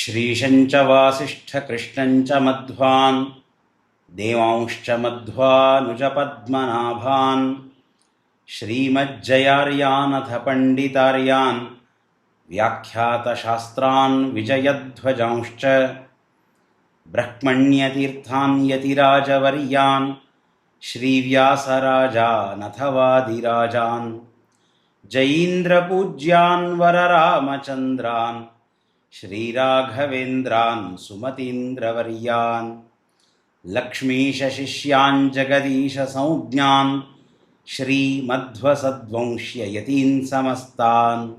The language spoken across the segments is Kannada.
ಶ್ರೀಶಂಚ ವಾಸಿಷ್ಠಕೃಷ್ಣಂಚ ಮಧ್ವಾನ್ ದೇವಾಂಶ್ಚ ಮಧ್ವಾನುಜಪದ್ಮನಾಭಾನ್ ಶ್ರೀಮಜ್ಜಯಾರ್ಯಾನಥ ಪಂಡಿತಾರ್ಯಾನ್ ವ್ಯಾಖ್ಯಾತಶಾಸ್ತ್ರಾನ್ ವಿಜಯಧ್ವಜಾಂಶ್ಚ ಬ್ರಹ್ಮಣ್ಯತೀರ್ಥಾನ್ ಯತಿರಾಜವರ್ಯಾನ್ ಶ್ರೀವ್ಯಾಸರಾಜಾನಥವಾದಿರಾಜಾನ್ ಜಯೀಂದ್ರಪೂಜ್ಯಾನ್ ವರರಾಮಚಂದ್ರಾನ್ ಶ್ರೀರಾಘವೇಂದ್ರಾನ್ ಸುಮತೀಂದ್ರವರ್ಯಾನ್ ಲಕ್ಷ್ಮೀಶಶಿಷ್ಯಾನ್ ಜಗದೀಶಸಂಜ್ಞಾನ್ ಶ್ರೀಮಧ್ವಸದ್ವಂಶ್ಯಯತೀನ್ ಸಮಸ್ತಾನ್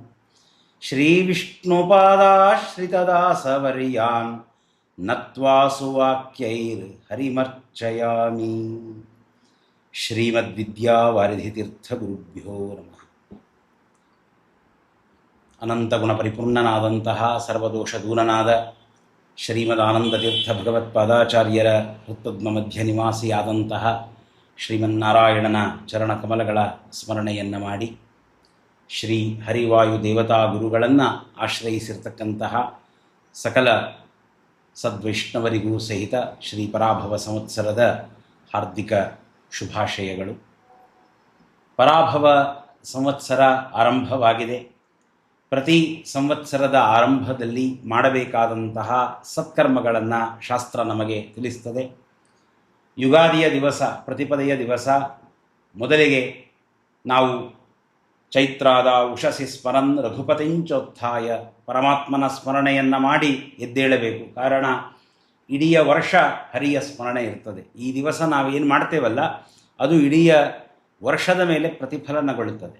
ಶ್ರೀವಿಷ್ಣುಪಾದಾಶ್ರಿತದಾಸವರ್ಯಾನ್ ನತ್ವಾ ಸುವಾಕ್ಯೈರ್ಹರಿಮರ್ಚಯಾಮಿ. ಶ್ರೀಮದ್ವಿದ್ಯಾವಾರಿಧಿತೀರ್ಥಗುರುಭ್ಯೋ ನಮಃ. ಅನಂತಗುಣಪರಿಪೂರ್ಣನಾದಂತಹ ಸರ್ವದೋಷದೂರನಾದ ಶ್ರೀಮದಾನಂದತೀರ್ಥ ಭಗವತ್ಪಾದಾಚಾರ್ಯರ ಹೃತ್ಪದ್ಮ ಮಧ್ಯ ನಿವಾಸಿಯಾದಂತಹ ಶ್ರೀಮನ್ನಾರಾಯಣನ ಚರಣಕಮಲಗಳ ಸ್ಮರಣೆಯನ್ನು ಮಾಡಿ ಶ್ರೀ ಹರಿವಾಯು ದೇವತಾ ಗುರುಗಳನ್ನು ಆಶ್ರಯಿಸಿರ್ತಕ್ಕಂತಹ ಸಕಲ ಸದ್ವೈಷ್ಣವರಿಗೂ ಸಹಿತ ಶ್ರೀ ಪರಾಭವ ಸಂವತ್ಸರದ ಹಾರ್ದಿಕ ಶುಭಾಶಯಗಳು. ಪರಾಭವ ಸಂವತ್ಸರ ಆರಂಭವಾಗಿದೆ. ಪ್ರತಿ ಸಂವತ್ಸರದ ಆರಂಭದಲ್ಲಿ ಮಾಡಬೇಕಾದಂತಹ ಸತ್ಕರ್ಮಗಳನ್ನು ಶಾಸ್ತ್ರ ನಮಗೆ ತಿಳಿಸ್ತದೆ. ಯುಗಾದಿಯ ದಿವಸ, ಪ್ರತಿಪದೆಯ ದಿವಸ ಮೊದಲಿಗೆ ನಾವು ಚೈತ್ರಾದ ಉಷಸಿ ಸ್ಮರನ್ ರಘುಪತಿಂಚೋತ್ಥಾಯ ಪರಮಾತ್ಮನ ಸ್ಮರಣೆಯನ್ನು ಮಾಡಿ ಎದ್ದೇಳಬೇಕು. ಕಾರಣ ಇಡೀ ವರ್ಷ ಹರಿಯ ಸ್ಮರಣೆ ಇರ್ತದೆ. ಈ ದಿವಸ ನಾವೇನು ಮಾಡ್ತೇವಲ್ಲ ಅದು ಇಡೀ ವರ್ಷದ ಮೇಲೆ ಪ್ರತಿಫಲನಗೊಳ್ಳುತ್ತದೆ.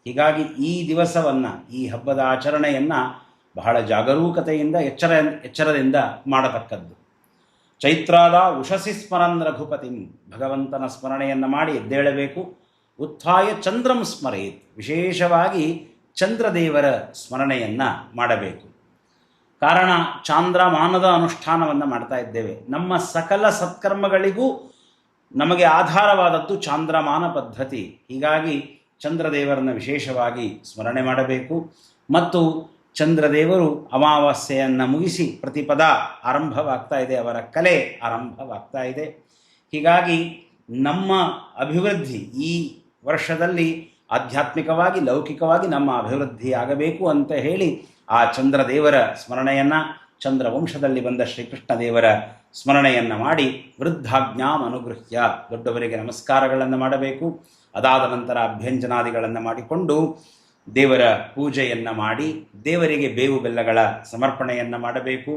ಹೀಗಾಗಿ ಈ ದಿವಸವನ್ನು, ಈ ಹಬ್ಬದ ಆಚರಣೆಯನ್ನು ಬಹಳ ಜಾಗರೂಕತೆಯಿಂದ ಎಚ್ಚರದಿಂದ ಮಾಡತಕ್ಕದ್ದು. ಚೈತ್ರಾದ ಉಷಸಿ ಸ್ಮರನ್ ರಘುಪತಿಂ, ಭಗವಂತನ ಸ್ಮರಣೆಯನ್ನು ಮಾಡಿ ಎದ್ದೇಳಬೇಕು. ಉತ್ಥಾಯ ಚಂದ್ರಂ ಸ್ಮರೇತ್, ವಿಶೇಷವಾಗಿ ಚಂದ್ರದೇವರ ಸ್ಮರಣೆಯನ್ನು ಮಾಡಬೇಕು. ಕಾರಣ ಚಾಂದ್ರಮಾನದ ಅನುಷ್ಠಾನವನ್ನು ಮಾಡ್ತಾ ಇದ್ದೇವೆ. ನಮ್ಮ ಸಕಲ ಸತ್ಕರ್ಮಗಳಿಗೂ ನಮಗೆ ಆಧಾರವಾದದ್ದು ಚಾಂದ್ರಮಾನ ಪದ್ಧತಿ. ಹೀಗಾಗಿ ಚಂದ್ರದೇವರನ್ನು ವಿಶೇಷವಾಗಿ ಸ್ಮರಣೆ ಮಾಡಬೇಕು. ಮತ್ತು ಚಂದ್ರದೇವರು ಅಮಾವಾಸ್ಯೆಯನ್ನು ಮುಗಿಸಿ ಪ್ರತಿಪದ ಆರಂಭವಾಗ್ತಾ ಇದೆ, ಅವರ ಕಲೆ ಆರಂಭವಾಗ್ತಾ ಇದೆ. ಹೀಗಾಗಿ ನಮ್ಮ ಅಭಿವೃದ್ಧಿ ಈ ವರ್ಷದಲ್ಲಿ ಆಧ್ಯಾತ್ಮಿಕವಾಗಿ, ಲೌಕಿಕವಾಗಿ ನಮ್ಮ ಅಭಿವೃದ್ಧಿ ಆಗಬೇಕು ಅಂತ ಹೇಳಿ ಆ ಚಂದ್ರದೇವರ ಸ್ಮರಣೆಯನ್ನು, ಚಂದ್ರವಂಶದಲ್ಲಿ ಬಂದ ಶ್ರೀಕೃಷ್ಣ ದೇವರ ಸ್ಮರಣೆಯನ್ನು ಮಾಡಿ ವೃದ್ಧಾಜ್ಞಾಂ ಅನುಗೃಹ್ಯ, ದೊಡ್ಡವರಿಗೆ ನಮಸ್ಕಾರಗಳನ್ನು ಮಾಡಬೇಕು. ಅದಾದ ನಂತರ ಅಭ್ಯಂಜನಾದಿಗಳನ್ನು ಮಾಡಿಕೊಂಡು ದೇವರ ಪೂಜೆಯನ್ನು ಮಾಡಿ ದೇವರಿಗೆ ಬೇವು ಬೆಲ್ಲಗಳ ಸಮರ್ಪಣೆಯನ್ನು ಮಾಡಬೇಕು.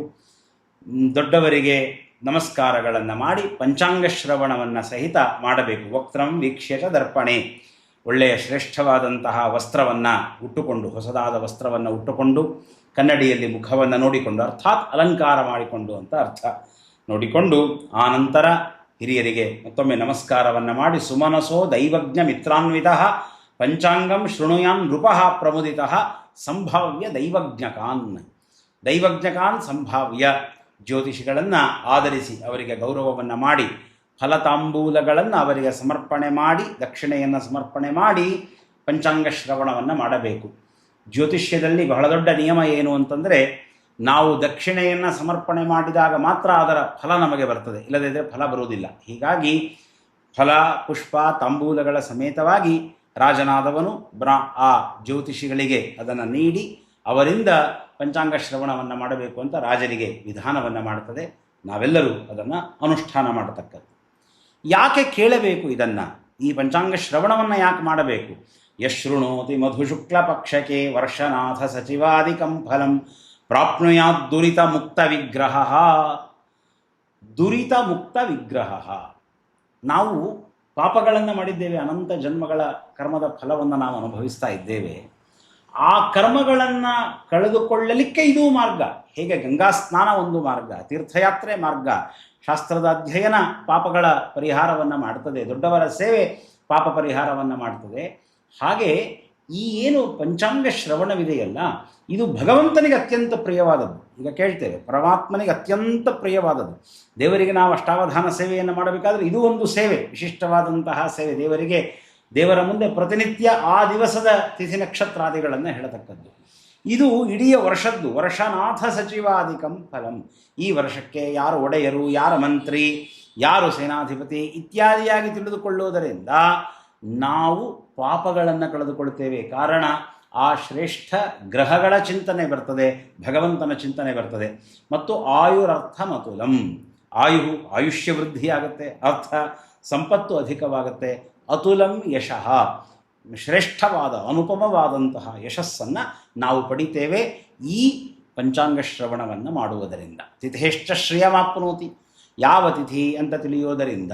ದೊಡ್ಡವರಿಗೆ ನಮಸ್ಕಾರಗಳನ್ನು ಮಾಡಿ ಪಂಚಾಂಗ ಶ್ರವಣವನ್ನು ಸಹಿತ ಮಾಡಬೇಕು. ವಕ್ತ್ರಂ ವೀಕ್ಷ್ಯಚ ದರ್ಪಣೆ, ಒಳ್ಳೆಯ ಶ್ರೇಷ್ಠವಾದಂತಹ ವಸ್ತ್ರವನ್ನು ಉಟ್ಟುಕೊಂಡು, ಹೊಸದಾದ ವಸ್ತ್ರವನ್ನು ಉಟ್ಟುಕೊಂಡು ಕನ್ನಡಿಯಲ್ಲಿ ಮುಖವನ್ನು ನೋಡಿಕೊಂಡು, ಅರ್ಥಾತ್ ಅಲಂಕಾರ ಮಾಡಿಕೊಂಡು ಅಂತ ಅರ್ಥ, ನೋಡಿಕೊಂಡು ಆ ನಂತರ ಹಿರಿಯರಿಗೆ ಮತ್ತೊಮ್ಮೆ ನಮಸ್ಕಾರವನ್ನು ಮಾಡಿ ಸುಮನಸೋ ದೈವಜ್ಞ ಮಿತ್ರಾನ್ವಿತ ಪಂಚಾಂಗಂ ಶೃಣುಯಾನ್ ನೃಪಃ ಪ್ರಮುದಿತಃ ಸಂಭಾವ್ಯ ದೈವಜ್ಞಕಾನ್ ಸಂಭಾವ್ಯ, ಜ್ಯೋತಿಷಿಗಳನ್ನು ಆಧರಿಸಿ ಅವರಿಗೆ ಗೌರವವನ್ನು ಮಾಡಿ ಫಲತಾಂಬೂಲಗಳನ್ನು ಅವರಿಗೆ ಸಮರ್ಪಣೆ ಮಾಡಿ, ದಕ್ಷಿಣೆಯನ್ನು ಸಮರ್ಪಣೆ ಮಾಡಿ ಪಂಚಾಂಗ ಶ್ರವಣವನ್ನು ಮಾಡಬೇಕು. ಜ್ಯೋತಿಷ್ಯದಲ್ಲಿ ಬಹಳ ದೊಡ್ಡ ನಿಯಮ ಏನು ಅಂತಂದರೆ, ನಾವು ದಕ್ಷಿಣೆಯನ್ನು ಸಮರ್ಪಣೆ ಮಾಡಿದಾಗ ಮಾತ್ರ ಅದರ ಫಲ ನಮಗೆ ಬರ್ತದೆ, ಇಲ್ಲದಿದ್ದರೆ ಫಲ ಬರುವುದಿಲ್ಲ. ಹೀಗಾಗಿ ಫಲ, ಪುಷ್ಪ, ತಾಂಬೂಲಗಳ ಸಮೇತವಾಗಿ ರಾಜನಾದವನು ಆ ಜ್ಯೋತಿಷಿಗಳಿಗೆ ಅದನ್ನು ನೀಡಿ ಅವರಿಂದ ಪಂಚಾಂಗ ಶ್ರವಣವನ್ನು ಮಾಡಬೇಕು ಅಂತ ರಾಜರಿಗೆ ವಿಧಾನವನ್ನು ಮಾಡ್ತದೆ. ನಾವೆಲ್ಲರೂ ಅದನ್ನು ಅನುಷ್ಠಾನ ಮಾಡತಕ್ಕದ್ದು. ಯಾಕೆ ಕೇಳಬೇಕು ಇದನ್ನು? ಈ ಪಂಚಾಂಗ ಶ್ರವಣವನ್ನು ಯಾಕೆ ಮಾಡಬೇಕು? ಯಶೃಣೋತಿ ಮಧುಶುಕ್ಲ ಪಕ್ಷಕೆ ವರ್ಷನಾಥ ಸಚಿವಾದಿಕಂ ಫಲಂ ಪ್ರಾಪ್ನುಯಾತ್ ದುರಿತ ಮುಕ್ತ ವಿಗ್ರಹ. ನಾವು ಪಾಪಗಳನ್ನು ಮಾಡಿದ್ದೇವೆ, ಅನಂತ ಜನ್ಮಗಳ ಕರ್ಮದ ಫಲವನ್ನು ನಾವು ಅನುಭವಿಸ್ತಾ ಇದ್ದೇವೆ. ಆ ಕರ್ಮಗಳನ್ನು ಕಳೆದುಕೊಳ್ಳಲಿಕ್ಕೆ ಇದು ಮಾರ್ಗ. ಹೇಗೆ ಗಂಗಾ ಸ್ನಾನ ಒಂದು ಮಾರ್ಗ, ತೀರ್ಥಯಾತ್ರೆ ಮಾರ್ಗ, ಶಾಸ್ತ್ರದ ಅಧ್ಯಯನ ಪಾಪಗಳ ಪರಿಹಾರವನ್ನು ಮಾಡ್ತದೆ, ದೊಡ್ಡವರ ಸೇವೆ ಪಾಪ ಪರಿಹಾರವನ್ನು ಮಾಡ್ತದೆ. ಹಾಗೆ ಈ ಏನು ಪಂಚಾಂಗ ಶ್ರವಣವಿದೆಯಲ್ಲ, ಇದು ಭಗವಂತನಿಗೆ ಅತ್ಯಂತ ಪ್ರಿಯವಾದದ್ದು. ಈಗ ಕೇಳ್ತೇವೆ, ಪರಮಾತ್ಮನಿಗೆ ಅತ್ಯಂತ ಪ್ರಿಯವಾದದ್ದು. ದೇವರಿಗೆ ನಾವು ಅಷ್ಟಾವಧಾನ ಸೇವೆಯನ್ನು ಮಾಡಬೇಕಾದ್ರೆ ಇದು ಒಂದು ಸೇವೆ, ವಿಶಿಷ್ಟವಾದಂತಹ ಸೇವೆ. ದೇವರ ಮುಂದೆ ಪ್ರತಿನಿತ್ಯ ಆ ದಿವಸದ ತಿಥಿ ನಕ್ಷತ್ರಾದಿಗಳನ್ನು ಹೇಳತಕ್ಕದ್ದು. ಇದು ಇಡೀ ವರ್ಷದ್ದು ವರ್ಷನಾಥ ಸಚಿವಾದಿಕಂ ಫಲಂ. ಈ ವರ್ಷಕ್ಕೆ ಯಾರು ಒಡೆಯರು, ಯಾರ ಮಂತ್ರಿ, ಯಾರು ಸೇನಾಧಿಪತಿ ಇತ್ಯಾದಿಯಾಗಿ ತಿಳಿದುಕೊಳ್ಳುವುದರಿಂದ ನಾವು ಪಾಪಗಳನ್ನು ಕಳೆದುಕೊಳ್ತೇವೆ. ಕಾರಣ ಆ ಶ್ರೇಷ್ಠ ಗ್ರಹಗಳ ಚಿಂತನೆ ಬರ್ತದೆ, ಭಗವಂತನ ಚಿಂತನೆ ಬರ್ತದೆ. ಮತ್ತು ಆಯುರರ್ಥಮತುಲಂ, ಆಯುಷ್ಯ ವೃದ್ಧಿಯಾಗುತ್ತೆ, ಅರ್ಥ ಸಂಪತ್ತು ಅಧಿಕವಾಗುತ್ತೆ. ಅತುಲಂ ಯಶಃ, ಶ್ರೇಷ್ಠವಾದ ಅನುಪಮವಾದಂತಹ ಯಶಸ್ಸನ್ನು ನಾವು ಪಡಿತೇವೆ ಈ ಪಂಚಾಂಗ ಶ್ರವಣವನ್ನು ಮಾಡುವುದರಿಂದ. ತಿಥೇಶ್ಚ ಶ್ರಿಯಮಾಪ್ನೋತಿ, ಯಾವ ತಿಥಿ ಅಂತ ತಿಳಿಯೋದರಿಂದ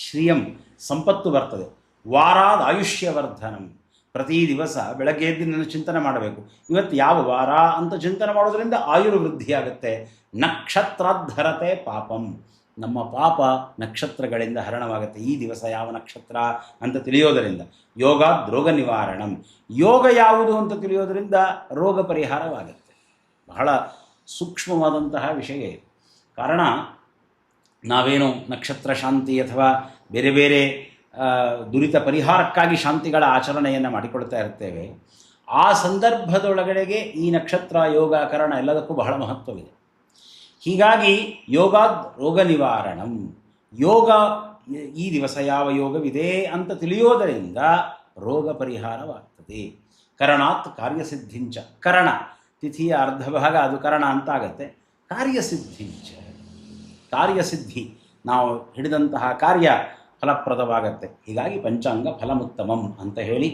ಶ್ರಿಯಂ ಸಂಪತ್ತು ಬರ್ತದೆ. ವಾರಾದ ಆಯುಷ್ಯವರ್ಧನಂ, ಪ್ರತಿ ದಿವಸ ಬೆಳಗ್ಗೆ ಎದ್ದು ಚಿಂತನೆ ಮಾಡಬೇಕು, ಇವತ್ತು ಯಾವ ವಾರ ಅಂತ ಚಿಂತನೆ ಮಾಡೋದರಿಂದ ಆಯುರ್ವೃದ್ಧಿಯಾಗುತ್ತೆ. ನಕ್ಷತ್ರಾಧರತೆ ಪಾಪಂ, ನಮ್ಮ ಪಾಪ ನಕ್ಷತ್ರಗಳಿಂದ ಹರಣವಾಗುತ್ತೆ. ಈ ದಿವಸ ಯಾವ ನಕ್ಷತ್ರ ಅಂತ ತಿಳಿಯೋದರಿಂದ. ಯೋಗಾದ್ ರೋಗ ನಿವಾರಣಂ, ಯೋಗ ಯಾವುದು ಅಂತ ತಿಳಿಯೋದರಿಂದ ರೋಗ ಪರಿಹಾರವಾಗುತ್ತೆ. ಬಹಳ ಸೂಕ್ಷ್ಮವಾದಂತಹ ವಿಷಯ ಇದು. ಕಾರಣ ನಾವೇನು ನಕ್ಷತ್ರ ಶಾಂತಿ ಅಥವಾ ಬೇರೆ ಬೇರೆ ದುರಿತ ಪರಿಹಾರಕ್ಕಾಗಿ ಶಾಂತಿಗಳ ಆಚರಣೆಯನ್ನು ಮಾಡಿಕೊಳ್ತಾ ಇರ್ತೇವೆ. ಆ ಸಂದರ್ಭದೊಳಗಡೆಗೆ ಈ ನಕ್ಷತ್ರ, ಯೋಗ, ಕರಣ ಎಲ್ಲದಕ್ಕೂ ಬಹಳ ಮಹತ್ವವಿದೆ. ಹೀಗಾಗಿ ಯೋಗಾದ್ ರೋಗ ನಿವಾರಣಂ, ಯೋಗ ಈ ದಿವಸ ಯಾವ ಯೋಗವಿದೆ ಅಂತ ತಿಳಿಯೋದರಿಂದ ರೋಗ ಪರಿಹಾರವಾಗ್ತದೆ. ಕರಣಾತ್ ಕಾರ್ಯಸಿದ್ಧಿಂಚ, ಕರಣ ತಿಥಿಯ ಅರ್ಧ ಭಾಗ ಅದು ಕರಣ ಅಂತ ಆಗತ್ತೆ. ಕಾರ್ಯಸಿದ್ಧಿಂಚ, ಕಾರ್ಯಸಿದ್ಧಿ, ನಾವು ಹಿಡಿದಂತಹ ಕಾರ್ಯ ಫಲಪ್ರದವಾಗತ್ತೆ. ಹೀಗಾಗಿ ಪಂಚಾಂಗ ಫಲಮುತ್ತಮಂ ಅಂತ ಹೇಳಿ,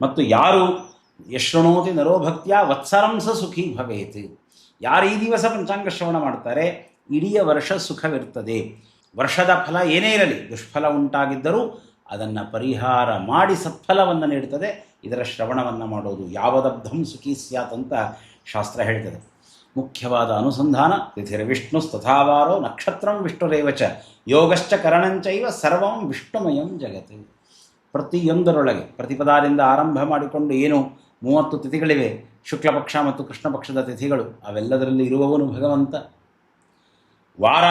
ಮತ್ತು ಯಾರು ಯಶೃಣೋತಿ ನರೋ ಭಕ್ತಿಯ ವತ್ಸರಂಸ ಸುಖಿ ಭವೇತ್, ಯಾರು ಈ ದಿವಸ ಪಂಚಾಂಗ ಶ್ರವಣ ಮಾಡ್ತಾರೆ ಇಡೀ ವರ್ಷ ಸುಖವಿರ್ತದೆ. ವರ್ಷದ ಫಲ ಏನೇ ಇರಲಿ, ದುಷ್ಫಲ ಉಂಟಾಗಿದ್ದರೂ ಅದನ್ನು ಪರಿಹಾರ ಮಾಡಿ ಸತ್ಫಲವನ್ನು ನೀಡುತ್ತದೆ ಇದರ ಶ್ರವಣವನ್ನು ಮಾಡೋದು. ಯಾವದಬ್ಧಂ ಸುಖಿ ಸ್ಯಾತ್ ಅಂತ ಶಾಸ್ತ್ರ ಹೇಳ್ತದೆ. ಮುಖ್ಯವಾದ ಅನುಸಂಧಾನ ತಿಥಿರ್ವಿಷ್ಣು ತಥಾವಾರೋ ನಕ್ಷತ್ರಂ ವಿಷ್ಣುರೇವಚ ಯೋಗಶ್ಚ ಕರಣಂಚೈವ ಸರ್ವಂ ವಿಷ್ಣುಮಯಂ ಜಗತ್. ಪ್ರತಿಯೊಂದರೊಳಗೆ ಪ್ರತಿಪದಾರಿಂದ ಆರಂಭ ಮಾಡಿಕೊಂಡು ಏನು 30 ತಿಥಿಗಳಿವೆ, ಶುಕ್ಲ ಪಕ್ಷ ಮತ್ತು ಕೃಷ್ಣ ಪಕ್ಷದ ತಿಥಿಗಳು, ಅವೆಲ್ಲದರಲ್ಲಿ ಇರುವವನು ಭಗವಂತ. ವಾರ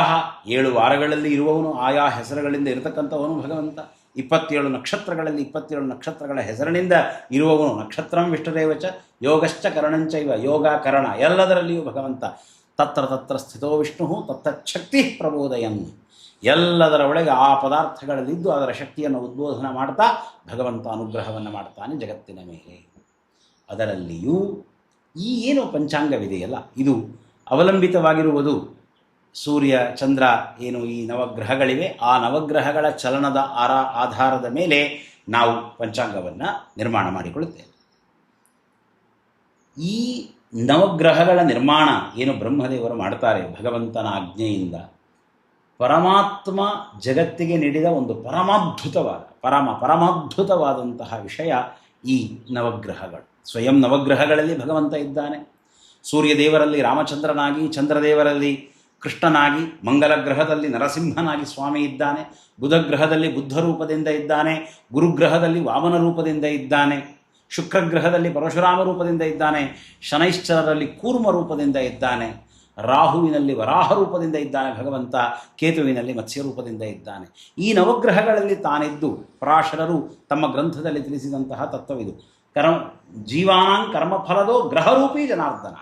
7 ವಾರಗಳಲ್ಲಿ ಇರುವವನು, ಆಯಾ ಹೆಸರುಗಳಿಂದ ಇರತಕ್ಕಂಥವನು ಭಗವಂತ. 27 ನಕ್ಷತ್ರಗಳಲ್ಲಿ 27 ನಕ್ಷತ್ರಗಳ ಹೆಸರಿನಿಂದ ಇರುವವನು ನಕ್ಷತ್ರಂ ವಿಷ್ಣುರೇವಚ ಯೋಗಶ್ಚ ಕರಣಂಚೈವ, ಯೋಗ ಕರಣ ಎಲ್ಲದರಲ್ಲಿಯೂ ಭಗವಂತ. ತತ್ರ ತತ್ರ ಸ್ಥಿತೋ ವಿಷ್ಣು ತತ್ತಚ್ಛಕ್ತಿ ಪ್ರಬೋದಯನ್, ಎಲ್ಲದರ ಒಳಗೆ ಆ ಪದಾರ್ಥಗಳಲ್ಲಿದ್ದು ಅದರ ಶಕ್ತಿಯನ್ನು ಉದ್ಬೋಧನ ಮಾಡ್ತಾ ಭಗವಂತ ಅನುಗ್ರಹವನ್ನು ಮಾಡ್ತಾನೆ ಜಗತ್ತಿನ ಮೇಲೆ. ಅದರಲ್ಲಿಯೂ ಈ ಏನು ಪಂಚಾಂಗವಿದೆಯಲ್ಲ ಇದು ಅವಲಂಬಿತವಾಗಿರುವುದು ಸೂರ್ಯ ಚಂದ್ರ ಏನು ಈ ನವಗ್ರಹಗಳಿವೆ, ಆ ನವಗ್ರಹಗಳ ಚಲನದ ಆಧಾರದ ಮೇಲೆ ನಾವು ಪಂಚಾಂಗವನ್ನು ನಿರ್ಮಾಣ ಮಾಡಿಕೊಳ್ಳುತ್ತೇವೆ. ಈ ನವಗ್ರಹಗಳ ನಿರ್ಮಾಣ ಏನು ಬ್ರಹ್ಮದೇವರು ಮಾಡ್ತಾರೆ ಭಗವಂತನ ಆಜ್ಞೆಯಿಂದ, ಪರಮಾತ್ಮ ಜಗತ್ತಿಗೆ ನೀಡಿದ ಒಂದು ಪರಮಾದ್ಭುತವಾದಂತಹ ವಿಷಯ ಈ ನವಗ್ರಹಗಳು. ಸ್ವಯಂ ನವಗ್ರಹಗಳಲ್ಲಿ ಭಗವಂತ ಇದ್ದಾನೆ. ಸೂರ್ಯದೇವರಲ್ಲಿ ರಾಮಚಂದ್ರನಾಗಿ, ಚಂದ್ರದೇವರಲ್ಲಿ ಕೃಷ್ಣನಾಗಿ, ಮಂಗಲ ಗ್ರಹದಲ್ಲಿ ನರಸಿಂಹನಾಗಿ ಸ್ವಾಮಿ ಇದ್ದಾನೆ, ಬುಧ ಗ್ರಹದಲ್ಲಿ ಬುದ್ಧ ರೂಪದಿಂದ ಇದ್ದಾನೆ, ಗುರುಗ್ರಹದಲ್ಲಿ ವಾಮನ ರೂಪದಿಂದ ಇದ್ದಾನೆ, ಶುಕ್ರಗ್ರಹದಲ್ಲಿ ಪರಶುರಾಮ ರೂಪದಿಂದ ಇದ್ದಾನೆ, ಶನೈಶ್ಚರರಲ್ಲಿ ಕೂರ್ಮ ರೂಪದಿಂದ ಇದ್ದಾನೆ, ರಾಹುವಿನಲ್ಲಿ ವರಾಹ ರೂಪದಿಂದ ಇದ್ದಾನೆ ಭಗವಂತ, ಕೇತುವಿನಲ್ಲಿ ಮತ್ಸ್ಯ ರೂಪದಿಂದ ಇದ್ದಾನೆ. ಈ ನವಗ್ರಹಗಳಲ್ಲಿ ತಾನಿದ್ದು ಪರಾಶರರು ತಮ್ಮ ಗ್ರಂಥದಲ್ಲಿ ತಿಳಿಸಿದಂತಹ ತತ್ವವಿದು. ಜೀವಾನಾಂ ಕರ್ಮಫಲದೋ ಗ್ರಹರೂಪಿ ಜನಾರ್ದನ.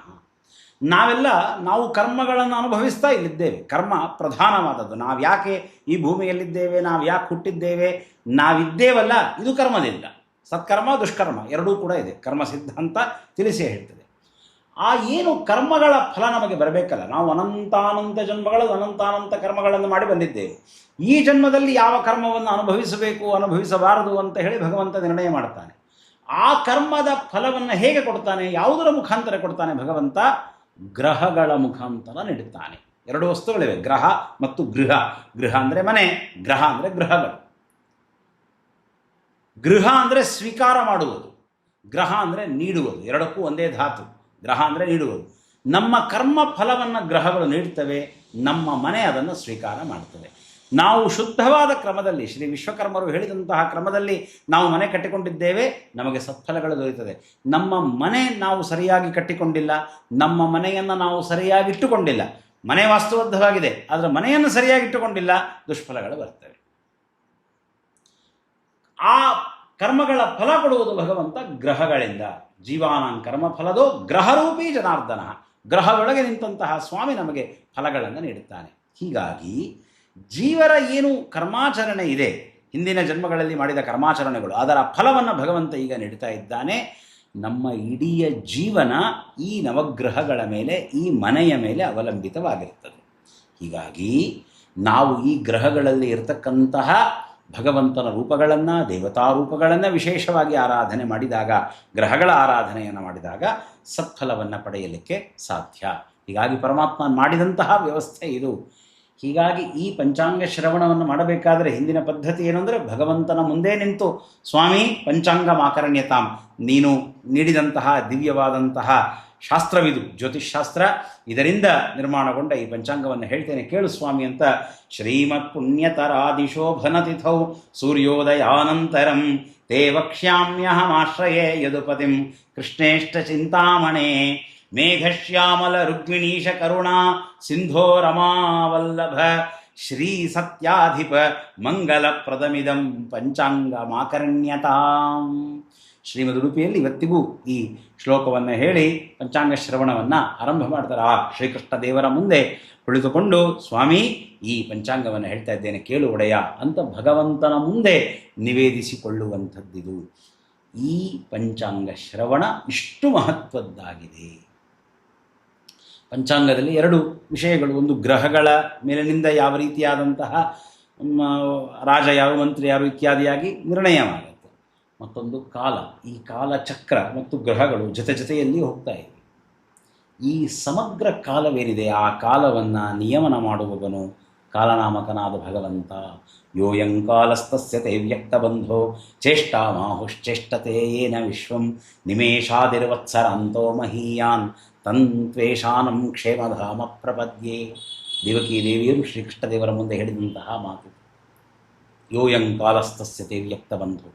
ನಾವು ಕರ್ಮಗಳನ್ನು ಅನುಭವಿಸ್ತಾ ಇಲ್ಲಿದ್ದೇವೆ. ಕರ್ಮ ಪ್ರಧಾನವಾದದ್ದು. ನಾವು ಯಾಕೆ ಈ ಭೂಮಿಯಲ್ಲಿದ್ದೇವೆ, ನಾವು ಯಾಕೆ ಹುಟ್ಟಿದ್ದೇವೆ, ನಾವಿದ್ದೇವಲ್ಲ, ಇದು ಕರ್ಮದಿಂದ. ಸತ್ಕರ್ಮ ದುಷ್ಕರ್ಮ ಎರಡೂ ಕೂಡ ಇದೆ, ಕರ್ಮ ಸಿದ್ಧಾಂತ ತಿಳಿಸಿ ಹೇಳ್ತದೆ. ಆ ಏನು ಕರ್ಮಗಳ ಫಲ ನಮಗೆ ಬರಬೇಕಲ್ಲ, ನಾವು ಅನಂತಾನಂತ ಜನ್ಮಗಳು ಅನಂತಾನಂತ ಕರ್ಮಗಳನ್ನು ಮಾಡಿ ಬಂದಿದ್ದೇವೆ. ಈ ಜನ್ಮದಲ್ಲಿ ಯಾವ ಕರ್ಮವನ್ನು ಅನುಭವಿಸಬೇಕು ಅನುಭವಿಸಬಾರದು ಅಂತ ಹೇಳಿ ಭಗವಂತ ನಿರ್ಣಯ ಮಾಡ್ತಾನೆ. ಆ ಕರ್ಮದ ಫಲವನ್ನು ಹೇಗೆ ಕೊಡ್ತಾನೆ, ಯಾವುದರ ಮುಖಾಂತರ ಕೊಡ್ತಾನೆ ಭಗವಂತ? ಗ್ರಹಗಳ ಮುಖಾಂತರ ನೀಡುತ್ತಾನೆ. 2 ವಸ್ತುಗಳಿವೆ, ಗ್ರಹ ಮತ್ತು ಗೃಹ. ಗೃಹ ಅಂದರೆ ಮನೆ, ಗ್ರಹ ಅಂದರೆ ಗ್ರಹಗಳು. ಗೃಹ ಅಂದರೆ ಸ್ವೀಕಾರ ಮಾಡುವುದು, ಗ್ರಹ ಅಂದರೆ ನೀಡುವುದು. ಎರಡಕ್ಕೂ ಒಂದೇ ಧಾತು. ಗ್ರಹ ಅಂದರೆ ನೀಡುವುದು. ನಮ್ಮ ಕರ್ಮ ಫಲವನ್ನು ಗ್ರಹಗಳು ನೀಡ್ತವೆ, ನಮ್ಮ ಮನೆ ಅದನ್ನು ಸ್ವೀಕಾರ ಮಾಡ್ತದೆ. ನಾವು ಶುದ್ಧವಾದ ಕ್ರಮದಲ್ಲಿ, ಶ್ರೀ ವಿಶ್ವಕರ್ಮರು ಹೇಳಿದಂತಹ ಕ್ರಮದಲ್ಲಿ ನಾವು ಮನೆ ಕಟ್ಟಿಕೊಂಡಿದ್ದೇವೆ, ನಮಗೆ ಸತ್ಫಲಗಳು ದೊರೆಯುತ್ತದೆ. ನಮ್ಮ ಮನೆ ನಾವು ಸರಿಯಾಗಿ ಕಟ್ಟಿಕೊಂಡಿಲ್ಲ, ನಮ್ಮ ಮನೆಯನ್ನು ನಾವು ಸರಿಯಾಗಿ ಇಟ್ಟುಕೊಂಡಿಲ್ಲ. ಮನೆ ವಾಸ್ತುಬದ್ಧವಾಗಿದೆ, ಆದರೆ ಮನೆಯನ್ನು ಸರಿಯಾಗಿ ಇಟ್ಟುಕೊಂಡಿಲ್ಲ, ದುಷ್ಫಲಗಳು ಬರ್ತವೆ. ಆ ಕರ್ಮಗಳ ಫಲ ಕೊಡುವುದು ಭಗವಂತ ಗ್ರಹಗಳಿಂದ. ಜೀವಾನಾಂ ಕರ್ಮಫಲದೋ ಗ್ರಹರೂಪಿ ಜನಾರ್ದನ. ಗ್ರಹದೊಳಗೆ ನಿಂತಹ ಸ್ವಾಮಿ ನಮಗೆ ಫಲಗಳನ್ನು ನೀಡುತ್ತಾನೆ. ಹೀಗಾಗಿ ಜೀವರ ಏನು ಕರ್ಮಾಚರಣೆ ಇದೆ, ಹಿಂದಿನ ಜನ್ಮಗಳಲ್ಲಿ ಮಾಡಿದ ಕರ್ಮಾಚರಣೆಗಳು, ಅದರ ಫಲವನ್ನು ಭಗವಂತ ಈಗ ನೀಡ್ತಾ ಇದ್ದಾನೆ. ನಮ್ಮ ಇಡೀ ಜೀವನ ಈ ನವಗ್ರಹಗಳ ಮೇಲೆ, ಈ ಮನೆಯ ಮೇಲೆ ಅವಲಂಬಿತವಾಗಿರುತ್ತದೆ. ಹೀಗಾಗಿ ನಾವು ಈ ಗ್ರಹಗಳಲ್ಲಿ ಇರತಕ್ಕಂತಹ ಭಗವಂತನ ರೂಪಗಳನ್ನು, ದೇವತಾ ರೂಪಗಳನ್ನು ವಿಶೇಷವಾಗಿ ಆರಾಧನೆ ಮಾಡಿದಾಗ, ಗ್ರಹಗಳ ಆರಾಧನೆಯನ್ನು ಮಾಡಿದಾಗ ಸತ್ಫಲವನ್ನು ಪಡೆಯಲಿಕ್ಕೆ ಸಾಧ್ಯ. ಹೀಗಾಗಿ ಪರಮಾತ್ಮ ಮಾಡಿದಂತಹ ವ್ಯವಸ್ಥೆ ಇದು. ಹೀಗಾಗಿ ಈ ಪಂಚಾಂಗ ಶ್ರವಣವನ್ನು ಮಾಡಬೇಕಾದರೆ ಹಿಂದಿನ ಪದ್ಧತಿ ಏನು ಅಂದರೆ, ಭಗವಂತನ ಮುಂದೆ ನಿಂತು ಸ್ವಾಮಿ ಪಂಚಾಂಗ ಮಾಕರಣ್ಯತಾಂ, ನೀನು ನೀಡಿದಂತಹ ದಿವ್ಯವಾದಂತಹ ಶಾಸ್ತ್ರವಿದು, ಜ್ಯೋತಿಷ್ಶಾಸ್ತ್ರ, ಇದರಿಂದ ನಿರ್ಮಾಣಗೊಂಡ ಈ ಪಂಚಾಂಗವನ್ನು ಹೇಳ್ತೇನೆ ಕೇಳು ಸ್ವಾಮಿ ಅಂತ ಶ್ರೀಮತ್ ಪುಣ್ಯತರಾದಿಶೋಭನತಿಥೌ ಸೂರ್ಯೋದಯಾನಂತರಂ ತೇ ವಕ್ಷ್ಯಾಮ್ಯಹಮಾಶ್ರಯೇ ಯದುಪತಿಂ ಕೃಷ್ಣೇಷ್ಟ ಚಿಂತಾಮಣೇ ಮೇಘಶ್ಯಾಮಲ ರುಕ್ಮಿಣೀಶ ಕರುಣಾ ಸಿಂಧೋ ರಮಾವಲ್ಲಭ ಶ್ರೀ ಸತ್ಯಾಧಿಪ ಮಂಗಲಪ್ರದಮಿದಂ ಪಂಚಾಂಗ ಮಾಕರಣ್ಯತಾಂ. ಶ್ರೀಮದ್ ಉಡುಪಿಯಲ್ಲಿ ಇವತ್ತಿಗೂ ಈ ಶ್ಲೋಕವನ್ನು ಹೇಳಿ ಪಂಚಾಂಗ ಶ್ರವಣವನ್ನು ಆರಂಭ ಮಾಡ್ತಾರೆ. ಆ ಶ್ರೀಕೃಷ್ಣ ದೇವರ ಮುಂದೆ ಕುಳಿತುಕೊಂಡು ಸ್ವಾಮಿ ಈ ಪಂಚಾಂಗವನ್ನು ಹೇಳ್ತಾ ಇದ್ದೇನೆ ಕೇಳು ಒಡೆಯ ಅಂತ ಭಗವಂತನ ಮುಂದೆ ನಿವೇದಿಸಿಕೊಳ್ಳುವಂಥದ್ದಿದು. ಈ ಪಂಚಾಂಗ ಶ್ರವಣ ಇಷ್ಟು ಮಹತ್ವದ್ದಾಗಿದೆ. ಪಂಚಾಂಗದಲ್ಲಿ ಎರಡು ವಿಷಯಗಳು, ಒಂದು ಗ್ರಹಗಳ ಮೇಲಿನಿಂದ ಯಾವ ರೀತಿಯಾದಂತಹ ರಾಜ ಯಾರು, ಮಂತ್ರಿ ಯಾರು ಇತ್ಯಾದಿಯಾಗಿ ನಿರ್ಣಯವಾಗುತ್ತೆ. ಮತ್ತೊಂದು ಕಾಲ, ಈ ಕಾಲಚಕ್ರ ಮತ್ತು ಗ್ರಹಗಳು ಜೊತೆಯಲ್ಲಿ ಹೋಗ್ತಾ ಇವೆ. ಈ ಸಮಗ್ರ ಕಾಲವೇನಿದೆ, ಆ ಕಾಲವನ್ನು ನಿಯಮನ ಮಾಡುವವನು ಕಾಲನಾಮಕನಾದ ಭಗವಂತ. ಯೋಯಂಕಾಲಸ್ತಸ್ಯ ತೇ ವ್ಯಕ್ತಬಂಧೋ ಚೇಷ್ಟಾ ಮಾಹುಶ್ಚೇಷ್ಟತೆ ಯೇನ ವಿಶ್ವಂ ನಿಮೇಷಾದಿರ್ವತ್ಸರಾಂತೋ ಮಹೀಯಾನ್ ತಂತ್ವೇಷಾನಂ ಕ್ಷೇಮಧಾಮ ಪ್ರಪದ್ಯೆ. ದೇವಕೀ ದೇವಿಯರು ಶ್ರೀಕೃಷ್ಣದೇವರ ಮುಂದೆ ಹೇಳಿದಂತಹ ಮಾತು. ಯೋಯಂಕಾಲಸ್ತಸ್ಯ ತೇ ವ್ಯಕ್ತಬಂಧೋ,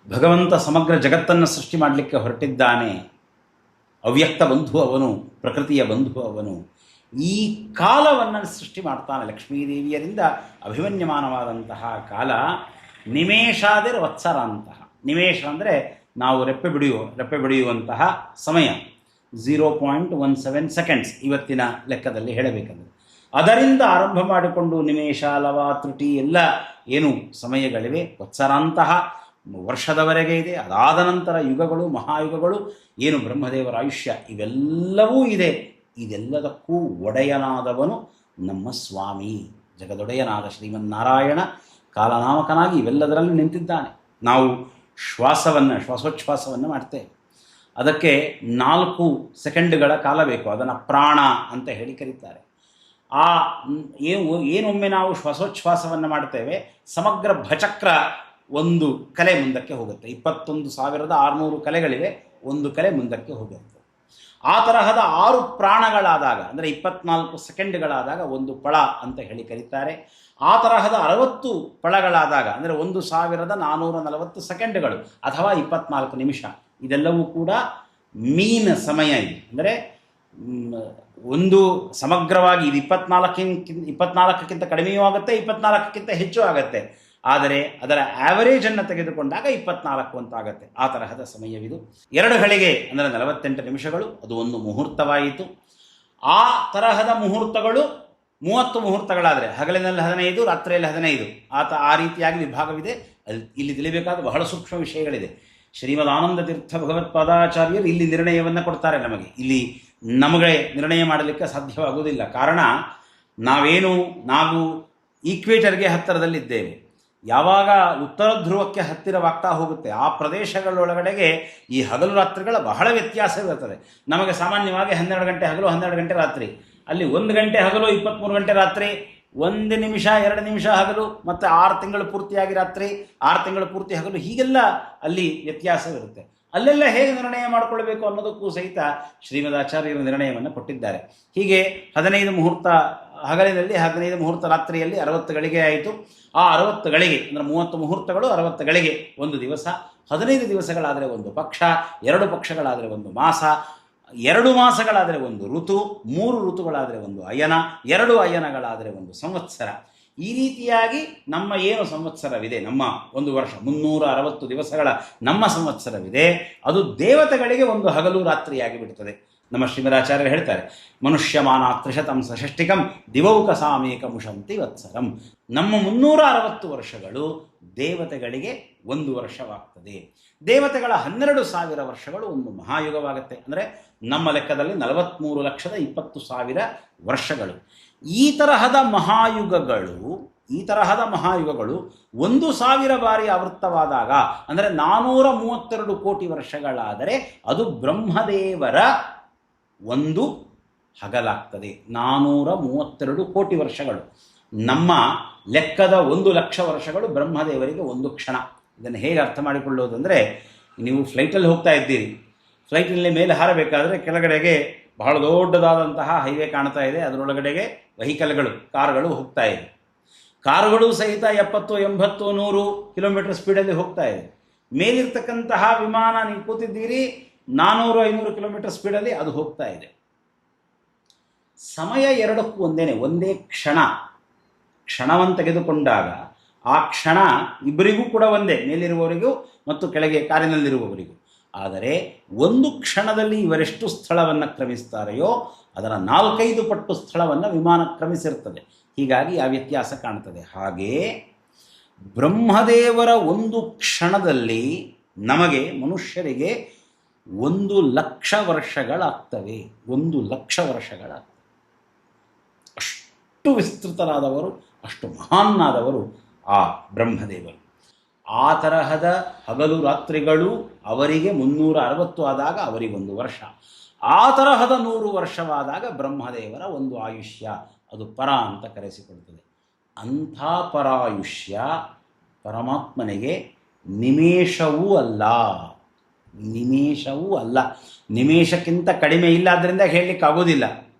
ಭಗವಂತ ಸಮಗ್ರ ಜಗತ್ತನ್ನು ಸೃಷ್ಟಿ ಮಾಡಲಿಕ್ಕೆ ಹೊರಟಿದ್ದಾನೆ. ಅವ್ಯಕ್ತ ಬಂಧು ಅವನು, ಪ್ರಕೃತಿಯ ಬಂಧು ಅವನು. ಈ ಕಾಲವನ್ನು ಸೃಷ್ಟಿ ಮಾಡ್ತಾನೆ. ಲಕ್ಷ್ಮೀದೇವಿಯರಿಂದ ಅಭಿಮನ್ಯಮಾನವಾದಂತಹ ಕಾಲ ನಿಮೇಷಾದಿರ್ ವತ್ಸರಾಂತಹ. ನಿಮೇಷ ಅಂದರೆ ನಾವು ರೆಪ್ಪೆ ಬಿಡಿಯುವಂತಹ ಸಮಯ, 0.17 ಸೆಕೆಂಡ್ಸ್ ಇವತ್ತಿನ ಲೆಕ್ಕದಲ್ಲಿ ಹೇಳಬೇಕಂದ್ರೆ. ಅದರಿಂದ ಆರಂಭ ಮಾಡಿಕೊಂಡು ನಿಮೇಷ, ಲವ, ತ್ರುಟಿ ಎಲ್ಲ ಏನು ಸಮಯಗಳಿವೆ, ವತ್ಸರಾಂತಹ ವರ್ಷದವರೆಗೆ ಇದೆ. ಅದಾದ ನಂತರ ಯುಗಗಳು, ಮಹಾಯುಗಗಳು, ಏನು ಬ್ರಹ್ಮದೇವರ ಆಯುಷ್ಯ, ಇವೆಲ್ಲವೂ ಇದೆ. ಇದೆಲ್ಲದಕ್ಕೂ ಒಡೆಯನಾದವನು ನಮ್ಮ ಸ್ವಾಮಿ, ಜಗದೊಡೆಯನಾದ ಶ್ರೀಮನ್ನಾರಾಯಣ ಕಾಲನಾಮಕನಾಗಿ ಇವೆಲ್ಲದರಲ್ಲಿ ನಿಂತಿದ್ದಾನೆ. ನಾವು ಶ್ವಾಸೋಚ್ಛ್ವಾಸವನ್ನು ಮಾಡ್ತೇವೆ. ಅದಕ್ಕೆ 4 ಸೆಕೆಂಡ್ಗಳ ಕಾಲ ಬೇಕು. ಅದನ್ನು ಪ್ರಾಣ ಅಂತ ಹೇಳಿ ಕರೀತಾರೆ. ಏನೊಮ್ಮೆ ನಾವು ಶ್ವಾಸೋಚ್ಛ್ವಾಸವನ್ನು ಮಾಡ್ತೇವೆ, ಸಮಗ್ರ ಭಚಕ್ರ ಒಂದು ಕಲೆ ಮುಂದಕ್ಕೆ ಹೋಗುತ್ತೆ. 21,600 ಕಲೆಗಳಿವೆ, ಒಂದು ಕಲೆ ಮುಂದಕ್ಕೆ ಹೋಗುತ್ತೆ. ಆ ತರಹದ 6 ಪ್ರಾಣಗಳಾದಾಗ, ಅಂದರೆ 24 ಸೆಕೆಂಡ್ಗಳಾದಾಗ ಒಂದು ಪಳ ಅಂತ ಹೇಳಿ ಕರೀತಾರೆ. ಆ ತರಹದ 60 ಪಳಗಳಾದಾಗ, ಅಂದರೆ 1440 ಸೆಕೆಂಡ್ಗಳು ಅಥವಾ 24 ನಿಮಿಷ, ಇದೆಲ್ಲವೂ ಕೂಡ ಮೀನ್ ಸಮಯ ಇದೆ. ಅಂದರೆ ಒಂದು ಸಮಗ್ರವಾಗಿ ಇದು 24ಕ್ಕಿಂತ ಕಡಿಮೆಯೂ ಆಗುತ್ತೆ, 24ಕ್ಕಿಂತ ಹೆಚ್ಚು ಆಗುತ್ತೆ. ಆದರೆ ಅದರ ಆ್ಯಾವರೇಜನ್ನು ತೆಗೆದುಕೊಂಡಾಗ 24 ಅಂತಾಗತ್ತೆ. ಆ ತರಹದ ಸಮಯವಿದು. 2 ಗಳಿಗೆ ಅಂದರೆ 48 ನಿಮಿಷಗಳು, ಅದು ಒಂದು ಮುಹೂರ್ತವಾಯಿತು. ಆ ತರಹದ ಮುಹೂರ್ತಗಳು 30 ಮುಹೂರ್ತಗಳಾದರೆ ಹಗಲಿನಲ್ಲಿ 15, ರಾತ್ರಿಯಲ್ಲಿ 15, ಆ ರೀತಿಯಾಗಿ ವಿಭಾಗವಿದೆ. ಇಲ್ಲಿ ತಿಳಿಬೇಕಾದ ಬಹಳ ಸೂಕ್ಷ್ಮ ವಿಷಯಗಳಿದೆ. ಶ್ರೀಮದ್ ಆನಂದ ತೀರ್ಥ ಭಗವತ್ಪಾದಾಚಾರ್ಯರು ಇಲ್ಲಿ ನಿರ್ಣಯವನ್ನು ಕೊಡ್ತಾರೆ ನಮಗೆ. ಇಲ್ಲಿ ನಮಗೆ ನಿರ್ಣಯ ಮಾಡಲಿಕ್ಕೆ ಸಾಧ್ಯವಾಗುವುದಿಲ್ಲ. ಕಾರಣ ನಾವು ಈಕ್ವೇಟರ್ಗೆ ಹತ್ತಿರದಲ್ಲಿದ್ದೇವೆ. ಯಾವಾಗ ಉತ್ತರ ಧ್ರುವಕ್ಕೆ ಹತ್ತಿರವಾಗ್ತಾ ಹೋಗುತ್ತೆ, ಆ ಪ್ರದೇಶಗಳೊಳಗಡೆಗೆ ಈ ಹಗಲು ರಾತ್ರಿಗಳ ಬಹಳ ವ್ಯತ್ಯಾಸವಿರುತ್ತದೆ. ನಮಗೆ ಸಾಮಾನ್ಯವಾಗಿ 12 ಗಂಟೆ ಹಗಲು, 12 ಗಂಟೆ ರಾತ್ರಿ. ಅಲ್ಲಿ 1 ಗಂಟೆ ಹಗಲು, 23 ಗಂಟೆ ರಾತ್ರಿ, 1 ನಿಮಿಷ 2 ನಿಮಿಷ ಹಗಲು, ಮತ್ತು 6 ತಿಂಗಳು ಪೂರ್ತಿಯಾಗಿ ರಾತ್ರಿ, 6 ತಿಂಗಳು ಪೂರ್ತಿ ಹಗಲು, ಹೀಗೆಲ್ಲ ಅಲ್ಲಿ ವ್ಯತ್ಯಾಸವಿರುತ್ತೆ. ಅಲ್ಲೆಲ್ಲ ಹೇಗೆ ನಿರ್ಣಯ ಮಾಡಿಕೊಳ್ಬೇಕು ಅನ್ನೋದಕ್ಕೂ ಸಹಿತ ಶ್ರೀಮದ್ ಆಚಾರ್ಯರು ನಿರ್ಣಯವನ್ನು ಕೊಟ್ಟಿದ್ದಾರೆ. ಹೀಗೆ 15 ಮುಹೂರ್ತ ಹಗಲಿನಲ್ಲಿ, 15 ಮುಹೂರ್ತ ರಾತ್ರಿಯಲ್ಲಿ 60 ಗಳಿಗೆ ಆಯಿತು. ಆ 60 ಗಳಿಗೆ ಅಂದರೆ 30 ಮುಹೂರ್ತಗಳು 60 ಗಳಿಗೆ ಒಂದು ದಿವಸ, 15 ದಿವಸಗಳಾದರೆ ಒಂದು ಪಕ್ಷ, 2 ಪಕ್ಷಗಳಾದರೆ ಒಂದು ಮಾಸ, 2 ಮಾಸಗಳಾದರೆ ಒಂದು ಋತು, 3 ಋತುಗಳಾದರೆ ಒಂದು ಅಯನ, 2 ಅಯನಗಳಾದರೆ ಒಂದು ಸಂವತ್ಸರ. ಈ ರೀತಿಯಾಗಿ ನಮ್ಮ ಏನು ಸಂವತ್ಸರವಿದೆ, ನಮ್ಮ ಒಂದು ವರ್ಷ 360 ದಿವಸಗಳ ನಮ್ಮ ಸಂವತ್ಸರವಿದೆ, ಅದು ದೇವತೆಗಳಿಗೆ ಒಂದು ಹಗಲು ರಾತ್ರಿಯಾಗಿ ಬಿಡುತ್ತದೆ. ನಮ್ಮ ಶ್ರೀಮದಾಚಾರ್ಯರು ಹೇಳ್ತಾರೆ, ಮನುಷ್ಯಮಾನ ತ್ರಿಶತಂ ಸಷಷ್ಟಿಕಂ ದಿವೌಕ ಸಾಮೇಕ ಮುಷಂತಿ ವತ್ಸರಂ. ನಮ್ಮ 360 ವರ್ಷಗಳು ದೇವತೆಗಳಿಗೆ ಒಂದು ವರ್ಷವಾಗ್ತದೆ. ದೇವತೆಗಳ 12,000 ವರ್ಷಗಳು ಒಂದು ಮಹಾಯುಗವಾಗುತ್ತೆ. ಅಂದರೆ ನಮ್ಮ ಲೆಕ್ಕದಲ್ಲಿ 43,20,000 ವರ್ಷಗಳು. ಈ ತರಹದ ಮಹಾಯುಗಗಳು 1,000 ಬಾರಿ ಆವೃತ್ತವಾದಾಗ, ಅಂದರೆ 432 ಕೋಟಿ ವರ್ಷಗಳಾದರೆ ಅದು ಬ್ರಹ್ಮದೇವರ ಒಂದು ಹಗಲಾಗ್ತದೆ. 432 ಕೋಟಿ ವರ್ಷಗಳು. ನಮ್ಮ ಲೆಕ್ಕದ 1,00,000 ವರ್ಷಗಳು ಬ್ರಹ್ಮದೇವರಿಗೆ ಒಂದು ಕ್ಷಣ. ಇದನ್ನು ಹೇಗೆ ಅರ್ಥ ಮಾಡಿಕೊಳ್ಳೋದು ಅಂದರೆ, ನೀವು ಫ್ಲೈಟಲ್ಲಿ ಹೋಗ್ತಾ ಇದ್ದೀರಿ, ಫ್ಲೈಟಿನಲ್ಲಿ ಮೇಲೆ ಹಾರಬೇಕಾದ್ರೆ ಕೆಳಗಡೆಗೆ ಬಹಳ ದೊಡ್ಡದಾದಂತಹ ಹೈವೇ ಕಾಣ್ತಾ ಇದೆ, ಅದರೊಳಗಡೆಗೆ ವೆಹಿಕಲ್ಗಳು, ಕಾರುಗಳು ಹೋಗ್ತಾ ಇದೆ. ಕಾರುಗಳು ಸಹಿತ 70, 80, 100 ಕಿಲೋಮೀಟರ್ ಸ್ಪೀಡಲ್ಲಿ ಹೋಗ್ತಾ ಇದೆ. ಮೇಲಿರ್ತಕ್ಕಂತಹ ವಿಮಾನ ನೀವು ಕೂತಿದ್ದೀರಿ, 400, 500 ಕಿಲೋಮೀಟರ್ ಸ್ಪೀಡಲ್ಲಿ ಅದು ಹೋಗ್ತಾ ಇದೆ. ಸಮಯ ಎರಡಕ್ಕೂ ಒಂದೇ ಕ್ಷಣವನ್ನು ತೆಗೆದುಕೊಂಡಾಗ ಆ ಕ್ಷಣ ಇಬ್ಬರಿಗೂ ಕೂಡ ಒಂದೇ, ಮೇಲಿರುವವರಿಗೂ ಮತ್ತು ಕೆಳಗೆ ಕಾರಿನಲ್ಲಿರುವವರಿಗೂ. ಆದರೆ ಒಂದು ಕ್ಷಣದಲ್ಲಿ ಇವರೆಷ್ಟು ಸ್ಥಳವನ್ನು ಕ್ರಮಿಸ್ತಾರೆಯೋ ಅದರ 4-5 ಪಟ್ಟು ಸ್ಥಳವನ್ನು ವಿಮಾನ ಕ್ರಮಿಸಿರ್ತದೆ. ಹೀಗಾಗಿ ಆ ವ್ಯತ್ಯಾಸ ಕಾಣ್ತದೆ. ಹಾಗೆಯೇ ಬ್ರಹ್ಮದೇವರ ಒಂದು ಕ್ಷಣದಲ್ಲಿ ನಮಗೆ ಮನುಷ್ಯರಿಗೆ 1,00,000 ವರ್ಷಗಳಾಗ್ತವೆ. 1,00,000 ವರ್ಷಗಳಾಗ್ತವೆ. ಅಷ್ಟು ವಿಸ್ತೃತರಾದವರು, ಅಷ್ಟು ಮಹಾನ್ನಾದವರು ಆ ಬ್ರಹ್ಮದೇವರು. ಆ ತರಹದ ಹಗಲು ರಾತ್ರಿಗಳು ಅವರಿಗೆ 360 ಆದಾಗ ಅವರಿಗೊಂದು ವರ್ಷ. ಆ ತರಹದ 100 ವರ್ಷವಾದಾಗ ಬ್ರಹ್ಮದೇವರ ಒಂದು ಆಯುಷ್ಯ, ಅದು ಪರ ಅಂತ ಕರೆಸಿಕೊಳ್ತದೆ. ಅಂಥ ಪರಾಯುಷ್ಯ ಪರಮಾತ್ಮನಿಗೆ ನಿಮೇಷವೂ ಅಲ್ಲ. ನಿಮೇಷಕ್ಕಿಂತ ಕಡಿಮೆ ಇಲ್ಲ. ಆದ್ದರಿಂದ ಹೇಳಲಿಕ್ಕಾಗೋದಿಲ್ಲ.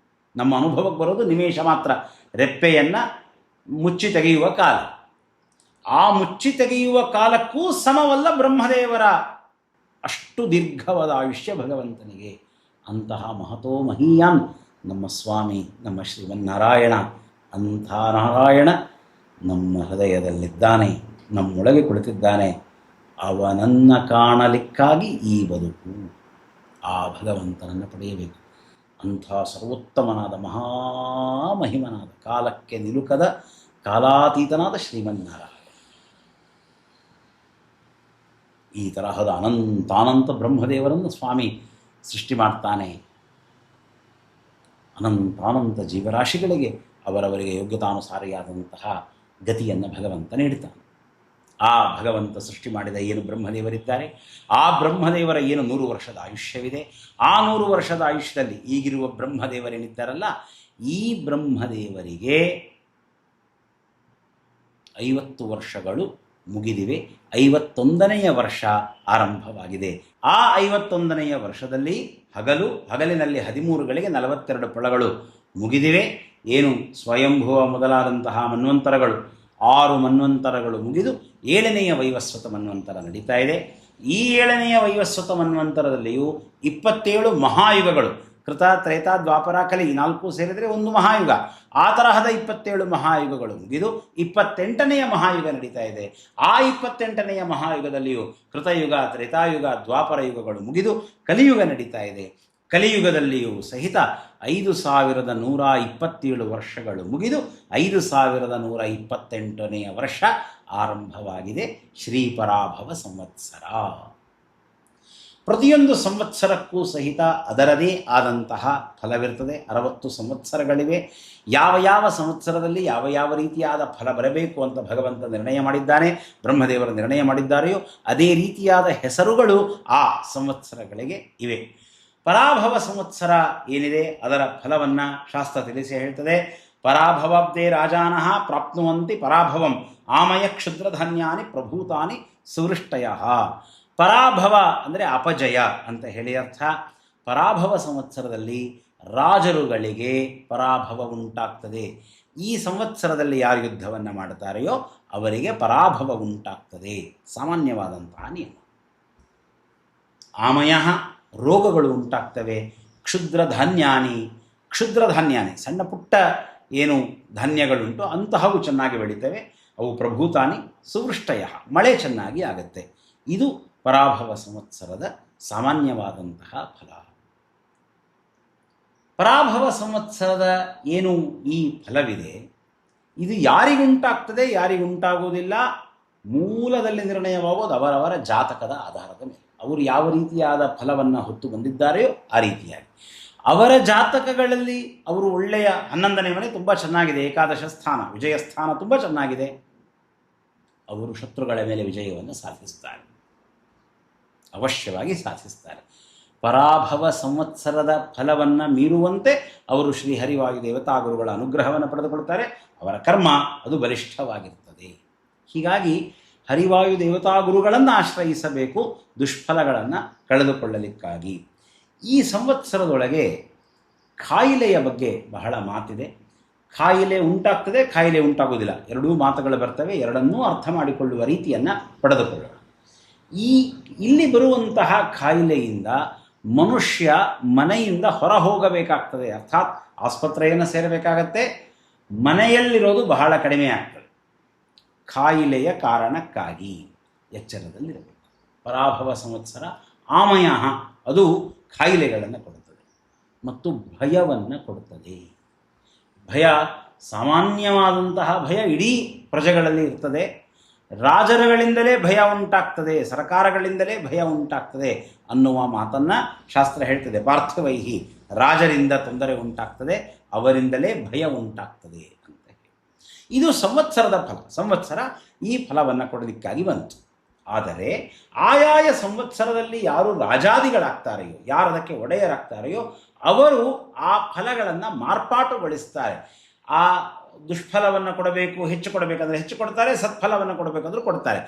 ನಮ್ಮ ಅನುಭವಕ್ಕೆ ಬರೋದು ನಿಮೇಷ ಮಾತ್ರ. ರೆಪ್ಪೆಯನ್ನು ಮುಚ್ಚಿ ತೆಗೆಯುವ ಕಾಲ. ಆ ಮುಚ್ಚಿ ತೆಗೆಯುವ ಕಾಲಕ್ಕೂ ಸಮವಲ್ಲ ಬ್ರಹ್ಮದೇವರ ಅಷ್ಟು ದೀರ್ಘವಾದ ಆಯುಷ್ಯ ಭಗವಂತನಿಗೆ. ಅಂತಹ ಮಹತೋ ಮಹೀಯಾನ್ ನಮ್ಮ ಸ್ವಾಮಿ, ನಮ್ಮ ಶ್ರೀಮನ್ನಾರಾಯಣ. ಅಂಥ ನಾರಾಯಣ ನಮ್ಮ ಹೃದಯದಲ್ಲಿದ್ದಾನೆ, ನಮ್ಮೊಳಗೆ ಕುಳಿತಿದ್ದಾನೆ. ಅವನನ್ನು ಕಾಣಲಿಕ್ಕಾಗಿ ಈ ಬದುಕು. ಆ ಭಗವಂತನನ್ನು ಪಡೆಯಬೇಕು. ಅಂಥ ಸರ್ವೋತ್ತಮನಾದ ಮಹಾಮಹಿಮನಾದ, ಕಾಲಕ್ಕೆ ನಿಲುಕದ ಕಾಲಾತೀತನಾದ ಶ್ರೀಮನ್ನಾರಾಯಣ. ಈ ತರಹದ ಅನಂತ ಬ್ರಹ್ಮದೇವರನ್ನು ಸ್ವಾಮಿ ಸೃಷ್ಟಿ ಮಾಡ್ತಾನೆ. ಅನಂತ ಜೀವರಾಶಿಗಳಿಗೆ ಅವರವರಿಗೆ ಯೋಗ್ಯತಾನುಸಾರಿಯಾದಂತಹ ಗತಿಯನ್ನು ಭಗವಂತ ನೀಡುತ್ತಾನೆ. ಆ ಭಗವಂತ ಸೃಷ್ಟಿ ಮಾಡಿದ ಏನು ಬ್ರಹ್ಮದೇವರಿದ್ದಾರೆ, ಆ ಬ್ರಹ್ಮದೇವರ ಏನು 100 ವರ್ಷದ ಆಯುಷ್ಯವಿದೆ, ಆ 100 ವರ್ಷದ ಆಯುಷ್ಯದಲ್ಲಿ ಈಗಿರುವ ಬ್ರಹ್ಮದೇವರೇನಿದ್ದಾರಲ್ಲ, ಈ ಬ್ರಹ್ಮದೇವರಿಗೆ 50 ವರ್ಷಗಳು ಮುಗಿದಿವೆ. 51ನೆಯ ವರ್ಷ ಆರಂಭವಾಗಿದೆ. ಆ 51ನೆಯ ವರ್ಷದಲ್ಲಿ ಹಗಲಿನಲ್ಲಿ 13ಗಳಿಗೆ 42 ಫಳಗಳು ಮುಗಿದಿವೆ. ಏನು ಸ್ವಯಂಭುವ ಮೊದಲಾದಂತಹ ಮನ್ವಂತರಗಳು 6 ಮನ್ವಂತರಗಳು ಮುಗಿದು 7ನೆಯ ವೈವಸ್ವತ ಮನ್ವಂತರ ನಡೀತಾ ಇದೆ. ಈ 7ನೆಯ ವೈವಸ್ವತ ಮನ್ವಂತರದಲ್ಲಿಯೂ 27 ಮಹಾಯುಗಗಳು, ಕೃತ, ತ್ರೇತ, ದ್ವಾಪರ, ಕಲಿ 4 ಸೇರಿದರೆ ಒಂದು ಮಹಾಯುಗ. ಆ ತರಹದ 27 ಮಹಾಯುಗಗಳು ಮುಗಿದು 28ನೆಯ ಮಹಾಯುಗ ನಡೀತಾ ಇದೆ. ಆ 28ನೆಯ ಮಹಾಯುಗದಲ್ಲಿಯೂ ಕೃತಯುಗ, ತ್ರೇತಾಯುಗ, ದ್ವಾಪರ ಯುಗಗಳು ಮುಗಿದು ಕಲಿಯುಗ ನಡೀತಾ ಇದೆ. ಕಲಿಯುಗದಲ್ಲಿಯೂ ಸಹಿತ 5,127 ವರ್ಷಗಳು ಮುಗಿದು 5,128ನೆಯ ವರ್ಷ ಆರಂಭವಾಗಿದೆ. ಶ್ರೀಪರಾಭವ ಸಂವತ್ಸರ. ಪ್ರತಿಯೊಂದು ಸಂವತ್ಸರಕ್ಕೂ ಸಹಿತ ಅದರದೇ ಆದಂತಹ ಫಲವಿರ್ತದೆ. 60 ಸಂವತ್ಸರಗಳಿವೆ. ಯಾವ ಸಂವತ್ಸರದಲ್ಲಿ ಯಾವ ರೀತಿಯಾದ ಫಲ ಬರಬೇಕು ಅಂತ ಭಗವಂತ ನಿರ್ಣಯ ಮಾಡಿದ್ದಾನೆ, ಬ್ರಹ್ಮದೇವರು ನಿರ್ಣಯ ಮಾಡಿದ್ದಾರೆಯೋ ಅದೇ ರೀತಿಯಾದ ಹೆಸರುಗಳು ಆ ಸಂವತ್ಸರಗಳಿಗೆ ಇವೆ. ಪರಾಭವ ಸಂವತ್ಸರ ಏನಿದೆ ಅದರ ಫಲವನ್ನು ಶಾಸ್ತ್ರ ತಿಳಿಸಿ ಹೇಳ್ತದೆ. ಪರಾಭವಾಬ್ದೇ ರಾಜಾನಃ ಪ್ರಾಪ್ನುವಂತಿ ಪರಾಭವಂ ಆಮಯ ಕ್ಷುದ್ರಧಾನ್ಯಾನಿ ಪ್ರಭೂತಾನಿ ಸುವೃಷ್ಟಯ. ಪರಾಭವ ಅಂದರೆ ಅಪಜಯ ಅಂತ ಹೇಳಿ ಅರ್ಥ. ಪರಾಭವ ಸಂವತ್ಸರದಲ್ಲಿ ರಾಜರುಗಳಿಗೆ ಪರಾಭವ ಉಂಟಾಗ್ತದೆ. ಈ ಸಂವತ್ಸರದಲ್ಲಿ ಯಾರು ಯುದ್ಧವನ್ನು ಮಾಡುತ್ತಾರೆಯೋ ಅವರಿಗೆ ಪರಾಭವ ಉಂಟಾಗ್ತದೆ. ಸಾಮಾನ್ಯವಾದಂತಹ ನಿಯಮ. ಆಮಯ ರೋಗಗಳು ಉಂಟಾಗ್ತವೆ. ಕ್ಷುದ್ರಧಾನ್ಯಾನಿ ಸಣ್ಣ ಪುಟ್ಟ ಏನು ಧಾನ್ಯಗಳುಂಟು ಅಂತಹವು ಚೆನ್ನಾಗಿ ಬೆಳೀತವೆ. ಅವು ಪ್ರಭೂತಾನಿ ಸುವೃಷ್ಟಯ, ಮಳೆ ಚೆನ್ನಾಗಿ ಆಗುತ್ತೆ. ಇದು ಪರಾಭವ ಸಂವತ್ಸರದ ಸಾಮಾನ್ಯವಾದಂತಹ ಫಲ. ಪರಾಭವ ಸಂವತ್ಸರದ ಏನು ಈ ಫಲವಿದೆ, ಇದು ಯಾರಿಗುಂಟಾಗ್ತದೆ ಯಾರಿಗುಂಟಾಗುವುದಿಲ್ಲ, ಮೂಲದಲ್ಲಿ ನಿರ್ಣಯವಾಗುವುದು ಅವರವರ ಜಾತಕದ ಆಧಾರದ ಮೇಲೆ. ಅವರು ಯಾವ ರೀತಿಯಾದ ಫಲವನ್ನು ಹೊತ್ತು ಬಂದಿದ್ದಾರೆಯೋ ಆ ರೀತಿಯಾಗಿ ಅವರ ಜಾತಕಗಳಲ್ಲಿ ಅವರು ಒಳ್ಳೆಯ 11ನೇ ಮನೆ ತುಂಬ ಚೆನ್ನಾಗಿದೆ, ಏಕಾದಶ ಸ್ಥಾನ ವಿಜಯ ಸ್ಥಾನ ತುಂಬ ಚೆನ್ನಾಗಿದೆ, ಅವರು ಶತ್ರುಗಳ ಮೇಲೆ ವಿಜಯವನ್ನು ಸಾಧಿಸ್ತಾರೆ, ಅವಶ್ಯವಾಗಿ ಸಾಧಿಸ್ತಾರೆ. ಪರಾಭವ ಸಂವತ್ಸರದ ಫಲವನ್ನು ಮೀರುವಂತೆ ಅವರು ಶ್ರೀಹರಿವಾಯು ದೇವತಾ ಗುರುಗಳ ಅನುಗ್ರಹವನ್ನು ಪಡೆದುಕೊಳ್ತಾರೆ. ಅವರ ಕರ್ಮ ಅದು ಬಲಿಷ್ಠವಾಗಿರ್ತದೆ. ಹೀಗಾಗಿ ಹರಿವಾಯು ದೇವತಾ ಗುರುಗಳನ್ನು ಆಶ್ರಯಿಸಬೇಕು ದುಷ್ಫಲಗಳನ್ನು ಕಳೆದುಕೊಳ್ಳಲಿಕ್ಕಾಗಿ. ಈ ಸಂವತ್ಸರದೊಳಗೆ ಕಾಯಿಲೆಯ ಬಗ್ಗೆ ಬಹಳ ಮಾತಿದೆ. ಕಾಯಿಲೆ ಉಂಟಾಗ್ತದೆ, ಕಾಯಿಲೆ ಉಂಟಾಗುವುದಿಲ್ಲ, ಎರಡೂ ಮಾತುಗಳು ಬರ್ತವೆ. ಎರಡನ್ನೂ ಅರ್ಥ ಮಾಡಿಕೊಳ್ಳುವ ರೀತಿಯನ್ನು ಪಡೆದುಕೊಳ್ಳೋಣ. ಇಲ್ಲಿ ಬರುವಂತಹ ಕಾಯಿಲೆಯಿಂದ ಮನುಷ್ಯ ಮನೆಯಿಂದ ಹೊರ ಹೋಗಬೇಕಾಗ್ತದೆ, ಅರ್ಥಾತ್ ಆಸ್ಪತ್ರೆಯನ್ನು ಸೇರಬೇಕಾಗತ್ತೆ. ಮನೆಯಲ್ಲಿರೋದು ಬಹಳ ಕಡಿಮೆ ಆಗ್ತದೆ. ಕಾಯಿಲೆಯ ಕಾರಣಕ್ಕಾಗಿ ಎಚ್ಚರದಲ್ಲಿರಬೇಕು. ಪರಾಭವ ಸಂವತ್ಸರ ಆಮಯ, ಅದು ಕಾಯಿಲೆಗಳನ್ನು ಕೊಡುತ್ತದೆ ಮತ್ತು ಭಯವನ್ನು ಕೊಡುತ್ತದೆ. ಭಯ ಸಾಮಾನ್ಯವಾದಂತಹ ಭಯ ಇಡೀ ಪ್ರಜೆಗಳಲ್ಲಿ ಇರ್ತದೆ. ರಾಜರುಗಳಿಂದಲೇ ಭಯ ಉಂಟಾಗ್ತದೆ, ಸರ್ಕಾರಗಳಿಂದಲೇ ಭಯ ಉಂಟಾಗ್ತದೆ ಅನ್ನುವ ಮಾತನ್ನು ಶಾಸ್ತ್ರ ಹೇಳ್ತದೆ. ಪಾರ್ಥಿವೈಹಿ, ರಾಜರಿಂದ ತೊಂದರೆ ಉಂಟಾಗ್ತದೆ, ಅವರಿಂದಲೇ ಭಯ ಉಂಟಾಗ್ತದೆ ಅಂತ ಹೇಳಿ. ಇದು ಸಂವತ್ಸರದ ಫಲ. ಸಂವತ್ಸರ ಈ ಫಲವನ್ನು ಕೊಡಲಿಕ್ಕಾಗಿ ಬಂತು. ಆದರೆ ಆಯಾಯ ಸಂವತ್ಸರದಲ್ಲಿ ಯಾರು ರಾಜಾದಿಗಳಾಗ್ತಾರೆಯೋ, ಯಾರದಕ್ಕೆ ಒಡೆಯರಾಗ್ತಾರೆಯೋ, ಅವರು ಆ ಫಲಗಳನ್ನು ಮಾರ್ಪಾಟುಗೊಳಿಸ್ತಾರೆ. ಆ ದುಷ್ಫಲವನ್ನು ಕೊಡಬೇಕು, ಹೆಚ್ಚು ಕೊಡಬೇಕಂದ್ರೆ ಹೆಚ್ಚು ಕೊಡ್ತಾರೆ, ಸತ್ಫಲವನ್ನು ಕೊಡಬೇಕಂದ್ರೂ ಕೊಡ್ತಾರೆ.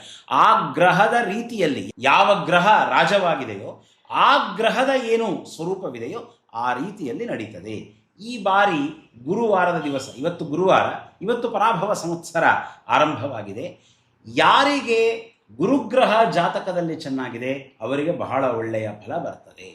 ಆ ಗ್ರಹದ ರೀತಿಯಲ್ಲಿ ಯಾವ ಗ್ರಹ ರಾಜವಾಗಿದೆಯೋ ಆ ಗ್ರಹದ ಏನು ಸ್ವರೂಪವಿದೆಯೋ ಆ ರೀತಿಯಲ್ಲಿ ನಡೀತದೆ. ಈ ಬಾರಿ ಗುರುವಾರದ ದಿವಸ, ಇವತ್ತು ಗುರುವಾರ, ಇವತ್ತು ಪರಾಭವ ಸಂವತ್ಸರ ಆರಂಭವಾಗಿದೆ. ಯಾರಿಗೆ ಗುರುಗ್ರಹ ಜಾತಕದಲ್ಲಿ ಚೆನ್ನಾಗಿದೆ ಅವರಿಗೆ ಬಹಳ ಒಳ್ಳೆಯ ಫಲ ಬರ್ತದೆ.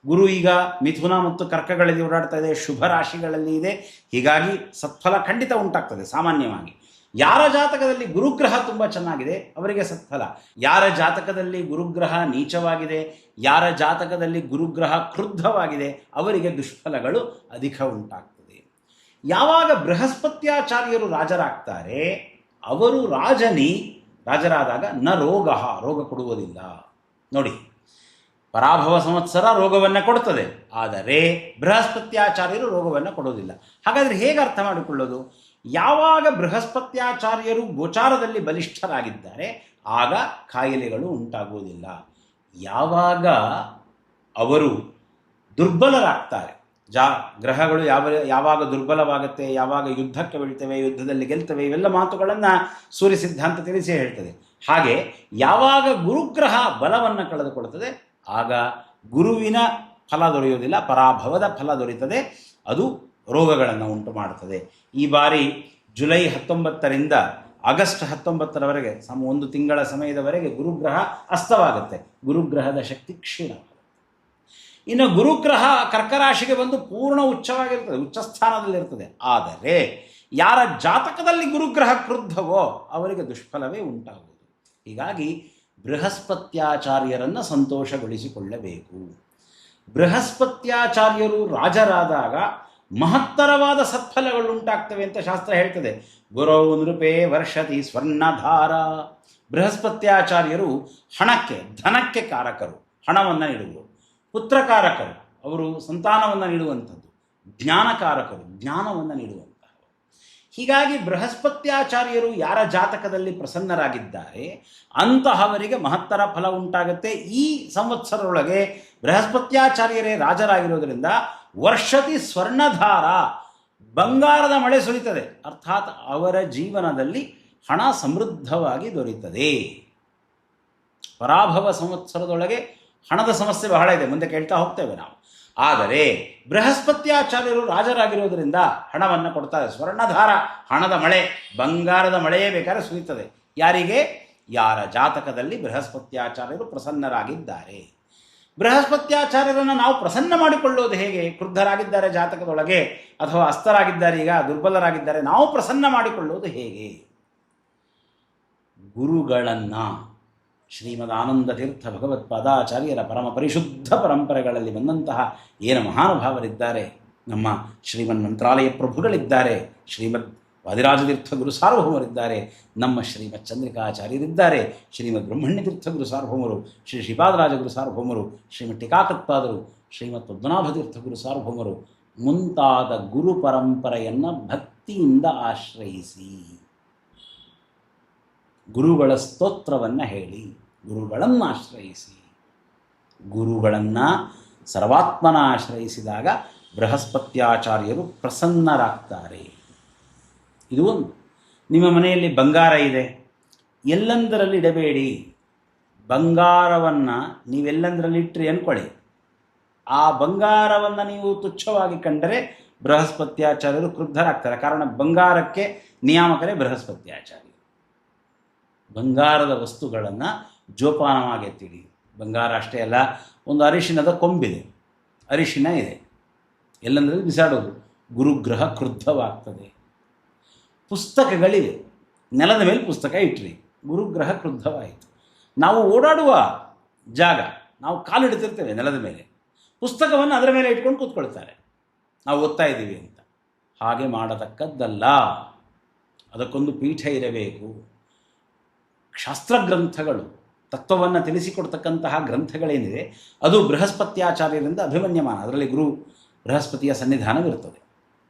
ಗುರು ಈಗ ಮಿಥುನ ಮತ್ತು ಕರ್ಕಗಳಲ್ಲಿ ಓಡಾಡ್ತಾ ಇದೆ, ಶುಭ ರಾಶಿಗಳಲ್ಲಿ ಇದೆ. ಹೀಗಾಗಿ ಸತ್ಫಲ ಖಂಡಿತ ಉಂಟಾಗ್ತದೆ ಸಾಮಾನ್ಯವಾಗಿ. ಯಾರ ಜಾತಕದಲ್ಲಿ ಗುರುಗ್ರಹ ತುಂಬ ಚೆನ್ನಾಗಿದೆ ಅವರಿಗೆ ಸತ್ಫಲ. ಯಾರ ಜಾತಕದಲ್ಲಿ ಗುರುಗ್ರಹ ನೀಚವಾಗಿದೆ, ಯಾರ ಜಾತಕದಲ್ಲಿ ಗುರುಗ್ರಹ ಕ್ರುದ್ಧವಾಗಿದೆ ಅವರಿಗೆ ದುಷ್ಫಲಗಳು ಅಧಿಕ ಉಂಟಾಗ್ತದೆ. ಯಾವಾಗ ಬೃಹಸ್ಪತ್ಯಾಚಾರ್ಯರು ರಾಜರಾಗ್ತಾರೆ, ಅವರು ರಾಜರಾದಾಗ ರೋಗ ಕೊಡುವುದಿಲ್ಲ. ನೋಡಿ, ಪರಾಭವ ಸಂವತ್ಸರ ರೋಗವನ್ನು ಕೊಡುತ್ತದೆ, ಆದರೆ ಬೃಹಸ್ಪತ್ಯಾಚಾರ್ಯರು ರೋಗವನ್ನು ಕೊಡುವುದಿಲ್ಲ. ಹಾಗಾದರೆ ಹೇಗೆ ಅರ್ಥ ಮಾಡಿಕೊಳ್ಳೋದು? ಯಾವಾಗ ಬೃಹಸ್ಪತ್ಯಾಚಾರ್ಯರು ಗೋಚಾರದಲ್ಲಿ ಬಲಿಷ್ಠರಾಗಿದ್ದಾರೆ ಆಗ ಕಾಯಿಲೆಗಳು ಉಂಟಾಗುವುದಿಲ್ಲ. ಯಾವಾಗ ಅವರು ದುರ್ಬಲರಾಗ್ತಾರೆ, ಗ್ರಹಗಳು ಯಾವಾಗ ದುರ್ಬಲವಾಗುತ್ತೆ, ಯಾವಾಗ ಯುದ್ಧಕ್ಕೆ ಬೀಳ್ತವೆ, ಯುದ್ಧದಲ್ಲಿ ಗೆಲ್ತವೆ, ಇವೆಲ್ಲ ಮಾತುಗಳನ್ನು ಸೂರ್ಯ ಸಿದ್ಧಾಂತ ತಿಳಿಸಿ ಹೇಳ್ತದೆ. ಹಾಗೆ ಯಾವಾಗ ಗುರುಗ್ರಹ ಬಲವನ್ನು ಕಳೆದುಕೊಳ್ಳುತ್ತದೆ ಆಗ ಗುರುವಿನ ಫಲ ದೊರೆಯುವುದಿಲ್ಲ, ಪರಾಭವದ ಫಲ ದೊರೆಯುತ್ತದೆ. ಅದು ರೋಗಗಳನ್ನು ಉಂಟು ಮಾಡುತ್ತದೆ. ಈ ಬಾರಿ ಜುಲೈ 19ರಿಂದ ಆಗಸ್ಟ್ 19ರವರೆಗೆ ಒಂದು ತಿಂಗಳ ಸಮಯದವರೆಗೆ ಗುರುಗ್ರಹ ಅಸ್ತವಾಗುತ್ತೆ. ಗುರುಗ್ರಹದ ಶಕ್ತಿ ಕ್ಷೀಣವಾಗುತ್ತೆ. ಇನ್ನು ಗುರುಗ್ರಹ ಕರ್ಕರಾಶಿಗೆ ಬಂದು ಪೂರ್ಣ ಉಚ್ಚವಾಗಿರ್ತದೆ, ಉಚ್ಚಸ್ಥಾನದಲ್ಲಿರ್ತದೆ. ಆದರೆ ಯಾರ ಜಾತಕದಲ್ಲಿ ಗುರುಗ್ರಹ ಕ್ರುದ್ಧವೋ ಅವರಿಗೆ ದುಷ್ಫಲವೇ ಉಂಟಾಗುವುದು. ಹೀಗಾಗಿ ಬೃಹಸ್ಪತ್ಯಾಚಾರ್ಯರನ್ನು ಸಂತೋಷಗೊಳಿಸಿಕೊಳ್ಳಬೇಕು. ಬೃಹಸ್ಪತ್ಯಾಚಾರ್ಯರು ರಾಜರಾದಾಗ ಮಹತ್ತರವಾದ ಸತ್ಫಲಗಳು ಉಂಟಾಗ್ತವೆ ಅಂತ ಶಾಸ್ತ್ರ ಹೇಳ್ತದೆ. ಗುರೌ ನೃಪೇ ವರ್ಷತಿ ಸ್ವರ್ಣಧಾರ. ಬೃಹಸ್ಪತ್ಯಾಚಾರ್ಯರು ಧನಕ್ಕೆ ಕಾರಕರು, ಹಣವನ್ನು ನೀಡುವರು. ಪುತ್ರಕಾರಕರು, ಅವರು ಸಂತಾನವನ್ನು ನೀಡುವಂಥದ್ದು. ಜ್ಞಾನಕಾರಕರು, ಜ್ಞಾನವನ್ನು ನೀಡುವಂಥದ್ದು. ಹೀಗಾಗಿ ಬೃಹಸ್ಪತ್ಯಾಚಾರ್ಯರು ಯಾರ ಜಾತಕದಲ್ಲಿ ಪ್ರಸನ್ನರಾಗಿದ್ದಾರೆ ಅಂತಹವರಿಗೆ ಮಹತ್ತರ ಫಲ ಉಂಟಾಗುತ್ತೆ. ಈ ಸಂವತ್ಸರದೊಳಗೆ ಬೃಹಸ್ಪತ್ಯಾಚಾರ್ಯರೇ ರಾಜರಾಗಿರೋದರಿಂದ ವರ್ಷತಿ ಸ್ವರ್ಣಧಾರ, ಬಂಗಾರದ ಮಳೆ ಸುರಿತದೆ. ಅರ್ಥಾತ್ ಅವರ ಜೀವನದಲ್ಲಿ ಹಣ ಸಮೃದ್ಧವಾಗಿ ದೊರೆಯುತ್ತದೆ. ಪರಾಭವ ಸಂವತ್ಸರದೊಳಗೆ ಹಣದ ಸಮಸ್ಯೆ ಬಹಳ ಇದೆ, ಮುಂದೆ ಕೇಳ್ತಾ ಹೋಗ್ತೇವೆ ನಾವು. ಆದರೆ ಬೃಹಸ್ಪತ್ಯಾಚಾರ್ಯರು ರಾಜರಾಗಿರೋದರಿಂದ ಹಣವನ್ನು ಕೊಡ್ತಾರೆ. ಸ್ವರ್ಣಧಾರ, ಹಣದ ಮಳೆ, ಬಂಗಾರದ ಮಳೆಯೇ ಬೇಕಾದ್ರೆ ಸುರಿಯುತ್ತದೆ. ಯಾರಿಗೆ? ಯಾರ ಜಾತಕದಲ್ಲಿ ಬೃಹಸ್ಪತ್ಯಾಚಾರ್ಯರು ಪ್ರಸನ್ನರಾಗಿದ್ದಾರೆ. ಬೃಹಸ್ಪತ್ಯಾಚಾರ್ಯರನ್ನು ನಾವು ಪ್ರಸನ್ನ ಮಾಡಿಕೊಳ್ಳೋದು ಹೇಗೆ? ಕ್ರುದ್ಧರಾಗಿದ್ದಾರೆ ಜಾತಕದೊಳಗೆ, ಅಥವಾ ಅಸ್ತರಾಗಿದ್ದಾರೆ, ಈಗ ದುರ್ಬಲರಾಗಿದ್ದಾರೆ, ನಾವು ಪ್ರಸನ್ನ ಮಾಡಿಕೊಳ್ಳೋದು ಹೇಗೆ? ಗುರುಗಳನ್ನು, ಶ್ರೀಮದ್ ಆನಂದ ತೀರ್ಥ ಭಗವತ್ಪಾದಾಚಾರ್ಯರ ಪರಮ ಪರಿಶುದ್ಧ ಪರಂಪರೆಗಳಲ್ಲಿ ಬಂದಂತಹ ಏನು ಮಹಾನುಭಾವರಿದ್ದಾರೆ, ನಮ್ಮ ಶ್ರೀಮನ್ ಮಂತ್ರಾಲಯ ಪ್ರಭುಗಳಿದ್ದಾರೆ, ಶ್ರೀಮದ್ ವಾದಿರಾಜತೀರ್ಥ ಗುರು ಸಾರ್ವಭೌಮರಿದ್ದಾರೆ, ನಮ್ಮ ಶ್ರೀಮತ್ ಚಂದ್ರಿಕಾಚಾರ್ಯರಿದ್ದಾರೆ, ಶ್ರೀಮದ್ ಬ್ರಹ್ಮಣ್ಯತೀರ್ಥ ಗುರು ಸಾರ್ವಭೌಮರು, ಶ್ರೀ ಶ್ರೀಪಾದರಾಜ ಗುರು ಸಾರ್ವಭೌಮರು, ಶ್ರೀಮತ್ ಟೀಕಾಕತ್ಪಾದರು, ಶ್ರೀಮತ್ ಪದ್ಮನಾಭತೀರ್ಥ ಗುರು ಸಾರ್ವಭೌಮರು ಮುಂತಾದ ಗುರು ಪರಂಪರೆಯನ್ನು ಭಕ್ತಿಯಿಂದ ಆಶ್ರಯಿಸಿ, ಗುರುಗಳ ಸ್ತೋತ್ರವನ್ನು ಹೇಳಿ, ಗುರುಗಳನ್ನು ಆಶ್ರಯಿಸಿ. ಗುರುಗಳನ್ನು ಸರ್ವಾತ್ಮನ ಆಶ್ರಯಿಸಿದಾಗ ಬೃಹಸ್ಪತ್ಯಾಚಾರ್ಯರು ಪ್ರಸನ್ನರಾಗ್ತಾರೆ. ಇದು ಒಂದು. ನಿಮ್ಮ ಮನೆಯಲ್ಲಿ ಬಂಗಾರ ಇದೆ, ಎಲ್ಲಂದರಲ್ಲಿ ಇಡಬೇಡಿ. ಬಂಗಾರವನ್ನು ನೀವೆಲ್ಲಂದರಲ್ಲಿ ಇಟ್ಟರೆ ಅಂದ್ಕೊಳ್ಳಿ, ಆ ಬಂಗಾರವನ್ನು ನೀವು ತುಚ್ಛವಾಗಿ ಕಂಡರೆ ಬೃಹಸ್ಪತ್ಯಾಚಾರ್ಯರು ಕ್ರುದ್ಧರಾಗ್ತಾರೆ. ಕಾರಣ ಬಂಗಾರಕ್ಕೆ ನಿಯಾಮಕರೇ ಬೃಹಸ್ಪತ್ಯಾಚಾರ್ಯರು. ಬಂಗಾರದ ವಸ್ತುಗಳನ್ನು ಜೋಪಾನವಾಗಿ ಎತ್ತಿಡಿ. ಬಂಗಾರ ಅಷ್ಟೇ ಅಲ್ಲ, ಒಂದು ಅರಿಶಿಣದ ಕೊಂಬಿದೆ, ಅರಿಶಿಣ ಇದೆ, ಎಲ್ಲಂದರಲ್ಲಿ ಬಿಸಾಡೋದು, ಗುರುಗ್ರಹ ಕ್ರುದ್ಧವಾಗ್ತದೆ. ಪುಸ್ತಕಗಳಿವೆ, ನೆಲದ ಮೇಲೆ ಪುಸ್ತಕ ಇಟ್ರಿ, ಗುರುಗ್ರಹ ಕ್ರುದ್ಧವಾಯಿತು. ನಾವು ಓಡಾಡುವ ಜಾಗ, ನಾವು ಕಾಲಿಡ್ತಿರ್ತೇವೆ ನೆಲದ ಮೇಲೆ, ಪುಸ್ತಕವನ್ನು ಅದರ ಮೇಲೆ ಇಟ್ಕೊಂಡು ಕೂತ್ಕೊಳ್ತಾರೆ, ನಾವು ಓದ್ತಾ ಇದ್ದೀವಿ ಅಂತ. ಹಾಗೆ ಮಾಡತಕ್ಕದ್ದಲ್ಲ, ಅದಕ್ಕೊಂದು ಪೀಠ ಇರಬೇಕು. ಶಾಸ್ತ್ರಗ್ರಂಥಗಳು, ತತ್ವವನ್ನು ತಿಳಿಸಿಕೊಡ್ತಕ್ಕಂತಹ ಗ್ರಂಥಗಳೇನಿದೆ ಅದು ಬೃಹಸ್ಪತ್ಯಾಚಾರ್ಯರಿಂದ ಅಭಿಮನ್ಯಮಾನ, ಅದರಲ್ಲಿ ಗುರು ಬೃಹಸ್ಪತಿಯ ಸನ್ನಿಧಾನವಿರುತ್ತದೆ.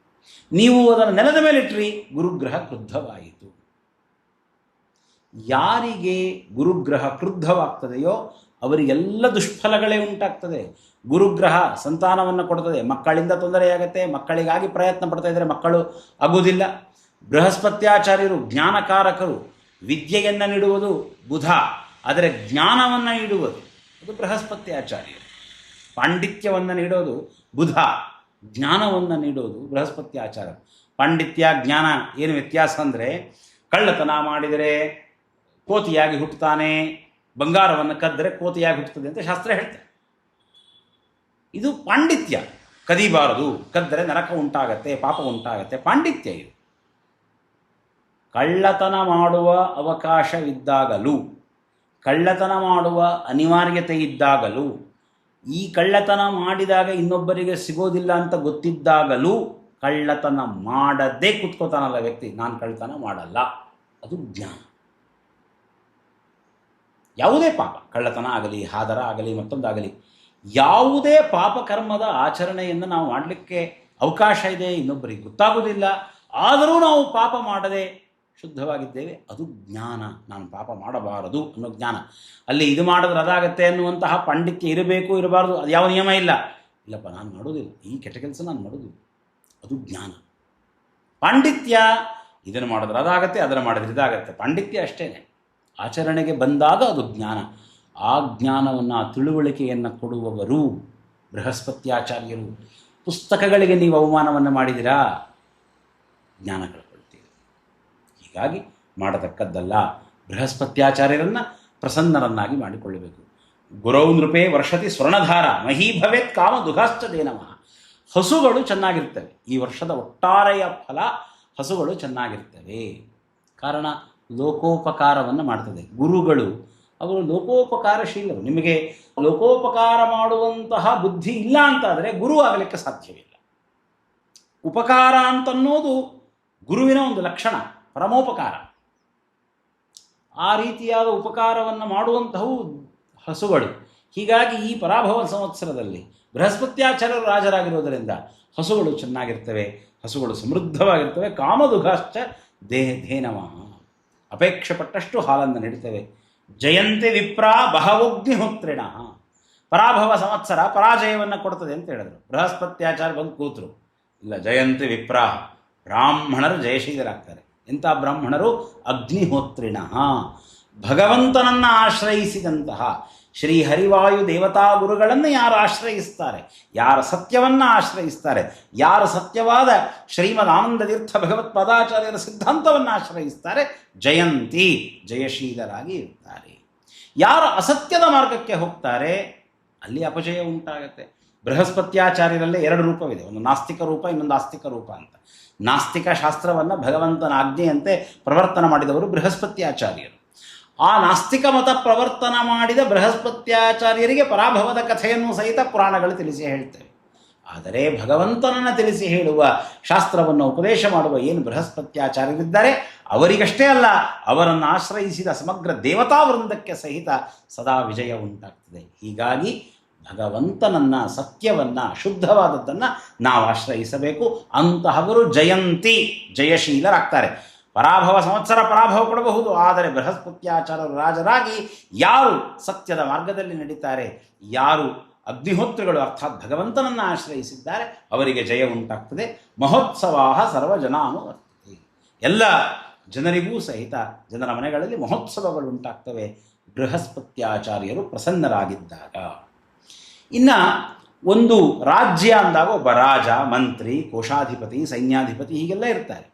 ನೀವು ಅದನ್ನು ನೆಲದ ಮೇಲೆ ಇಟ್ರಿ, ಗುರುಗ್ರಹ ಕ್ರುದ್ಧವಾಯಿತು. ಯಾರಿಗೆ ಗುರುಗ್ರಹ ಕ್ರುದ್ಧವಾಗ್ತದೆಯೋ ಅವರಿಗೆಲ್ಲ ದುಷ್ಫಲಗಳೇ ಉಂಟಾಗ್ತದೆ. ಗುರುಗ್ರಹ ಸಂತಾನವನ್ನು ಕೊಡ್ತದೆ, ಮಕ್ಕಳಿಂದ ತೊಂದರೆಯಾಗತ್ತೆ, ಮಕ್ಕಳಿಗಾಗಿ ಪ್ರಯತ್ನ ಪಡ್ತಾ ಇದ್ದರೆ ಮಕ್ಕಳು ಆಗುವುದಿಲ್ಲ. ಬೃಹಸ್ಪತ್ಯಾಚಾರ್ಯರು ಜ್ಞಾನಕಾರಕರು, ವಿದ್ಯೆಯನ್ನು ನೀಡುವುದು ಬುಧ, ಆದರೆ ಜ್ಞಾನವನ್ನು ನೀಡುವುದು ಅದು ಬೃಹಸ್ಪತ್ಯಾಚಾರ್ಯರು. ಪಾಂಡಿತ್ಯವನ್ನು ನೀಡೋದು ಬುಧ, ಜ್ಞಾನವನ್ನು ನೀಡೋದು ಬೃಹಸ್ಪತ್ಯಾಚಾರ್ಯರು. ಪಾಂಡಿತ್ಯ ಜ್ಞಾನ ಏನು ವ್ಯತ್ಯಾಸ ಅಂದರೆ, ಕಳ್ಳತನ ಮಾಡಿದರೆ ಕೋತಿಯಾಗಿ ಹುಟ್ಟುತ್ತಾನೆ, ಬಂಗಾರವನ್ನು ಕದ್ದರೆ ಕೋತಿಯಾಗಿ ಹುಟ್ಟುತ್ತದೆ ಅಂತ ಶಾಸ್ತ್ರ ಹೇಳ್ತಾರೆ. ಇದು ಪಾಂಡಿತ್ಯ. ಕದಿಬಾರದು, ಕದ್ದರೆ ನರಕ ಉಂಟಾಗತ್ತೆ, ಪಾಪ ಉಂಟಾಗತ್ತೆ, ಪಾಂಡಿತ್ಯ ಇದು. ಕಳ್ಳತನ ಮಾಡುವ ಅವಕಾಶವಿದ್ದಾಗಲೂ, ಕಳ್ಳತನ ಮಾಡುವ ಅನಿವಾರ್ಯತೆ ಇದ್ದಾಗಲೂ, ಈ ಕಳ್ಳತನ ಮಾಡಿದಾಗ ಇನ್ನೊಬ್ಬರಿಗೆ ಸಿಗೋದಿಲ್ಲ ಅಂತ ಗೊತ್ತಿದ್ದಾಗಲೂ ಕಳ್ಳತನ ಮಾಡದೇ ಕೂತ್ಕೋತಾನಲ್ಲ ವ್ಯಕ್ತಿ, ನಾನು ಕಳ್ಳತನ ಮಾಡಲ್ಲ, ಅದು ಜ್ಞಾನ. ಯಾವುದೇ ಪಾಪ, ಕಳ್ಳತನ ಆಗಲಿ, ಹಾದರ ಆಗಲಿ, ಮತ್ತೊಂದಾಗಲಿ, ಯಾವುದೇ ಪಾಪಕರ್ಮದ ಆಚರಣೆಯನ್ನು ನಾವು ಮಾಡಲಿಕ್ಕೆ ಅವಕಾಶ ಇದೆ, ಇನ್ನೊಬ್ಬರಿಗೆ ಗೊತ್ತಾಗೋದಿಲ್ಲ, ಆದರೂ ನಾವು ಪಾಪ ಮಾಡದೆ ಶುದ್ಧವಾಗಿದ್ದೇವೆ, ಅದು ಜ್ಞಾನ. ನಾನು ಪಾಪ ಮಾಡಬಾರದು ಅನ್ನೋ ಜ್ಞಾನ. ಅಲ್ಲಿ ಇದು ಮಾಡಿದ್ರೆ ಅದಾಗತ್ತೆ ಅನ್ನುವಂತಹ ಪಾಂಡಿತ್ಯ ಇರಬೇಕು ಇರಬಾರ್ದು ಅದು ಯಾವ ನಿಯಮ ಇಲ್ಲ. ಇಲ್ಲಪ್ಪ, ನಾನು ಮಾಡೋದಿಲ್ಲ, ಈ ಕೆಟ್ಟ ಕೆಲಸ ನಾನು ಮಾಡೋದಿಲ್ಲ, ಅದು ಜ್ಞಾನ. ಪಾಂಡಿತ್ಯ ಇದನ್ನು ಮಾಡಿದ್ರೆ ಅದಾಗತ್ತೆ, ಅದನ್ನು ಮಾಡಿದ್ರೆ ಇದಾಗತ್ತೆ, ಪಾಂಡಿತ್ಯ ಅಷ್ಟೇ. ಆಚರಣೆಗೆ ಬಂದಾಗ ಅದು ಜ್ಞಾನ. ಆ ಜ್ಞಾನವನ್ನು, ಆ ತಿಳುವಳಿಕೆಯನ್ನು ಕೊಡುವವರು ಬೃಹಸ್ಪತ್ಯಾಚಾರ್ಯರು. ಪುಸ್ತಕಗಳಿಗೆ ನೀವು ಅವಮಾನವನ್ನು ಮಾಡಿದಿರಾ, ಜ್ಞಾನ ಕಳ್ಕೊಳ್ತೀರಿ. ಹೀಗಾಗಿ ಮಾಡತಕ್ಕದ್ದಲ್ಲ. ಬೃಹಸ್ಪತ್ಯಾಚಾರ್ಯರನ್ನು ಪ್ರಸನ್ನರನ್ನಾಗಿ ಮಾಡಿಕೊಳ್ಳಬೇಕು. ಗುರೌ ನೃಪೇ ವರ್ಷತಿ ಸ್ವರ್ಣಧಾರ ಮಹೀ ಭವೇತ್ ಕಾಮ ದುಘಾಶ್ಚ ದೇನಮಃ. ಹಸುಗಳು ಚೆನ್ನಾಗಿರ್ತವೆ. ಈ ವರ್ಷದ ಒಟ್ಟಾರೆಯ ಫಲ ಹಸುಗಳು ಚೆನ್ನಾಗಿರ್ತವೆ. ಕಾರಣ ಲೋಕೋಪಕಾರವನ್ನು ಮಾಡ್ತದೆ. ಗುರುಗಳು ಅವರು ಲೋಕೋಪಕಾರಶೀಲರು. ನಿಮಗೆ ಲೋಕೋಪಕಾರ ಮಾಡುವಂತಹ ಬುದ್ಧಿ ಇಲ್ಲ ಅಂತಾದರೆ ಗುರು ಆಗಲಿಕ್ಕೆ ಸಾಧ್ಯವಿಲ್ಲ. ಉಪಕಾರ ಅಂತನ್ನೋದು ಗುರುವಿನ ಒಂದು ಲಕ್ಷಣ, ಪರಮೋಪಕಾರ. ಆ ರೀತಿಯಾದ ಉಪಕಾರವನ್ನು ಮಾಡುವಂತಹವು ಹಸುಗಳು. ಹೀಗಾಗಿ ಈ ಪರಾಭವ ಸಂವತ್ಸರದಲ್ಲಿ ಬೃಹಸ್ಪತ್ಯಾಚಾರ್ಯರು ರಾಜರಾಗಿರೋದರಿಂದ ಹಸುಗಳು ಚೆನ್ನಾಗಿರ್ತವೆ, ಹಸುಗಳು ಸಮೃದ್ಧವಾಗಿರ್ತವೆ. ಕಾಮದುಘಾಶ್ಚ ಧೇನವಃ, ಅಪೇಕ್ಷೆ ಪಟ್ಟಷ್ಟು ಹಾಲನ್ನು ನೀಡುತ್ತವೆ. ಜಯಂತಿ ವಿಪ್ರ ಬಹವೋಗ್ನಿಹೋತ್ರಿಣ. ಪರಾಭವ ಸಂವತ್ಸರ ಪರಾಜಯವನ್ನು ಕೊಡ್ತದೆ ಅಂತ ಹೇಳಿದ್ರು. ಬೃಹಸ್ಪತ್ಯಾಚಾರ್ಯ ಬಂದು ಕೂತರು. ಇಲ್ಲ, ಜಯಂತಿ ವಿಪ್ರ, ಬ್ರಾಹ್ಮಣರು ಜಯಶೀಲರಾಗ್ತಾರೆ. ಎಂಥ ಬ್ರಾಹ್ಮಣರು? ಅಗ್ನಿಹೋತ್ರಿಣ, ಭಗವಂತನನ್ನು ಆಶ್ರಯಿಸಿದಂತಹ ಶ್ರೀ ಹರಿವಾಯು ದೇವತಾ ಗುರುಗಳನ್ನು ಯಾರು ಆಶ್ರಯಿಸ್ತಾರೆ, ಯಾರು ಸತ್ಯವನ್ನು ಆಶ್ರಯಿಸ್ತಾರೆ, ಯಾರು ಸತ್ಯವಾದ ಶ್ರೀಮದ್ ಆನಂದತೀರ್ಥ ಭಗವತ್ಪಾದಾಚಾರ್ಯರ ಸಿದ್ಧಾಂತವನ್ನು ಆಶ್ರಯಿಸ್ತಾರೆ, ಜಯಂತಿ, ಜಯಶೀಲರಾಗಿ ಇರ್ತಾರೆ. ಯಾರು ಅಸತ್ಯದ ಮಾರ್ಗಕ್ಕೆ ಹೋಗ್ತಾರೆ, ಅಲ್ಲಿ ಅಪಜಯ ಉಂಟಾಗುತ್ತೆ. ಬೃಹಸ್ಪತ್ಯಾಚಾರ್ಯರಲ್ಲೇ ಎರಡು ರೂಪವಿದೆ, ಒಂದು ನಾಸ್ತಿಕ ರೂಪ, ಇನ್ನೊಂದು ಆಸ್ತಿಕ ರೂಪ ಅಂತ. ನಾಸ್ತಿಕ ಶಾಸ್ತ್ರವನ್ನು ಭಗವಂತನ ಆಜ್ಞೆಯಂತೆ ಪ್ರವರ್ತನ ಮಾಡಿದವರು ಬೃಹಸ್ಪತ್ಯಾಚಾರ್ಯರು. ಆ ನಾಸ್ತಿಕ ಮತ ಪ್ರವರ್ತನ ಮಾಡಿದ ಬೃಹಸ್ಪತ್ಯಾಚಾರ್ಯರಿಗೆ ಪರಾಭವದ ಕಥೆಯನ್ನು ಸಹಿತ ಪುರಾಣಗಳು ತಿಳಿಸಿ ಹೇಳ್ತೇವೆ. ಆದರೆ ಭಗವಂತನನ್ನು ತಿಳಿಸಿ ಹೇಳುವ ಶಾಸ್ತ್ರವನ್ನು ಉಪದೇಶ ಮಾಡುವ ಏನು ಬೃಹಸ್ಪತ್ಯಾಚಾರ್ಯರಿದ್ದಾರೆ ಅವರಿಗಷ್ಟೇ ಅಲ್ಲ, ಅವರನ್ನು ಆಶ್ರಯಿಸಿದ ಸಮಗ್ರ ದೇವತಾ ವೃಂದಕ್ಕೆ ಸಹಿತ ಸದಾ ವಿಜಯ ಉಂಟಾಗ್ತದೆ. ಹೀಗಾಗಿ ಭಗವಂತನನ್ನು, ಸತ್ಯವನ್ನು, ಶುದ್ಧವಾದದ್ದನ್ನು ನಾವು ಆಶ್ರಯಿಸಬೇಕು. ಅಂತಹವರು ಜಯಂತಿ, ಜಯಶೀಲರಾಗ್ತಾರೆ. ಪರಾಭವ ಸಂವತ್ಸರ ಪರಾಭವ ಕೊಡಬಹುದು, ಆದರೆ ಬೃಹಸ್ಪತ್ಯಾಚಾರ್ಯರು ರಾಜರಾಗಿ ಯಾರು ಸತ್ಯದ ಮಾರ್ಗದಲ್ಲಿ ನಡೀತಾರೆ, ಯಾರು ಅಗ್ನಿಹೋತ್ರಗಳು ಅರ್ಥಾತ್ ಭಗವಂತನನ್ನು ಆಶ್ರಯಿಸಿದ್ದಾರೆ ಅವರಿಗೆ ಜಯ ಉಂಟಾಗ್ತದೆ. ಮಹೋತ್ಸವಾಹ ಸರ್ವಜನಾನುವರ್ತತೆ, ಎಲ್ಲ ಜನರಿಗೂ ಸಹಿತ ಜನರ ಮನೆಗಳಲ್ಲಿ ಮಹೋತ್ಸವಗಳು ಉಂಟಾಗ್ತವೆ ಬೃಹಸ್ಪತ್ಯಾಚಾರ್ಯರು ಪ್ರಸನ್ನರಾಗಿದ್ದಾಗ. ಇನ್ನು ಒಂದು ರಾಜ್ಯ ಅಂದಾಗ ಒಬ್ಬ ರಾಜ, ಮಂತ್ರಿ, ಕೋಶಾಧಿಪತಿ, ಸೈನ್ಯಾಧಿಪತಿ ಹೀಗೆಲ್ಲ ಇರ್ತಾರೆ.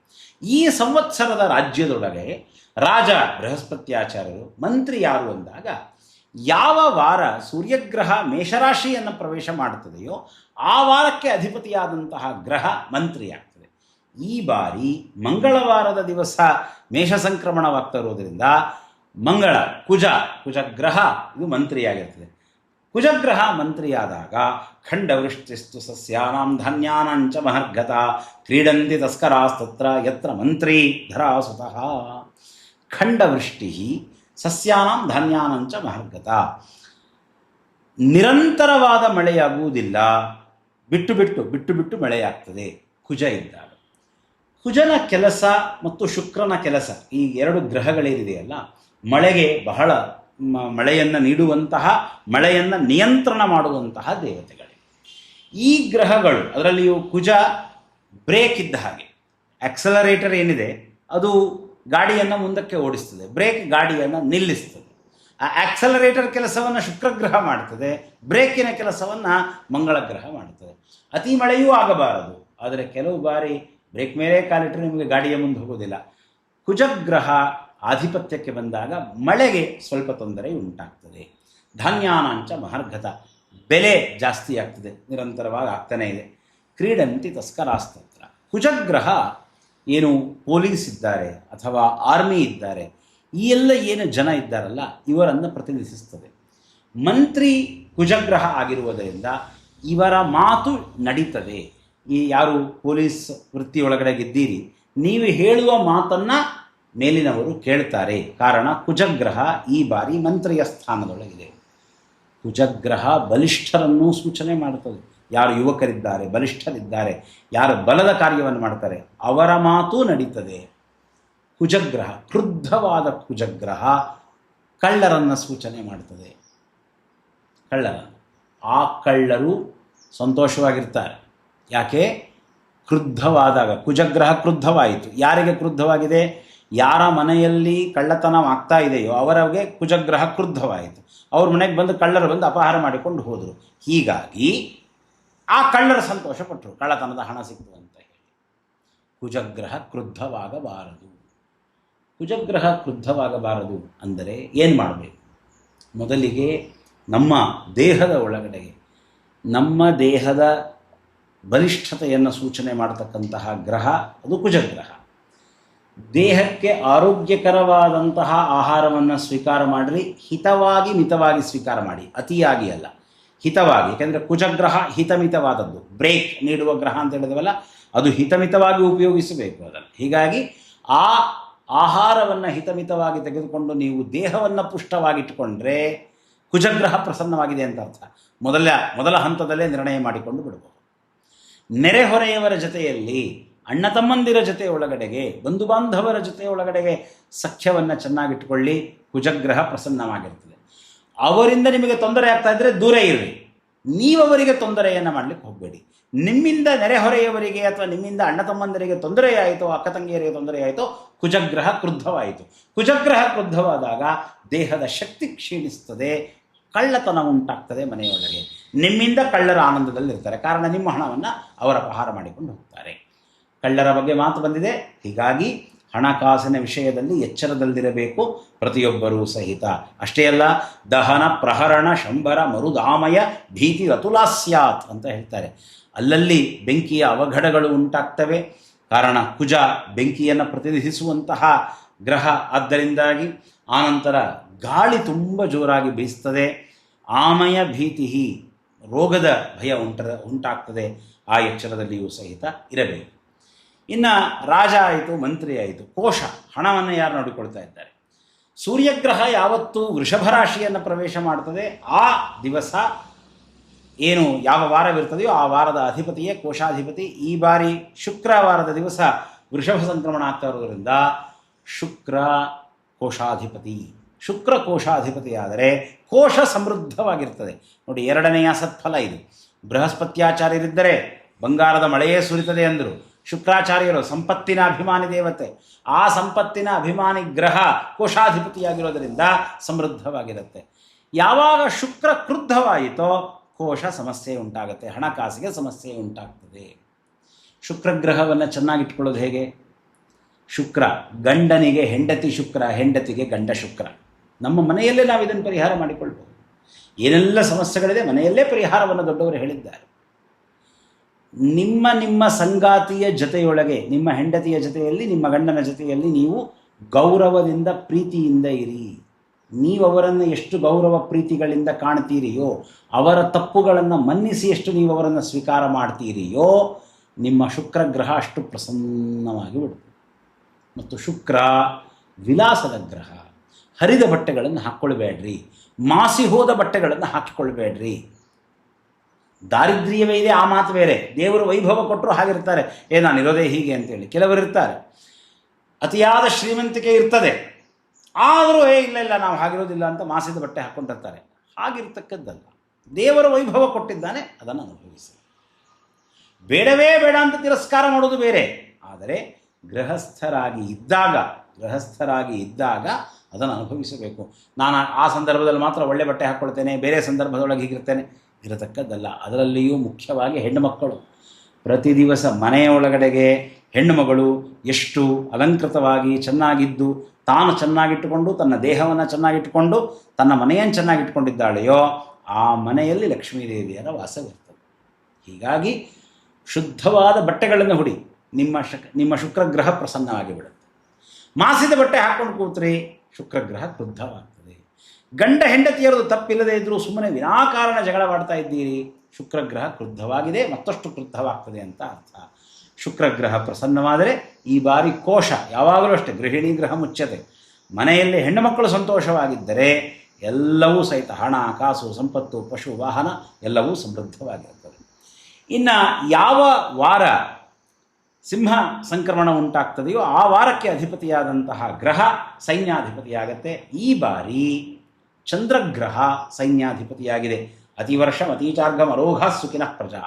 ಈ ಸಂವತ್ಸರದ ರಾಜ್ಯದೊಳಗೆ ರಾಜ ಬೃಹಸ್ಪತ್ಯಾಚಾರ್ಯರು, ಮಂತ್ರಿ ಯಾರು ಅಂದಾಗ ಯಾವ ವಾರ ಸೂರ್ಯಗ್ರಹ ಮೇಷರಾಶಿಯನ್ನು ಪ್ರವೇಶ ಮಾಡುತ್ತದೆಯೋ ಆ ವಾರಕ್ಕೆ ಅಧಿಪತಿಯಾದಂತಹ ಗ್ರಹ ಮಂತ್ರಿಯಾಗ್ತದೆ. ಈ ಬಾರಿ ಮಂಗಳವಾರದ ದಿವಸ ಮೇಷ ಸಂಕ್ರಮಣವಾಗ್ತಾ ಇರೋದರಿಂದ ಮಂಗಳ, ಕುಜಗ್ರಹ ಇದು ಮಂತ್ರಿಯಾಗಿರ್ತದೆ. ಕುಜಗ್ರಹ ಮಂತ್ರಿಯಾದಾಗ ಖಂಡವೃಷ್ಟಿಸ್ತು ಸಸ್ಯಾನಾಂ ಧಾನ್ಯಾನಾಂಚ ಮಹರ್ಘತ ಕ್ರೀಡಂತಿ ತಸ್ಕರಾಸ್ತತ್ರ ಯತ್ರ ಮಂತ್ರಿ ಧರಾಸುತಃ. ಖಂಡವೃಷ್ಟಿ ಸಸ್ಯಾನಾಂ ಧಾನ್ಯಾನಾಂಚ ಮಹರ್ಘತ, ನಿರಂತರವಾದ ಮಳೆಯಾಗುವುದಿಲ್ಲ, ಬಿಟ್ಟು ಬಿಟ್ಟು ಮಳೆಯಾಗ್ತದೆ ಕುಜ ಇದ್ದಾಗ. ಕುಜನ ಕೆಲಸ ಮತ್ತು ಶುಕ್ರನ ಕೆಲಸ, ಈ ಎರಡು ಗ್ರಹಗಳೇನಿದೆಯಲ್ಲ, ಮಳೆಗೆ ಬಹಳ ಮಳೆಯನ್ನು ನೀಡುವಂತಹ, ಮಳೆಯನ್ನು ನಿಯಂತ್ರಣ ಮಾಡುವಂತಹ ದೇವತೆಗಳೇ. ಈ ಗ್ರಹಗಳು, ಅದರಲ್ಲಿಯೂ ಕುಜ ಬ್ರೇಕ್ ಇದ್ದ ಹಾಗೆ, ಆಕ್ಸಲರೇಟರ್ ಏನಿದೆ ಅದು ಗಾಡಿಯನ್ನು ಮುಂದಕ್ಕೆ ಓಡಿಸ್ತದೆ, ಬ್ರೇಕ್ ಗಾಡಿಯನ್ನು ನಿಲ್ಲಿಸ್ತದೆ. ಆ ಆಕ್ಸಲರೇಟರ್ ಕೆಲಸವನ್ನು ಶುಕ್ರಗ್ರಹ ಮಾಡ್ತದೆ, ಬ್ರೇಕಿನ ಕೆಲಸವನ್ನು ಮಂಗಳ ಗ್ರಹ ಮಾಡ್ತದೆ. ಅತಿ ಮಳೆಯೂ ಆಗಬಾರದು, ಆದರೆ ಕೆಲವು ಬಾರಿ ಬ್ರೇಕ್ ಮೇಲೆ ಕಾಲಿಟ್ಟರೆ ನಿಮಗೆ ಗಾಡಿಯ ಮುಂದೆ ಹೋಗೋದಿಲ್ಲ. ಕುಜಗ್ರಹ ಆಧಿಪತ್ಯಕ್ಕೆ ಬಂದಾಗ ಮಳೆಗೆ ಸ್ವಲ್ಪ ತೊಂದರೆ ಉಂಟಾಗ್ತದೆ. ಧಾನ್ಯಾನಾಂಚ ಮಹರ್ಘತ, ಬೆಲೆ ಜಾಸ್ತಿ ಆಗ್ತದೆ, ನಿರಂತರವಾಗಿ ಆಗ್ತಾನೇ ಇದೆ. ಕ್ರೀಡಂತಿ ತಸ್ಕರಾಸ್ತತ್ರ, ಕುಜಗ್ರಹ ಏನು ಪೊಲೀಸ್ ಇದ್ದಾರೆ ಅಥವಾ ಆರ್ಮಿ ಇದ್ದಾರೆ, ಈ ಎಲ್ಲ ಏನು ಜನ ಇದ್ದಾರಲ್ಲ ಇವರನ್ನು ಪ್ರತಿನಿಧಿಸುತ್ತದೆ. ಮಂತ್ರಿ ಕುಜಗ್ರಹ ಆಗಿರುವುದರಿಂದ ಇವರ ಮಾತು ನಡೀತದೆ. ಈ ಯಾರು ಪೊಲೀಸ್ ವೃತ್ತಿಯೊಳಗಡೆಗಿದ್ದೀರಿ, ನೀವು ಹೇಳುವ ಮಾತನ್ನು ಮೇಲಿನವರು ಕೇಳ್ತಾರೆ. ಕಾರಣ ಕುಜಗ್ರಹ ಈ ಬಾರಿ ಮಂತ್ರಿಯ ಸ್ಥಾನದೊಳಗಿದೆ. ಕುಜಗ್ರಹ ಬಲಿಷ್ಠರನ್ನು ಸೂಚನೆ ಮಾಡುತ್ತದೆ. ಯಾರು ಯುವಕರಿದ್ದಾರೆ, ಬಲಿಷ್ಠರಿದ್ದಾರೆ, ಯಾರು ಬಲದ ಕಾರ್ಯವನ್ನು ಮಾಡ್ತಾರೆ ಅವರ ಮಾತು ನಡೀತದೆ. ಕುಜಗ್ರಹ, ಕ್ರುದ್ಧವಾದ ಕುಜಗ್ರಹ ಕಳ್ಳರನ್ನು ಸೂಚನೆ ಮಾಡ್ತದೆ. ಆ ಕಳ್ಳರು ಸಂತೋಷವಾಗಿರ್ತಾರೆ. ಯಾಕೆ? ಕ್ರುದ್ಧವಾದಾಗ, ಕುಜಗ್ರಹ ಕ್ರುದ್ಧವಾಯಿತು. ಯಾರಿಗೆ ಕ್ರುದ್ಧವಾಗಿದೆ? ಯಾರ ಮನೆಯಲ್ಲಿ ಕಳ್ಳತನ ಆಗ್ತಾ ಇದೆಯೋ ಅವರಿಗೆ ಕುಜಗ್ರಹ ಕ್ರುದ್ಧವಾಯಿತು. ಅವ್ರ ಮನೆಗೆ ಬಂದು ಕಳ್ಳರು ಬಂದು ಅಪಹಾರ ಮಾಡಿಕೊಂಡು ಹೋದರು. ಹೀಗಾಗಿ ಆ ಕಳ್ಳರು ಸಂತೋಷಪಟ್ಟರು, ಕಳ್ಳತನದ ಹಣ ಸಿಕ್ತು ಅಂತ ಹೇಳಿ. ಕುಜಗ್ರಹ ಕ್ರುದ್ಧವಾಗಬಾರದು. ಕುಜಗ್ರಹ ಕ್ರುದ್ಧವಾಗಬಾರದು ಅಂದರೆ ಏನು ಮಾಡಬೇಕು? ಮೊದಲಿಗೆ ನಮ್ಮ ದೇಹದ ಒಳಗಡೆಗೆ, ನಮ್ಮ ದೇಹದ ಬಲಿಷ್ಠತೆಯನ್ನು ಸೂಚನೆ ಮಾಡತಕ್ಕಂತಹ ಗ್ರಹ ಅದು ಕುಜಗ್ರಹ. ದೇಹಕ್ಕೆ ಆರೋಗ್ಯಕರವಾದಂತಹ ಆಹಾರವನ್ನು ಸ್ವೀಕಾರ ಮಾಡಿರಿ, ಹಿತವಾಗಿ ಮಿತವಾಗಿ ಸ್ವೀಕಾರ ಮಾಡಿ, ಅತಿಯಾಗಿ ಅಲ್ಲ, ಹಿತವಾಗಿ. ಯಾಕೆಂದರೆ ಕುಜಗ್ರಹ ಹಿತಮಿತವಾದದ್ದು, ಬ್ರೇಕ್ ನೀಡುವ ಗ್ರಹ ಅಂತ ಹೇಳಿದವಲ್ಲ, ಅದು ಹಿತಮಿತವಾಗಿ ಉಪಯೋಗಿಸಬೇಕು ಅದನ್ನು. ಹೀಗಾಗಿ ಆ ಆಹಾರವನ್ನು ಹಿತಮಿತವಾಗಿ ತೆಗೆದುಕೊಂಡು ನೀವು ದೇಹವನ್ನು ಪುಷ್ಟವಾಗಿಟ್ಟುಕೊಂಡ್ರೆ ಕುಜಗ್ರಹ ಪ್ರಸನ್ನವಾಗಿದೆ ಅಂತ ಅರ್ಥ. ಮೊದಲ ಹಂತದಲ್ಲೇ ನಿರ್ಣಯ ಮಾಡಿಕೊಂಡು ಬಿಡಬಹುದು. ನೆರೆಹೊರೆಯವರ ಜೊತೆಯಲ್ಲಿ, ಅಣ್ಣ ತಮ್ಮಂದಿರ ಜೊತೆ ಒಳಗಡೆಗೆ, ಬಂಧು ಬಾಂಧವರ ಜೊತೆ ಒಳಗಡೆಗೆ ಸಖ್ಯವನ್ನು ಚೆನ್ನಾಗಿಟ್ಟುಕೊಳ್ಳಿ. ಕುಜಗ್ರಹ ಪ್ರಸನ್ನವಾಗಿರ್ತದೆ. ಅವರಿಂದ ನಿಮಗೆ ತೊಂದರೆ ಆಗ್ತಾ ಇದ್ದರೆ ದೂರ ಇರ್ರಿ, ನೀವವರಿಗೆ ತೊಂದರೆಯನ್ನು ಮಾಡಲಿಕ್ಕೆ ಹೋಗಬೇಡಿ. ನಿಮ್ಮಿಂದ ನೆರೆಹೊರೆಯವರಿಗೆ ಅಥವಾ ನಿಮ್ಮಿಂದ ಅಣ್ಣ ತಮ್ಮಂದರಿಗೆ ತೊಂದರೆಯಾಯಿತೋ, ಅಕ್ಕ ತಂಗಿಯರಿಗೆ ತೊಂದರೆಯಾಯಿತೋ, ಕುಜಗ್ರಹ ಕ್ರುದ್ಧವಾಯಿತು. ಕುಜಗ್ರಹ ಕ್ರುದ್ಧವಾದಾಗ ದೇಹದ ಶಕ್ತಿ ಕ್ಷೀಣಿಸ್ತದೆ, ಕಳ್ಳತನ ಉಂಟಾಗ್ತದೆ ಮನೆಯೊಳಗೆ. ನಿಮ್ಮಿಂದ ಕಳ್ಳರ ಆನಂದದಲ್ಲಿರ್ತಾರೆ, ಕಾರಣ ನಿಮ್ಮ ಹಣವನ್ನು ಅವರ ಅಪಹಾರ ಮಾಡಿಕೊಂಡು ಹೋಗ್ತಾರೆ. ಕಳ್ಳರ ಬಗ್ಗೆ ಮಾತು ಬಂದಿದೆ. ಹೀಗಾಗಿ ಹಣಕಾಸಿನ ವಿಷಯದಲ್ಲಿ ಎಚ್ಚರದಲ್ಲಿರಬೇಕು ಪ್ರತಿಯೊಬ್ಬರೂ ಸಹಿತ. ಅಷ್ಟೇ ಅಲ್ಲ, ದಹನ ಪ್ರಹರಣ ಶಂಭರ ಮರುದಾಮಯ ಭೀತಿ ರತುಲಾ ಸ್ಯಾತ್ ಅಂತ ಹೇಳ್ತಾರೆ. ಅಲ್ಲಲ್ಲಿ ಬೆಂಕಿಯ ಅವಘಡಗಳು ಉಂಟಾಗ್ತವೆ. ಕಾರಣ ಕುಜ ಬೆಂಕಿಯನ್ನು ಪ್ರತಿನಿಧಿಸುವಂತಹ ಗ್ರಹ. ಆದ್ದರಿಂದಾಗಿ ಆನಂತರ ಗಾಳಿ ತುಂಬ ಜೋರಾಗಿ ಬೀಸ್ತದೆ. ಆಮಯ ಭೀತಿ, ರೋಗದ ಭಯ ಉಂಟಾಗ್ತದೆ. ಆ ಎಚ್ಚರದಲ್ಲಿಯೂ ಸಹಿತ ಇರಬೇಕು. ಇನ್ನು ರಾಜ ಆಯಿತು, ಮಂತ್ರಿ ಆಯಿತು, ಕೋಶ, ಹಣವನ್ನು ಯಾರು ನೋಡಿಕೊಳ್ತಾ ಇದ್ದಾರೆ? ಸೂರ್ಯಗ್ರಹ ಯಾವತ್ತೂ ವೃಷಭ ರಾಶಿಯನ್ನು ಪ್ರವೇಶ ಮಾಡ್ತದೆ. ಆ ದಿವಸ ಏನು ಯಾವ ವಾರವಿರ್ತದೆಯೋ ಆ ವಾರದ ಅಧಿಪತಿಯೇ ಕೋಶಾಧಿಪತಿ. ಈ ಬಾರಿ ಶುಕ್ರವಾರದ ದಿವಸ ವೃಷಭ ಸಂಕ್ರಮಣ ಆಗ್ತಾ ಇರೋದರಿಂದ ಶುಕ್ರ ಕೋಶಾಧಿಪತಿ. ಶುಕ್ರ ಕೋಶಾಧಿಪತಿ ಆದರೆ ಕೋಶ ಸಮೃದ್ಧವಾಗಿರ್ತದೆ. ನೋಡಿ, ಎರಡನೆಯ ಸತ್ಫಲ ಇದು. ಬೃಹಸ್ಪತ್ಯಾಚಾರ್ಯರಿದ್ದರೆ ಬಂಗಾರದ ಮಳೆಯೇ ಸುರಿತದೆ ಅಂದರು. ಶುಕ್ರಾಚಾರ್ಯರು ಸಂಪತ್ತಿನ ಅಭಿಮಾನಿ ದೇವತೆ. ಆ ಸಂಪತ್ತಿನ ಅಭಿಮಾನಿ ಗ್ರಹ ಕೋಶಾಧಿಪತಿಯಾಗಿರೋದರಿಂದ ಸಮೃದ್ಧವಾಗಿರುತ್ತೆ. ಯಾವಾಗ ಶುಕ್ರ ಕ್ರುದ್ಧವಾಯಿತೋ ಕೋಶ ಸಮಸ್ಯೆ ಉಂಟಾಗುತ್ತೆ, ಹಣಕಾಸಿಗೆ ಸಮಸ್ಯೆ ಉಂಟಾಗ್ತದೆ. ಶುಕ್ರಗ್ರಹವನ್ನು ಚೆನ್ನಾಗಿಟ್ಕೊಳ್ಳೋದು ಹೇಗೆ? ಶುಕ್ರ ಗಂಡನಿಗೆ ಹೆಂಡತಿ ಶುಕ್ರ, ಹೆಂಡತಿಗೆ ಗಂಡ ಶುಕ್ರ. ನಮ್ಮ ಮನೆಯಲ್ಲೇ ನಾವು ಇದನ್ನು ಪರಿಹಾರ ಮಾಡಿಕೊಳ್ಬೋದು. ಏನೆಲ್ಲ ಸಮಸ್ಯೆಗಳಿದೆ ಮನೆಯಲ್ಲೇ ಪರಿಹಾರವನ್ನು ದೊಡ್ಡವರು ಹೇಳಿದ್ದಾರೆ. ನಿಮ್ಮ ಸಂಗಾತಿಯ ಜೊತೆಯೊಳಗೆ, ನಿಮ್ಮ ಹೆಂಡತಿಯ ಜೊತೆಯಲ್ಲಿ, ನಿಮ್ಮ ಗಂಡನ ಜೊತೆಯಲ್ಲಿ ನೀವು ಗೌರವದಿಂದ ಪ್ರೀತಿಯಿಂದ ಇರಿ. ನೀವು ಅವರನ್ನು ಎಷ್ಟು ಗೌರವ ಪ್ರೀತಿಗಳಿಂದ ಕಾಣ್ತೀರಿಯೋ, ಅವರ ತಪ್ಪುಗಳನ್ನು ಮನ್ನಿಸಿ ಎಷ್ಟು ನೀವು ಅವರನ್ನು ಸ್ವೀಕಾರ ಮಾಡ್ತೀರಿಯೋ, ನಿಮ್ಮ ಶುಕ್ರಗ್ರಹ ಅಷ್ಟು ಪ್ರಸನ್ನವಾಗಿ ಬಿಡುತ್ತೆ. ಮತ್ತು ಶುಕ್ರ ವಿಲಾಸದ ಗ್ರಹ. ಹರಿದ ಬಟ್ಟೆಗಳನ್ನು ಹಾಕ್ಕೊಳ್ಬೇಡ್ರಿ, ಮಾಸಿ ಹೋದ ಬಟ್ಟೆಗಳನ್ನು ಹಾಕಿಕೊಳ್ಬೇಡ್ರಿ. ದಾರಿದ್ರ್ಯವೇ ಇದೆ, ಆ ಮಾತು ಬೇರೆ. ದೇವರು ವೈಭವ ಕೊಟ್ಟರು ಹಾಗಿರ್ತಾರೆ. ನಾನಿರೋದೇ ಹೀಗೆ ಅಂತೇಳಿ ಕೆಲವರು ಇರ್ತಾರೆ. ಅತಿಯಾದ ಶ್ರೀಮಂತಿಕೆ ಇರ್ತದೆ, ಆದರೂ ಇಲ್ಲ ನಾವು ಹಾಗಿರೋದಿಲ್ಲ ಅಂತ ಮಾಸಿದ ಬಟ್ಟೆ ಹಾಕ್ಕೊಂಡಿರ್ತಾರೆ. ಹಾಗಿರ್ತಕ್ಕದ್ದಲ್ಲ. ದೇವರ ವೈಭವ ಕೊಟ್ಟಿದ್ದಾನೆ, ಅದನ್ನು ಅನುಭವಿಸಿ. ಬೇಡವೇ ಬೇಡ ಅಂತ ತಿರಸ್ಕಾರ ಮಾಡೋದು ಬೇರೆ. ಆದರೆ ಗೃಹಸ್ಥರಾಗಿ ಇದ್ದಾಗ ಅದನ್ನು ಅನುಭವಿಸಬೇಕು. ನಾನು ಆ ಸಂದರ್ಭದಲ್ಲಿ ಮಾತ್ರ ಒಳ್ಳೆ ಬಟ್ಟೆ ಹಾಕ್ಕೊಳ್ತೇನೆ, ಬೇರೆ ಸಂದರ್ಭದೊಳಗೆ ಹೀಗಿರ್ತೇನೆ ಇರತಕ್ಕದ್ದಲ್ಲ. ಅದರಲ್ಲಿಯೂ ಮುಖ್ಯವಾಗಿ ಹೆಣ್ಣುಮಕ್ಕಳು ಪ್ರತಿ ದಿವಸ ಮನೆಯ ಒಳಗಡೆಗೆ ಹೆಣ್ಣುಮಗಳು ಎಷ್ಟು ಅಲಂಕೃತವಾಗಿ ಚೆನ್ನಾಗಿದ್ದು, ತಾನು ಚೆನ್ನಾಗಿಟ್ಟುಕೊಂಡು, ತನ್ನ ದೇಹವನ್ನು ಚೆನ್ನಾಗಿಟ್ಟುಕೊಂಡು, ತನ್ನ ಮನೆಯನ್ನು ಚೆನ್ನಾಗಿಟ್ಕೊಂಡಿದ್ದಾಳೆಯೋ ಆ ಮನೆಯಲ್ಲಿ ಲಕ್ಷ್ಮೀದೇವಿಯರ ವಾಸವಿರ್ತದೆ. ಹೀಗಾಗಿ ಶುದ್ಧವಾದ ಬಟ್ಟೆಗಳನ್ನು ಹುಡಿ, ನಿಮ್ಮ ಶುಕ್ರಗ್ರಹ ಪ್ರಸನ್ನವಾಗಿ ಬಿಡುತ್ತೆ. ಮಾಸಿದ ಬಟ್ಟೆ ಹಾಕ್ಕೊಂಡು ಕೂತ್ರೆ ಶುಕ್ರಗ್ರಹ ಕ್ರುದ್ಧವಾಗ್ತದೆ. ಗಂಡ ಹೆಂಡತಿಯರದು ತಪ್ಪಿಲ್ಲದೆ ಇದ್ದರೂ ಸುಮ್ಮನೆ ವಿನಾಕಾರಣ ಜಗಳವಾಡ್ತಾ ಇದ್ದೀರಿ, ಶುಕ್ರಗ್ರಹ ಕ್ರುದ್ಧವಾಗಿದೆ, ಮತ್ತಷ್ಟು ಕ್ರುದ್ಧವಾಗ್ತದೆ ಅಂತ ಅರ್ಥ. ಶುಕ್ರಗ್ರಹ ಪ್ರಸನ್ನವಾದರೆ ಈ ಬಾರಿ ಕೋಶ ಯಾವಾಗಲೂ ಅಷ್ಟೇ ಗೃಹಿಣಿ ಗ್ರಹ ಮುಚ್ಚತೆ. ಮನೆಯಲ್ಲಿ ಹೆಣ್ಣು ಮಕ್ಕಳು ಸಂತೋಷವಾಗಿದ್ದರೆ ಎಲ್ಲವೂ ಸಹಿತ ಹಣ, ಕಾಸು, ಸಂಪತ್ತು, ಪಶು, ವಾಹನ ಎಲ್ಲವೂ ಸಮೃದ್ಧವಾಗಿರುತ್ತದೆ. ಇನ್ನು ಯಾವ ವಾರ ಸಿಂಹ ಸಂಕ್ರಮಣ ಉಂಟಾಗ್ತದೆಯೋ ಆ ವಾರಕ್ಕೆ ಅಧಿಪತಿಯಾದಂತಹ ಗ್ರಹ ಸೈನ್ಯಾಧಿಪತಿಯಾಗತ್ತೆ. ಈ ಬಾರಿ ಚಂದ್ರಗ್ರಹ ಸೈನ್ಯಾಧಿಪತಿಯಾಗಿದೆ. ಅತಿವರ್ಷಂ ಅತೀಚಾರ್ಗಂ ಅರೋಘ ಸುಖಿನಃ ಪ್ರಜಾ.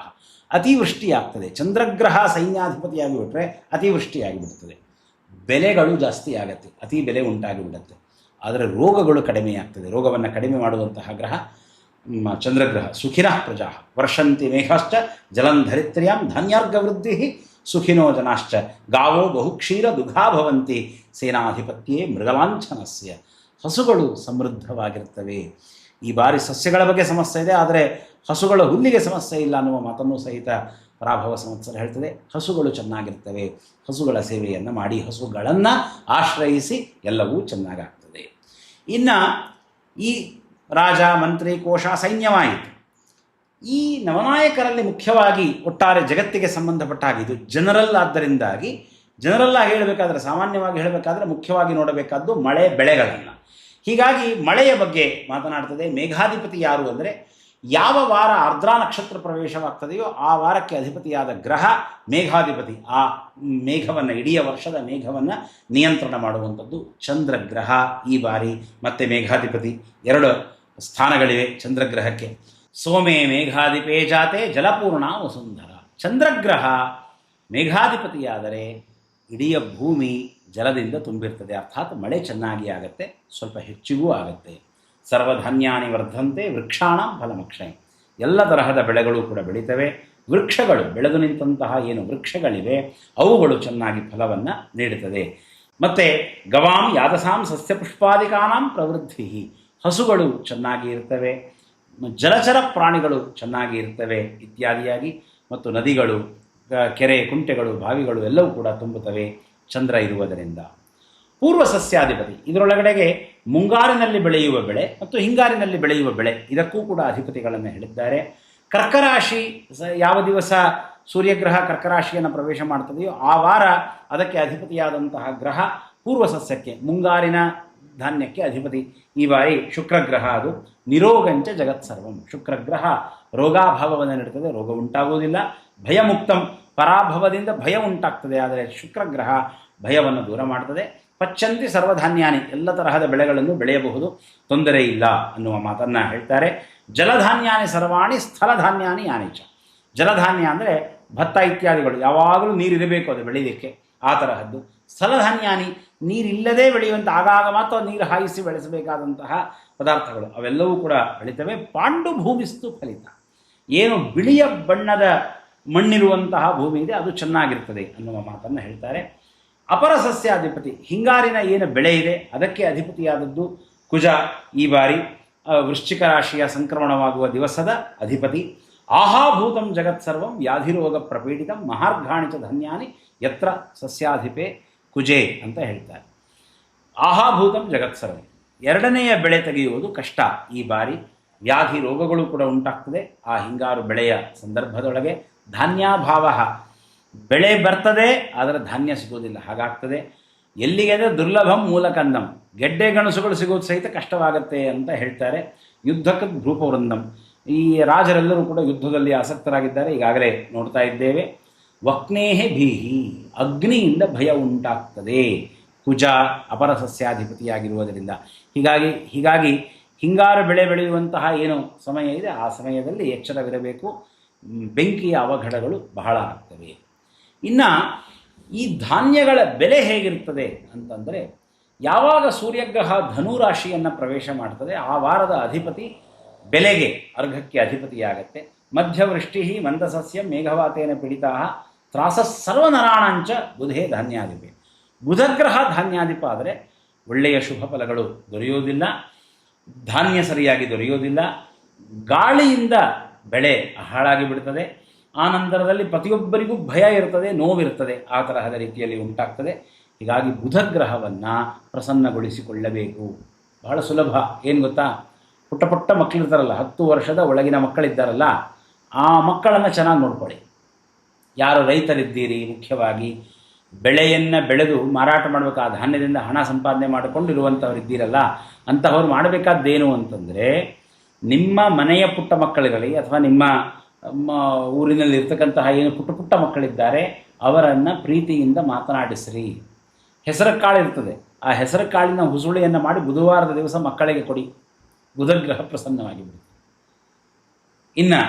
ಅತಿವೃಷ್ಟಿಯಾಗ್ತದೆ. ಚಂದ್ರಗ್ರಹ ಸೈನ್ಯಾಧಿಪತಿಯಾಗಿ ಬಿಟ್ಟರೆ ಅತಿವೃಷ್ಟಿಯಾಗಿಬಿಡ್ತದೆ. ಬೆಲೆಗಳು ಜಾಸ್ತಿ ಆಗತ್ತೆ, ಅತಿ ಬೆಲೆ ಉಂಟಾಗಿಬಿಡುತ್ತೆ. ಆದರೆ ರೋಗಗಳು ಕಡಿಮೆಯಾಗ್ತದೆ. ರೋಗವನ್ನು ಕಡಿಮೆ ಮಾಡುವಂತಹ ಗ್ರಹ ಚಂದ್ರಗ್ರಹ. ಸುಖಿನಃ ಪ್ರಜಾ ವರ್ಷಂತಿ ಮೇಘಾಶ್ಚ ಜಲಂ ಧರಿತ್ರ್ಯಾಂ ಧಾನ್ಯಾರ್ಘವೃದ್ಧಿ ಸುಖಿನೋ ಜನಾಶ್ಚ ಗಾವೋ ಬಹುಕ್ಷೀರ ದುಘಾ ಭವಂತಿ ಸೇನಾಧಿಪತ್ಯೇ ಮೃಗಲಾಂಛನಸ್ಯ. ಹಸುಗಳು ಸಮೃದ್ಧವಾಗಿರ್ತವೆ. ಈ ಬಾರಿ ಸಸ್ಯಗಳ ಬಗ್ಗೆ ಸಮಸ್ಯೆ ಇದೆ, ಆದರೆ ಹಸುಗಳ ಹುಲ್ಲಿಗೆ ಸಮಸ್ಯೆ ಇಲ್ಲ ಅನ್ನುವ ಮಾತನ್ನು ಸಹಿತ ಪರಾಭವ ಸಂವತ್ಸರ ಹೇಳ್ತದೆ. ಹಸುಗಳು ಚೆನ್ನಾಗಿರ್ತವೆ. ಹಸುಗಳ ಸೇವೆಯನ್ನು ಮಾಡಿ, ಹಸುಗಳನ್ನು ಆಶ್ರಯಿಸಿ ಎಲ್ಲವೂ ಚೆನ್ನಾಗಾಗ್ತದೆ. ಇನ್ನು ಈ ರಾಜ, ಮಂತ್ರಿ, ಕೋಶ, ಸೈನ್ಯವಾಯಿತು. ಈ ನವನಾಯಕರಲ್ಲಿ ಮುಖ್ಯವಾಗಿ ಒಟ್ಟಾರೆ ಜಗತ್ತಿಗೆ ಸಂಬಂಧಪಟ್ಟ ಹಾಗೆ ಇದು ಜನರಲ್. ಆದ್ದರಿಂದಾಗಿ ಜನರಲ್ಲ ಹೇಳಬೇಕಾದ್ರೆ, ಸಾಮಾನ್ಯವಾಗಿ ಹೇಳಬೇಕಾದ್ರೆ ಮುಖ್ಯವಾಗಿ ನೋಡಬೇಕಾದ್ದು ಮಳೆ, ಬೆಳೆಗಳನ್ನು. ಹೀಗಾಗಿ ಮಳೆಯ ಬಗ್ಗೆ ಮಾತನಾಡ್ತದೆ. ಮೇಘಾಧಿಪತಿ ಯಾರು ಅಂದರೆ, ಯಾವ ವಾರ ಆರ್ದ್ರಾ ನಕ್ಷತ್ರ ಪ್ರವೇಶವಾಗ್ತದೆಯೋ ಆ ವಾರಕ್ಕೆ ಅಧಿಪತಿಯಾದ ಗ್ರಹ ಮೇಘಾಧಿಪತಿ. ಆ ಮೇಘವನ್ನು, ಇಡೀ ವರ್ಷದ ಮೇಘವನ್ನು ನಿಯಂತ್ರಣ ಮಾಡುವಂಥದ್ದು ಚಂದ್ರಗ್ರಹ. ಈ ಬಾರಿ ಮತ್ತೆ ಮೇಘಾಧಿಪತಿ. 2 ಸ್ಥಾನಗಳಿವೆ ಚಂದ್ರಗ್ರಹಕ್ಕೆ. ಸೋಮೇ ಮೇಘಾಧಿಪೇ ಜಾತೆ ಜಲಪೂರ್ಣ ವಸುಂಧರ. ಚಂದ್ರಗ್ರಹ ಮೇಘಾಧಿಪತಿಯಾದರೆ ಇಡೀ ಭೂಮಿ ಜಲದಿಂದ ತುಂಬಿರ್ತದೆ. ಅರ್ಥಾತ್ ಮಳೆ ಚೆನ್ನಾಗಿ ಆಗುತ್ತೆ, ಸ್ವಲ್ಪ ಹೆಚ್ಚಿಗೂ ಆಗುತ್ತೆ. ಸರ್ವಧಾನ್ಯಾನಿ ವರ್ಧಂತೆ ವೃಕ್ಷಾಣಂ ಫಲಮಕ್ಷಯ. ಎಲ್ಲ ತರಹದ ಬೆಳೆಗಳು ಕೂಡ ಬೆಳೀತವೆ. ವೃಕ್ಷಗಳು ಬೆಳೆದು ನಿಂತಹ ಏನು ವೃಕ್ಷಗಳಿವೆ ಅವುಗಳು ಚೆನ್ನಾಗಿ ಫಲವನ್ನು ನೀಡುತ್ತದೆ. ಮತ್ತು ಗವಾಂ ಯಾದಸಾಂ ಸಸ್ಯಪುಷ್ಪಾದಿಕಾನಾಂ ಪ್ರವೃದ್ಧಿ, ಹಸುಗಳು ಚೆನ್ನಾಗಿ ಇರ್ತವೆ, ಜಲಚರ ಪ್ರಾಣಿಗಳು ಚೆನ್ನಾಗಿ ಇರ್ತವೆ ಇತ್ಯಾದಿಯಾಗಿ, ಮತ್ತು ನದಿಗಳು, ಕೆರೆ ಕುಂಟೆಗಳು, ಬಾವಿಗಳು ಎಲ್ಲವೂ ಕೂಡ ತುಂಬುತ್ತವೆ ಚಂದ್ರ ಇರುವುದರಿಂದ. ಪೂರ್ವ ಸಸ್ಯಾಧಿಪತಿ, ಇದರೊಳಗಡೆಗೆ ಮುಂಗಾರಿನಲ್ಲಿ ಬೆಳೆಯುವ ಬೆಳೆ ಮತ್ತು ಹಿಂಗಾರಿನಲ್ಲಿ ಬೆಳೆಯುವ ಬೆಳೆ, ಇದಕ್ಕೂ ಕೂಡ ಅಧಿಪತಿಗಳನ್ನು ಹೇಳಿದ್ದಾರೆ. ಕರ್ಕರಾಶಿ ಯಾವ ದಿವಸ ಸೂರ್ಯಗ್ರಹ ಕರ್ಕರಾಶಿಯನ್ನು ಪ್ರವೇಶ ಮಾಡ್ತದೆಯೋ ಆ ವಾರ ಅದಕ್ಕೆ ಅಧಿಪತಿಯಾದಂತಹ ಗ್ರಹ ಪೂರ್ವ ಸಸ್ಯಕ್ಕೆ, ಮುಂಗಾರಿನ ಧಾನ್ಯಕ್ಕೆ ಅಧಿಪತಿ ಈ ಬಾರಿ ಶುಕ್ರಗ್ರಹ. ಅದು ನಿರೋಗಂಚ ಜಗತ್ಸರ್ವಂ, ಶುಕ್ರಗ್ರಹ ರೋಗಾಭಾವವನ್ನು ನೀಡುತ್ತದೆ, ರೋಗ ಉಂಟಾಗುವುದಿಲ್ಲ. ಭಯಮುಕ್ತಂ, ಪರಾಭವದಿಂದ ಭಯ ಉಂಟಾಗ್ತದೆ, ಆದರೆ ಶುಕ್ರಗ್ರಹ ಭಯವನ್ನು ದೂರ ಮಾಡ್ತದೆ. ಪಚ್ಚಂತಿ ಸರ್ವಧಾನ್ಯಾನಿ, ಎಲ್ಲ ತರಹದ ಬೆಳೆಗಳನ್ನು ಬೆಳೆಯಬಹುದು, ತೊಂದರೆ ಇಲ್ಲ ಅನ್ನುವ ಮಾತನ್ನು ಹೇಳ್ತಾರೆ. ಜಲಧಾನ್ಯಾನಿ ಸರ್ವಾಣಿ ಸ್ಥಳಧಾನ್ಯಾನಿ ಯಾನಿಚ, ಜಲಧಾನ್ಯ ಅಂದರೆ ಭತ್ತ ಇತ್ಯಾದಿಗಳು, ಯಾವಾಗಲೂ ನೀರಿರಬೇಕು ಅದು ಬೆಳೀಲಿಕ್ಕೆ, ಆ ತರಹದ್ದು. ಸ್ಥಳಧಾನ್ಯಾನಿ, ನೀರಿಲ್ಲದೆ ಬೆಳೆಯುವಂಥ, ಆಗಾಗ ಮಾತ್ರ ನೀರು ಹಾಯಿಸಿ ಬೆಳೆಸಬೇಕಾದಂತಹ ಪದಾರ್ಥಗಳು, ಅವೆಲ್ಲವೂ ಕೂಡ ಬೆಳೀತವೆ. ಪಾಂಡು ಭೂಮಿಸ್ತು ಫಲಿತ, ಏನು ಬಿಳಿಯ ಬಣ್ಣದ ಮಣ್ಣಿರುವಂತಹ ಭೂಮಿ ಇದೆ ಅದು ಚೆನ್ನಾಗಿರ್ತದೆ ಅನ್ನುವ ಮಾತನ್ನು ಹೇಳ್ತಾರೆ. ಅಪರ ಸಸ್ಯಾಧಿಪತಿ, ಹಿಂಗಾರಿನ ಏನು ಬೆಳೆ ಇದೆ ಅದಕ್ಕೆ ಅಧಿಪತಿಯಾದದ್ದು ಕುಜ ಈ ಬಾರಿ ವೃಶ್ಚಿಕ ರಾಶಿಯ ಸಂಕ್ರಮಣವಾಗುವ ದಿವಸದ ಅಧಿಪತಿ. ಆಹಾಭೂತಂ ಜಗತ್ಸರ್ವಂ ವ್ಯಾಧಿರೋಗ ಪ್ರಪೀಡಿತಂ ಮಹಾರ್ಘಾಣಿ ಚ ಧನ್ಯಾನಿ ಯತ್ರ ಸಸ್ಯಾಧಿಪೆ ಕುಜೆ ಅಂತ ಹೇಳ್ತಾರೆ. ಆಹಾಭೂತಂ ಜಗತ್ಸರ್ವಂ, ಎರಡನೆಯ ಬೆಳೆ ತೆಗೆಯುವುದು ಕಷ್ಟ ಈ ಬಾರಿ, ವ್ಯಾಧಿ ರೋಗಗಳು ಕೂಡ ಉಂಟಾಗ್ತದೆ ಆ ಹಿಂಗಾರು ಬೆಳೆಯ ಸಂದರ್ಭದೊಳಗೆ. ಧಾನ್ಯಾಭಾವ, ಬೆಳೆ ಬರ್ತದೆ ಆದರೆ ಧಾನ್ಯ ಸಿಗೋದಿಲ್ಲ, ಹಾಗಾಗ್ತದೆ. ಎಲ್ಲಿಗೆ ಅಂದರೆ ದುರ್ಲಭಂ ಮೂಲಕಂದಂ, ಗೆಡ್ಡೆ ಗೆಣಸುಗಳು ಸಿಗೋದು ಸಹಿತ ಕಷ್ಟವಾಗುತ್ತೆ ಅಂತ ಹೇಳ್ತಾರೆ. ಯುದ್ಧಕ್ಕೆ ಭ್ರೂಪವೃಂದಂ, ಈ ರಾಜರೆಲ್ಲರೂ ಕೂಡ ಯುದ್ಧದಲ್ಲಿ ಆಸಕ್ತರಾಗಿದ್ದಾರೆ, ಈಗಾಗಲೇ ನೋಡ್ತಾ ಇದ್ದೇವೆ. ವಕ್ನೇಹೆ ಭೀಹಿ, ಅಗ್ನಿಯಿಂದ ಭಯ ಉಂಟಾಗ್ತದೆ ಕುಜ ಅಪರ ಸಸ್ಯಾಧಿಪತಿಯಾಗಿರುವುದರಿಂದ. ಹೀಗಾಗಿ ಹಿಂಗಾರು ಬೆಳೆ ಬೆಳೆಯುವಂತಹ ಏನು ಸಮಯ ಇದೆ ಆ ಸಮಯದಲ್ಲಿ ಎಚ್ಚರವಿರಬೇಕು, ಬೆಂಕಿಯ ಅವಘಡಗಳು ಬಹಳ ಆಗ್ತವೆ. ಇನ್ನು ಈ ಧಾನ್ಯಗಳ ಬೆಲೆ ಹೇಗಿರ್ತದೆ ಅಂತಂದರೆ, ಯಾವಾಗ ಸೂರ್ಯಗ್ರಹ ಧನುರಾಶಿಯನ್ನು ಪ್ರವೇಶ ಮಾಡ್ತದೆ ಆ ವಾರದ ಅಧಿಪತಿ ಬೆಲೆಗೆ, ಅರ್ಘಕ್ಕೆ ಅಧಿಪತಿಯಾಗತ್ತೆ. ಮಧ್ಯವೃಷ್ಟಿ ಮಂದಸಸ್ಯ ಮೇಘವಾತೇನ ಪೀಡಿತಾ ತ್ರಾಸ ಸರ್ವನರಾಣಂಚ ಬುಧೇ ಧಾನ್ಯಾಧಿಪೆ. ಬುಧಗ್ರಹ ಧಾನ್ಯಾಧಿಪ ಆದರೆ ಒಳ್ಳೆಯ ಶುಭ ಫಲಗಳು ದೊರೆಯೋದಿಲ್ಲ, ಧಾನ್ಯ ಸರಿಯಾಗಿ ದೊರೆಯೋದಿಲ್ಲ, ಗಾಳಿಯಿಂದ ಬೆಳೆ ಹಾಳಾಗಿ ಬಿಡ್ತದೆ. ಆ ನಂತರದಲ್ಲಿ ಪ್ರತಿಯೊಬ್ಬರಿಗೂ ಭಯ ಇರ್ತದೆ, ನೋವಿರ್ತದೆ, ಆ ತರಹದ ರೀತಿಯಲ್ಲಿ ಉಂಟಾಗ್ತದೆ. ಹೀಗಾಗಿ ಬುಧಗ್ರಹವನ್ನು ಪ್ರಸನ್ನಗೊಳಿಸಿಕೊಳ್ಳಬೇಕು. ಬಹಳ ಸುಲಭ, ಏನು ಗೊತ್ತಾ, ಪುಟ್ಟ ಪುಟ್ಟ ಮಕ್ಕಳಿರ್ತಾರಲ್ಲ, 10 ವರ್ಷದ ಒಳಗಿನ ಮಕ್ಕಳಿದ್ದಾರಲ್ಲ, ಆ ಮಕ್ಕಳನ್ನು ಚೆನ್ನಾಗಿ ನೋಡ್ಕೊಳ್ಳಿ. ಯಾರು ರೈತರಿದ್ದೀರಿ, ಮುಖ್ಯವಾಗಿ ಬೆಳೆಯನ್ನು ಬೆಳೆದು ಮಾರಾಟ ಮಾಡಬೇಕು, ಆ ಧಾನ್ಯದಿಂದ ಹಣ ಸಂಪಾದನೆ ಮಾಡಿಕೊಂಡಿರುವಂಥವ್ರಿದ್ದೀರಲ್ಲ, ಅಂತಹವ್ರು ಮಾಡಬೇಕಾದ್ದೇನು ಅಂತಂದರೆ, ನಿಮ್ಮ ಮನೆಯ ಪುಟ್ಟ ಮಕ್ಕಳಿರಲಿ ಅಥವಾ ನಿಮ್ಮ ಊರಿನಲ್ಲಿ ಇರ್ತಕ್ಕಂತಹ ಏನು ಪುಟ್ಟ ಪುಟ್ಟ ಮಕ್ಕಳಿದ್ದಾರೆ ಅವರನ್ನು ಪ್ರೀತಿಯಿಂದ ಮಾತನಾಡಿಸ್ರಿ. ಹೆಸರು ಕಾಳು ಇರ್ತದೆ, ಆ ಹೆಸರು ಕಾಳಿನ ಹುಸುಳಿಯನ್ನು ಮಾಡಿ ಬುಧವಾರದ ದಿವಸ ಮಕ್ಕಳಿಗೆ ಕೊಡಿ, ಬುಧಗ್ರಹ ಪ್ರಸನ್ನವಾಗಿ ಬಿಡುತ್ತೆ. ಇನ್ನು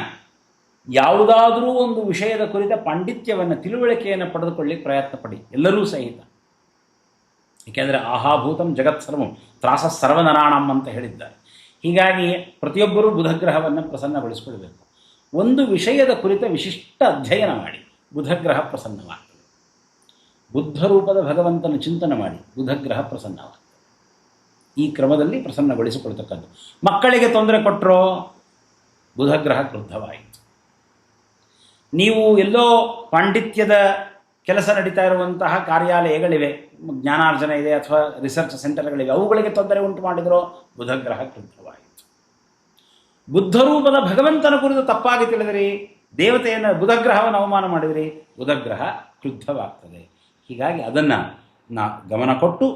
ಯಾವುದಾದರೂ ಒಂದು ವಿಷಯದ ಕುರಿತ ಪಾಂಡಿತ್ಯವನ್ನು, ತಿಳುವಳಿಕೆಯನ್ನು ಪಡೆದುಕೊಳ್ಳಿ ಪ್ರಯತ್ನ ಪಡಿ, ಎಲ್ಲರೂ ಸಹಿತ. ಏಕೆಂದರೆ ಆಹಾಭೂತಂ ಜಗತ್ಸರ್ವಂ ತ್ರಾಸ ಸರ್ವನರಾಣಂ ಅಂತ ಹೇಳಿದ್ದಾರೆ. ಹೀಗಾಗಿ ಪ್ರತಿಯೊಬ್ಬರೂ ಬುಧಗ್ರಹವನ್ನು ಪ್ರಸನ್ನಗೊಳಿಸಿಕೊಳ್ಬೇಕು. ಒಂದು ವಿಷಯದ ಕುರಿತ ವಿಶಿಷ್ಟ ಅಧ್ಯಯನ ಮಾಡಿ, ಬುಧಗ್ರಹ ಪ್ರಸನ್ನವಾಗ್ತದೆ. ಬುದ್ಧ ರೂಪದ ಭಗವಂತನ ಚಿಂತನೆ ಮಾಡಿ, ಬುಧಗ್ರಹ ಪ್ರಸನ್ನವಾಗ್ತದೆ. ಈ ಕ್ರಮದಲ್ಲಿ ಪ್ರಸನ್ನಗೊಳಿಸಿಕೊಳ್ತಕ್ಕದ್ದು. ಮಕ್ಕಳಿಗೆ ತೊಂದರೆ ಕೊಟ್ಟರೋ ಬುಧಗ್ರಹ ಕ್ರುದ್ಧವಾಯಿತು. ನೀವು ಎಲ್ಲೋ ಪಾಂಡಿತ್ಯದ ಕೆಲಸ ನಡೀತಾ ಇರುವಂತಹ ಕಾರ್ಯಾಲಯಗಳಿವೆ, ಜ್ಞಾನಾರ್ಜನೆ ಇದೆ ಅಥವಾ ರಿಸರ್ಚ್ ಸೆಂಟರ್ಗಳಿವೆ, ಅವುಗಳಿಗೆ ತೊಂದರೆ ಉಂಟು ಮಾಡಿದರೋ ಬುಧಗ್ರಹ ಕ್ರುದ್ಧವಾಯಿತು. ಬುದ್ಧರೂಪದ ಭಗವಂತನ ಕುರಿತು ತಪ್ಪಾಗಿ ತಿಳಿದಿರಿ, ದೇವತೆಯನ್ನು ಬುಧಗ್ರಹವನ್ನು ಅವಮಾನ ಮಾಡಿದಿರಿ, ಬುಧಗ್ರಹ ಕ್ರುದ್ಧವಾಗ್ತದೆ. ಹೀಗಾಗಿ ಅದನ್ನು ಗಮನ ಕೊಟ್ಟು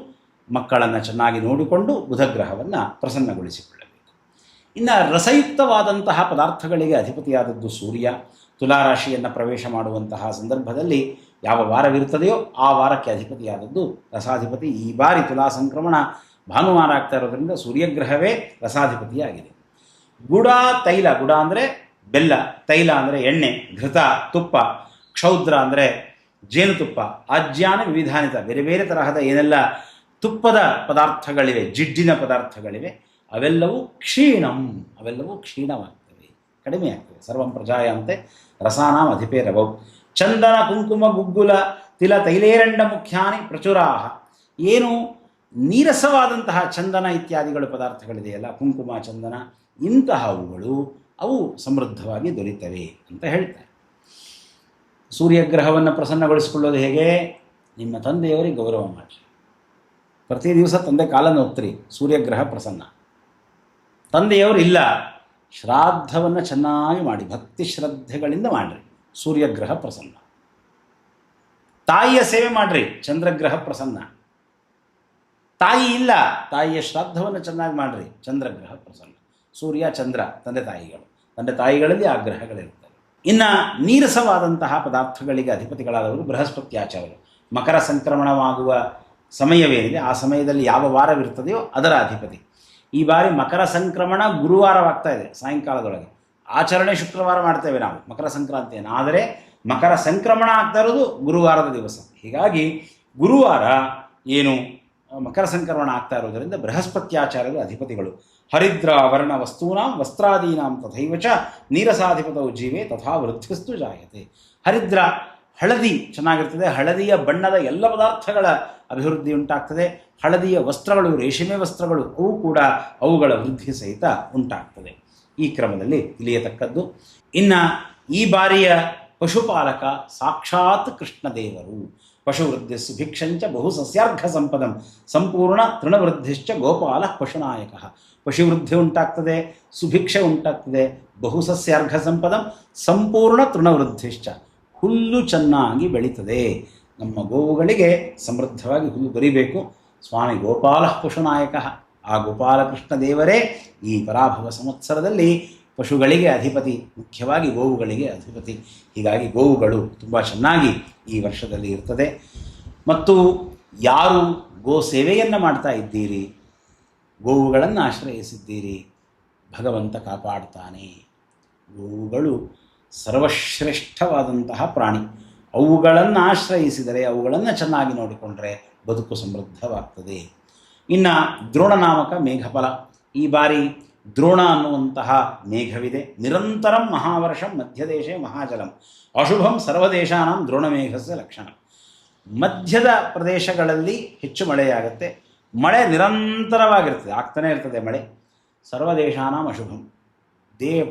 ಮಕ್ಕಳನ್ನು ಚೆನ್ನಾಗಿ ನೋಡಿಕೊಂಡು ಬುಧಗ್ರಹವನ್ನು ಪ್ರಸನ್ನಗೊಳಿಸಿಕೊಳ್ಳಬೇಕು. ಇನ್ನು ರಸಯುಕ್ತವಾದಂತಹ ಪದಾರ್ಥಗಳಿಗೆ ಅಧಿಪತಿಯಾದದ್ದು ಸೂರ್ಯ. ತುಲಾರಾಶಿಯನ್ನು ಪ್ರವೇಶ ಮಾಡುವಂತಹ ಸಂದರ್ಭದಲ್ಲಿ ಯಾವ ವಾರವಿರುತ್ತದೆಯೋ ಆ ವಾರಕ್ಕೆ ಅಧಿಪತಿಯಾದದ್ದು ರಸಾಧಿಪತಿ. ಈ ಬಾರಿ ತುಲಾ ಸಂಕ್ರಮಣ ಭಾನುವಾರ ಆಗ್ತಾ ಇರೋದ್ರಿಂದ ಸೂರ್ಯಗ್ರಹವೇ ರಸಾಧಿಪತಿಯಾಗಿದೆ. ಗುಡ ತೈಲ, ಗುಡ ಅಂದರೆ ಬೆಲ್ಲ, ತೈಲ ಅಂದರೆ ಎಣ್ಣೆ, ಘೃತ ತುಪ್ಪ, ಕ್ಷೌದ್ರ ಅಂದರೆ ಜೇನುತುಪ್ಪ, ಆಜ್ಯಾನ ವಿವಿಧಾನಿತ, ಬೇರೆ ಬೇರೆ ತರಹದ ಏನೆಲ್ಲ ತುಪ್ಪದ ಪದಾರ್ಥಗಳಿವೆ, ಜಿಡ್ಡಿನ ಪದಾರ್ಥಗಳಿವೆ, ಅವೆಲ್ಲವೂ ಕ್ಷೀಣವಾಗ್ತವೆ, ಕಡಿಮೆ ಆಗ್ತವೆ. ಸರ್ವಂ ಪ್ರಜಾಯಾಂತೆ ರಸಾನಾಂ ಅಧಿಪೇರವೌ. ಚಂದನ ಕುಂಕುಮ ಗುಗ್ಗುಲ ತಿಲ ತೈಲೇರಂಡ ಮುಖ್ಯಾನಿ ಪ್ರಚುರಾಹ. ಏನು ನೀರಸವಾದಂತಹ ಚಂದನ ಇತ್ಯಾದಿಗಳು ಪದಾರ್ಥಗಳಿದೆಯಲ್ಲ, ಕುಂಕುಮ, ಚಂದನ, ಇಂತಹವುಗಳು ಅವು ಸಮೃದ್ಧವಾಗಿ ದೊರೀತವೆ ಅಂತ ಹೇಳ್ತಾರೆ. ಸೂರ್ಯಗ್ರಹವನ್ನು ಪ್ರಸನ್ನಗೊಳಿಸಿಕೊಳ್ಳೋದು ಹೇಗೆ? ನಿಮ್ಮ ತಂದೆಯವರಿಗೆ ಗೌರವ ಮಾಡಿ. ಪ್ರತಿ ದಿವಸ ತಂದೆ ಕಾಲನ್ನು ಒತ್ತಿರಿ, ಸೂರ್ಯಗ್ರಹ ಪ್ರಸನ್ನ. ತಂದೆಯವರು ಇಲ್ಲ, ಶ್ರಾದ್ದವನ್ನು ಚೆನ್ನಾಗಿ ಮಾಡಿ, ಭಕ್ತಿ ಶ್ರದ್ಧೆಗಳಿಂದ ಮಾಡಿರಿ, ಸೂರ್ಯಗ್ರಹ ಪ್ರಸನ್ನ. ತಾಯಿಯ ಸೇವೆ ಮಾಡಿರಿ, ಚಂದ್ರಗ್ರಹ ಪ್ರಸನ್ನ. ತಾಯಿ ಇಲ್ಲ, ತಾಯಿಯ ಶ್ರಾದ್ದವನ್ನು ಚೆನ್ನಾಗಿ ಮಾಡಿರಿ, ಚಂದ್ರಗ್ರಹ ಪ್ರಸನ್ನ. ಸೂರ್ಯ, ಚಂದ್ರ ತಂದೆ ತಾಯಿಗಳು, ತಂದೆ ತಾಯಿಗಳಲ್ಲಿ ಆ ಗ್ರಹಗಳಿರ್ತವೆ. ಇನ್ನು ನೀರಸವಾದಂತಹ ಪದಾರ್ಥಗಳಿಗೆ ಅಧಿಪತಿಗಳಾದವರು ಬೃಹಸ್ಪತ್ಯಾಚಾರ್ಯರು. ಮಕರ ಸಂಕ್ರಮಣವಾಗುವ ಸಮಯವೇನಿದೆ ಆ ಸಮಯದಲ್ಲಿ ಯಾವ ವಾರವಿರ್ತದೆಯೋ ಅದರ ಅಧಿಪತಿ. ಈ ಬಾರಿ ಮಕರ ಸಂಕ್ರಮಣ ಗುರುವಾರವಾಗ್ತಾ ಇದೆ ಸಾಯಂಕಾಲದೊಳಗೆ. ಆಚರಣೆ ಶುಕ್ರವಾರ ಮಾಡ್ತೇವೆ ನಾವು ಮಕರ ಸಂಕ್ರಾಂತಿಯನ್ನು, ಆದರೆ ಮಕರ ಸಂಕ್ರಮಣ ಆಗ್ತಾ ಇರೋದು ಗುರುವಾರದ ದಿವಸ. ಹೀಗಾಗಿ ಗುರುವಾರ ಏನು ಮಕರ ಸಂಕ್ರಮಣ ಆಗ್ತಾ ಇರೋದರಿಂದ ಬೃಹಸ್ಪತ್ಯಾಚಾರ್ಯರು ಅಧಿಪತಿಗಳು. ಹರಿದ್ರ ವರ್ಣ ವಸ್ತೂನಾಂ ವಸ್ತ್ರಾದೀನಾಂ ತಥೈವ ಚ ನೀರಸಾಧಿಪತೌ ಜೀವೇ ತಥಾ ವೃದ್ಧಿಸ್ತು ಜಾಯತೆ. ಹರಿದ್ರ ಹಳದಿ ಚೆನ್ನಾಗಿರ್ತದೆ, ಹಳದಿಯ ಬಣ್ಣದ ಎಲ್ಲ ಪದಾರ್ಥಗಳ ಅಭಿವೃದ್ಧಿ ಉಂಟಾಗ್ತದೆ. ಹಳದಿಯ ವಸ್ತ್ರಗಳು, ರೇಷ್ಮೆ ವಸ್ತ್ರಗಳು, ಅವು ಕೂಡ ಅವುಗಳ ವೃದ್ಧಿ ಸಹಿತ ಉಂಟಾಗ್ತದೆ. ಈ ಕ್ರಮದಲ್ಲಿ ತಿಳಿಯತಕ್ಕದ್ದು. ಇನ್ನು ಈ ಬಾರಿಯ ಪಶುಪಾಲಕ ಸಾಕ್ಷಾತ್ ಕೃಷ್ಣದೇವರು. ಪಶುವೃದ್ಧಿಸ್ಸು ಭಿಕ್ಷಂಚ ಬಹು ಸಸ್ಯಾರ್ಘ ಸಂಪದಂ ಸಂಪೂರ್ಣ ತೃಣವೃದ್ಧಿಶ್ಚ ಗೋಪಾಲ ಪಶುನಾಯಕ. ಪಶುವೃದ್ಧಿ ಉಂಟಾಗ್ತದೆ, ಸುಭಿಕ್ಷೆ ಉಂಟಾಗ್ತದೆ, ಬಹುಸಸ್ಯಾರ್ಘ ಸಂಪದಂ ಸಂಪೂರ್ಣ ತೃಣವೃದ್ಧಿಶ್ಚ, ಹುಲ್ಲು ಚೆನ್ನಾಗಿ ಬೆಳೀತದೆ. ನಮ್ಮ ಗೋವುಗಳಿಗೆ ಸಮೃದ್ಧವಾಗಿ ಹುಲ್ಲು ದೊರಿಬೇಕು. ಸ್ವಾಮಿ ಗೋಪಾಲ ಪಶುನಾಯಕ, ಆ ಗೋಪಾಲಕೃಷ್ಣ ದೇವರೇ ಈ ಪರಾಭವ ಸಂವತ್ಸರದಲ್ಲಿ ಪಶುಗಳಿಗೆ ಅಧಿಪತಿ, ಮುಖ್ಯವಾಗಿ ಗೋವುಗಳಿಗೆ ಅಧಿಪತಿ. ಹೀಗಾಗಿ ಗೋವುಗಳು ತುಂಬ ಚೆನ್ನಾಗಿ ಈ ವರ್ಷದಲ್ಲಿ ಇರ್ತದೆ. ಮತ್ತು ಯಾರು ಗೋ ಸೇವೆಯನ್ನು ಮಾಡ್ತಾ ಇದ್ದೀರಿ, ಗೋವುಗಳನ್ನು ಆಶ್ರಯಿಸಿದ್ದೀರಿ, ಭಗವಂತ ಕಾಪಾಡ್ತಾನೆ. ಗೋವುಗಳು ಸರ್ವಶ್ರೇಷ್ಠವಾದಂತಹ ಪ್ರಾಣಿ. ಅವುಗಳನ್ನು ಆಶ್ರಯಿಸಿದರೆ, ಅವುಗಳನ್ನು ಚೆನ್ನಾಗಿ ನೋಡಿಕೊಂಡ್ರೆ ಬದುಕು ಸಮೃದ್ಧವಾಗ್ತದೆ. ಇನ್ನು ದ್ರೋಣನಾಮಕ ಮೇಘಫಲ. ಈ ಬಾರಿ ದ್ರೋಣ ಅನ್ನುವಂತಹ ಮೇಘವಿದೆ. ನಿರಂತರಂ ಮಹಾವರ್ಷಂ ಮಧ್ಯದೇಶೇ ಮಹಾಜಲಂ ಅಶುಭಂ ಸರ್ವದೇಶಾನಾಂ ದ್ರೋಣಮೇಘಸ್ಯ ಲಕ್ಷಣ. ಮಧ್ಯದ ಪ್ರದೇಶಗಳಲ್ಲಿ ಹೆಚ್ಚು ಮಳೆಯಾಗುತ್ತೆ, ಮಳೆ ನಿರಂತರವಾಗಿರ್ತದೆ, ಆಗ್ತಾನೆ ಇರ್ತದೆ ಮಳೆ. ಸರ್ವದೇಶಾನಾಂ ಅಶುಭಂ,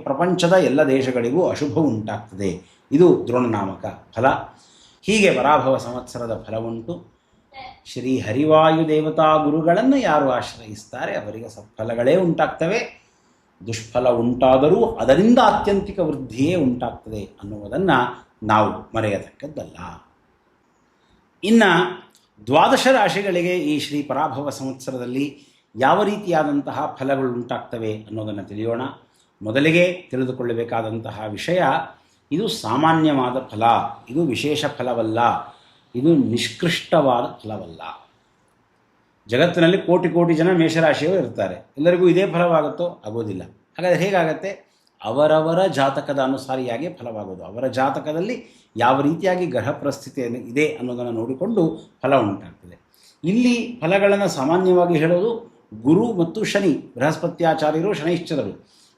ಪ್ರಪಂಚದ ಎಲ್ಲ ದೇಶಗಳಿಗೂ ಅಶುಭ ಉಂಟಾಗ್ತದೆ. ಇದು ದ್ರೋಣನಾಮಕ ಫಲ. ಹೀಗೆ ಪರಾಭವ ಸಂವತ್ಸರದ ಫಲವುಂಟು. ಶ್ರೀ ಹರಿವಾಯು ದೇವತಾ ಗುರುಗಳನ್ನು ಯಾರು ಆಶ್ರಯಿಸ್ತಾರೆ ಅವರಿಗೆ ಸತ್ಫಲಗಳೇ ಉಂಟಾಗ್ತವೆ. ದುಷ್ಫಲ ಉಂಟಾದರೂ ಅದರಿಂದ ಆತ್ಯಂತಿಕ ವೃದ್ಧಿಯೇ ಉಂಟಾಗ್ತದೆ ಅನ್ನುವುದನ್ನು ನಾವು ಮರೆಯತಕ್ಕದ್ದಲ್ಲ. ಇನ್ನು ದ್ವಾದಶ ರಾಶಿಗಳಿಗೆ ಈ ಶ್ರೀ ಪರಾಭವ ಸಂವತ್ಸರದಲ್ಲಿ ಯಾವ ರೀತಿಯಾದಂತಹ ಫಲಗಳು ಉಂಟಾಗ್ತವೆ ಅನ್ನೋದನ್ನು ತಿಳಿಯೋಣ. ಮೊದಲಿಗೆ ತಿಳಿದುಕೊಳ್ಳಬೇಕಾದಂತಹ ವಿಷಯ, ಇದು ಸಾಮಾನ್ಯವಾದ ಫಲ, ಇದು ವಿಶೇಷ ಫಲವಲ್ಲ, ಇದು ನಿಷ್ಕೃಷ್ಟವಾದ ಫಲವಲ್ಲ. ಜಗತ್ತಿನಲ್ಲಿ ಕೋಟಿ ಕೋಟಿ ಜನ ಮೇಷರಾಶಿಯವರು ಇರ್ತಾರೆ, ಎಲ್ಲರಿಗೂ ಇದೇ ಫಲವಾಗುತ್ತೋ? ಆಗೋದಿಲ್ಲ. ಹಾಗಾದರೆ ಹೇಗಾಗತ್ತೆ? ಅವರವರ ಜಾತಕದ ಅನುಸಾರಿಯಾಗಿ ಫಲವಾಗೋದು. ಅವರ ಜಾತಕದಲ್ಲಿ ಯಾವ ರೀತಿಯಾಗಿ ಗ್ರಹ ಪರಿಸ್ಥಿತಿ ಇದೆ ಅನ್ನೋದನ್ನು ನೋಡಿಕೊಂಡು ಫಲ ಉಂಟಾಗ್ತದೆ. ಇಲ್ಲಿ ಫಲಗಳನ್ನು ಸಾಮಾನ್ಯವಾಗಿ ಹೇಳೋದು ಗುರು ಮತ್ತು ಶನಿ, ಬೃಹಸ್ಪತ್ಯಾಚಾರ್ಯರು, ಶನೈಶ್ಚರರು,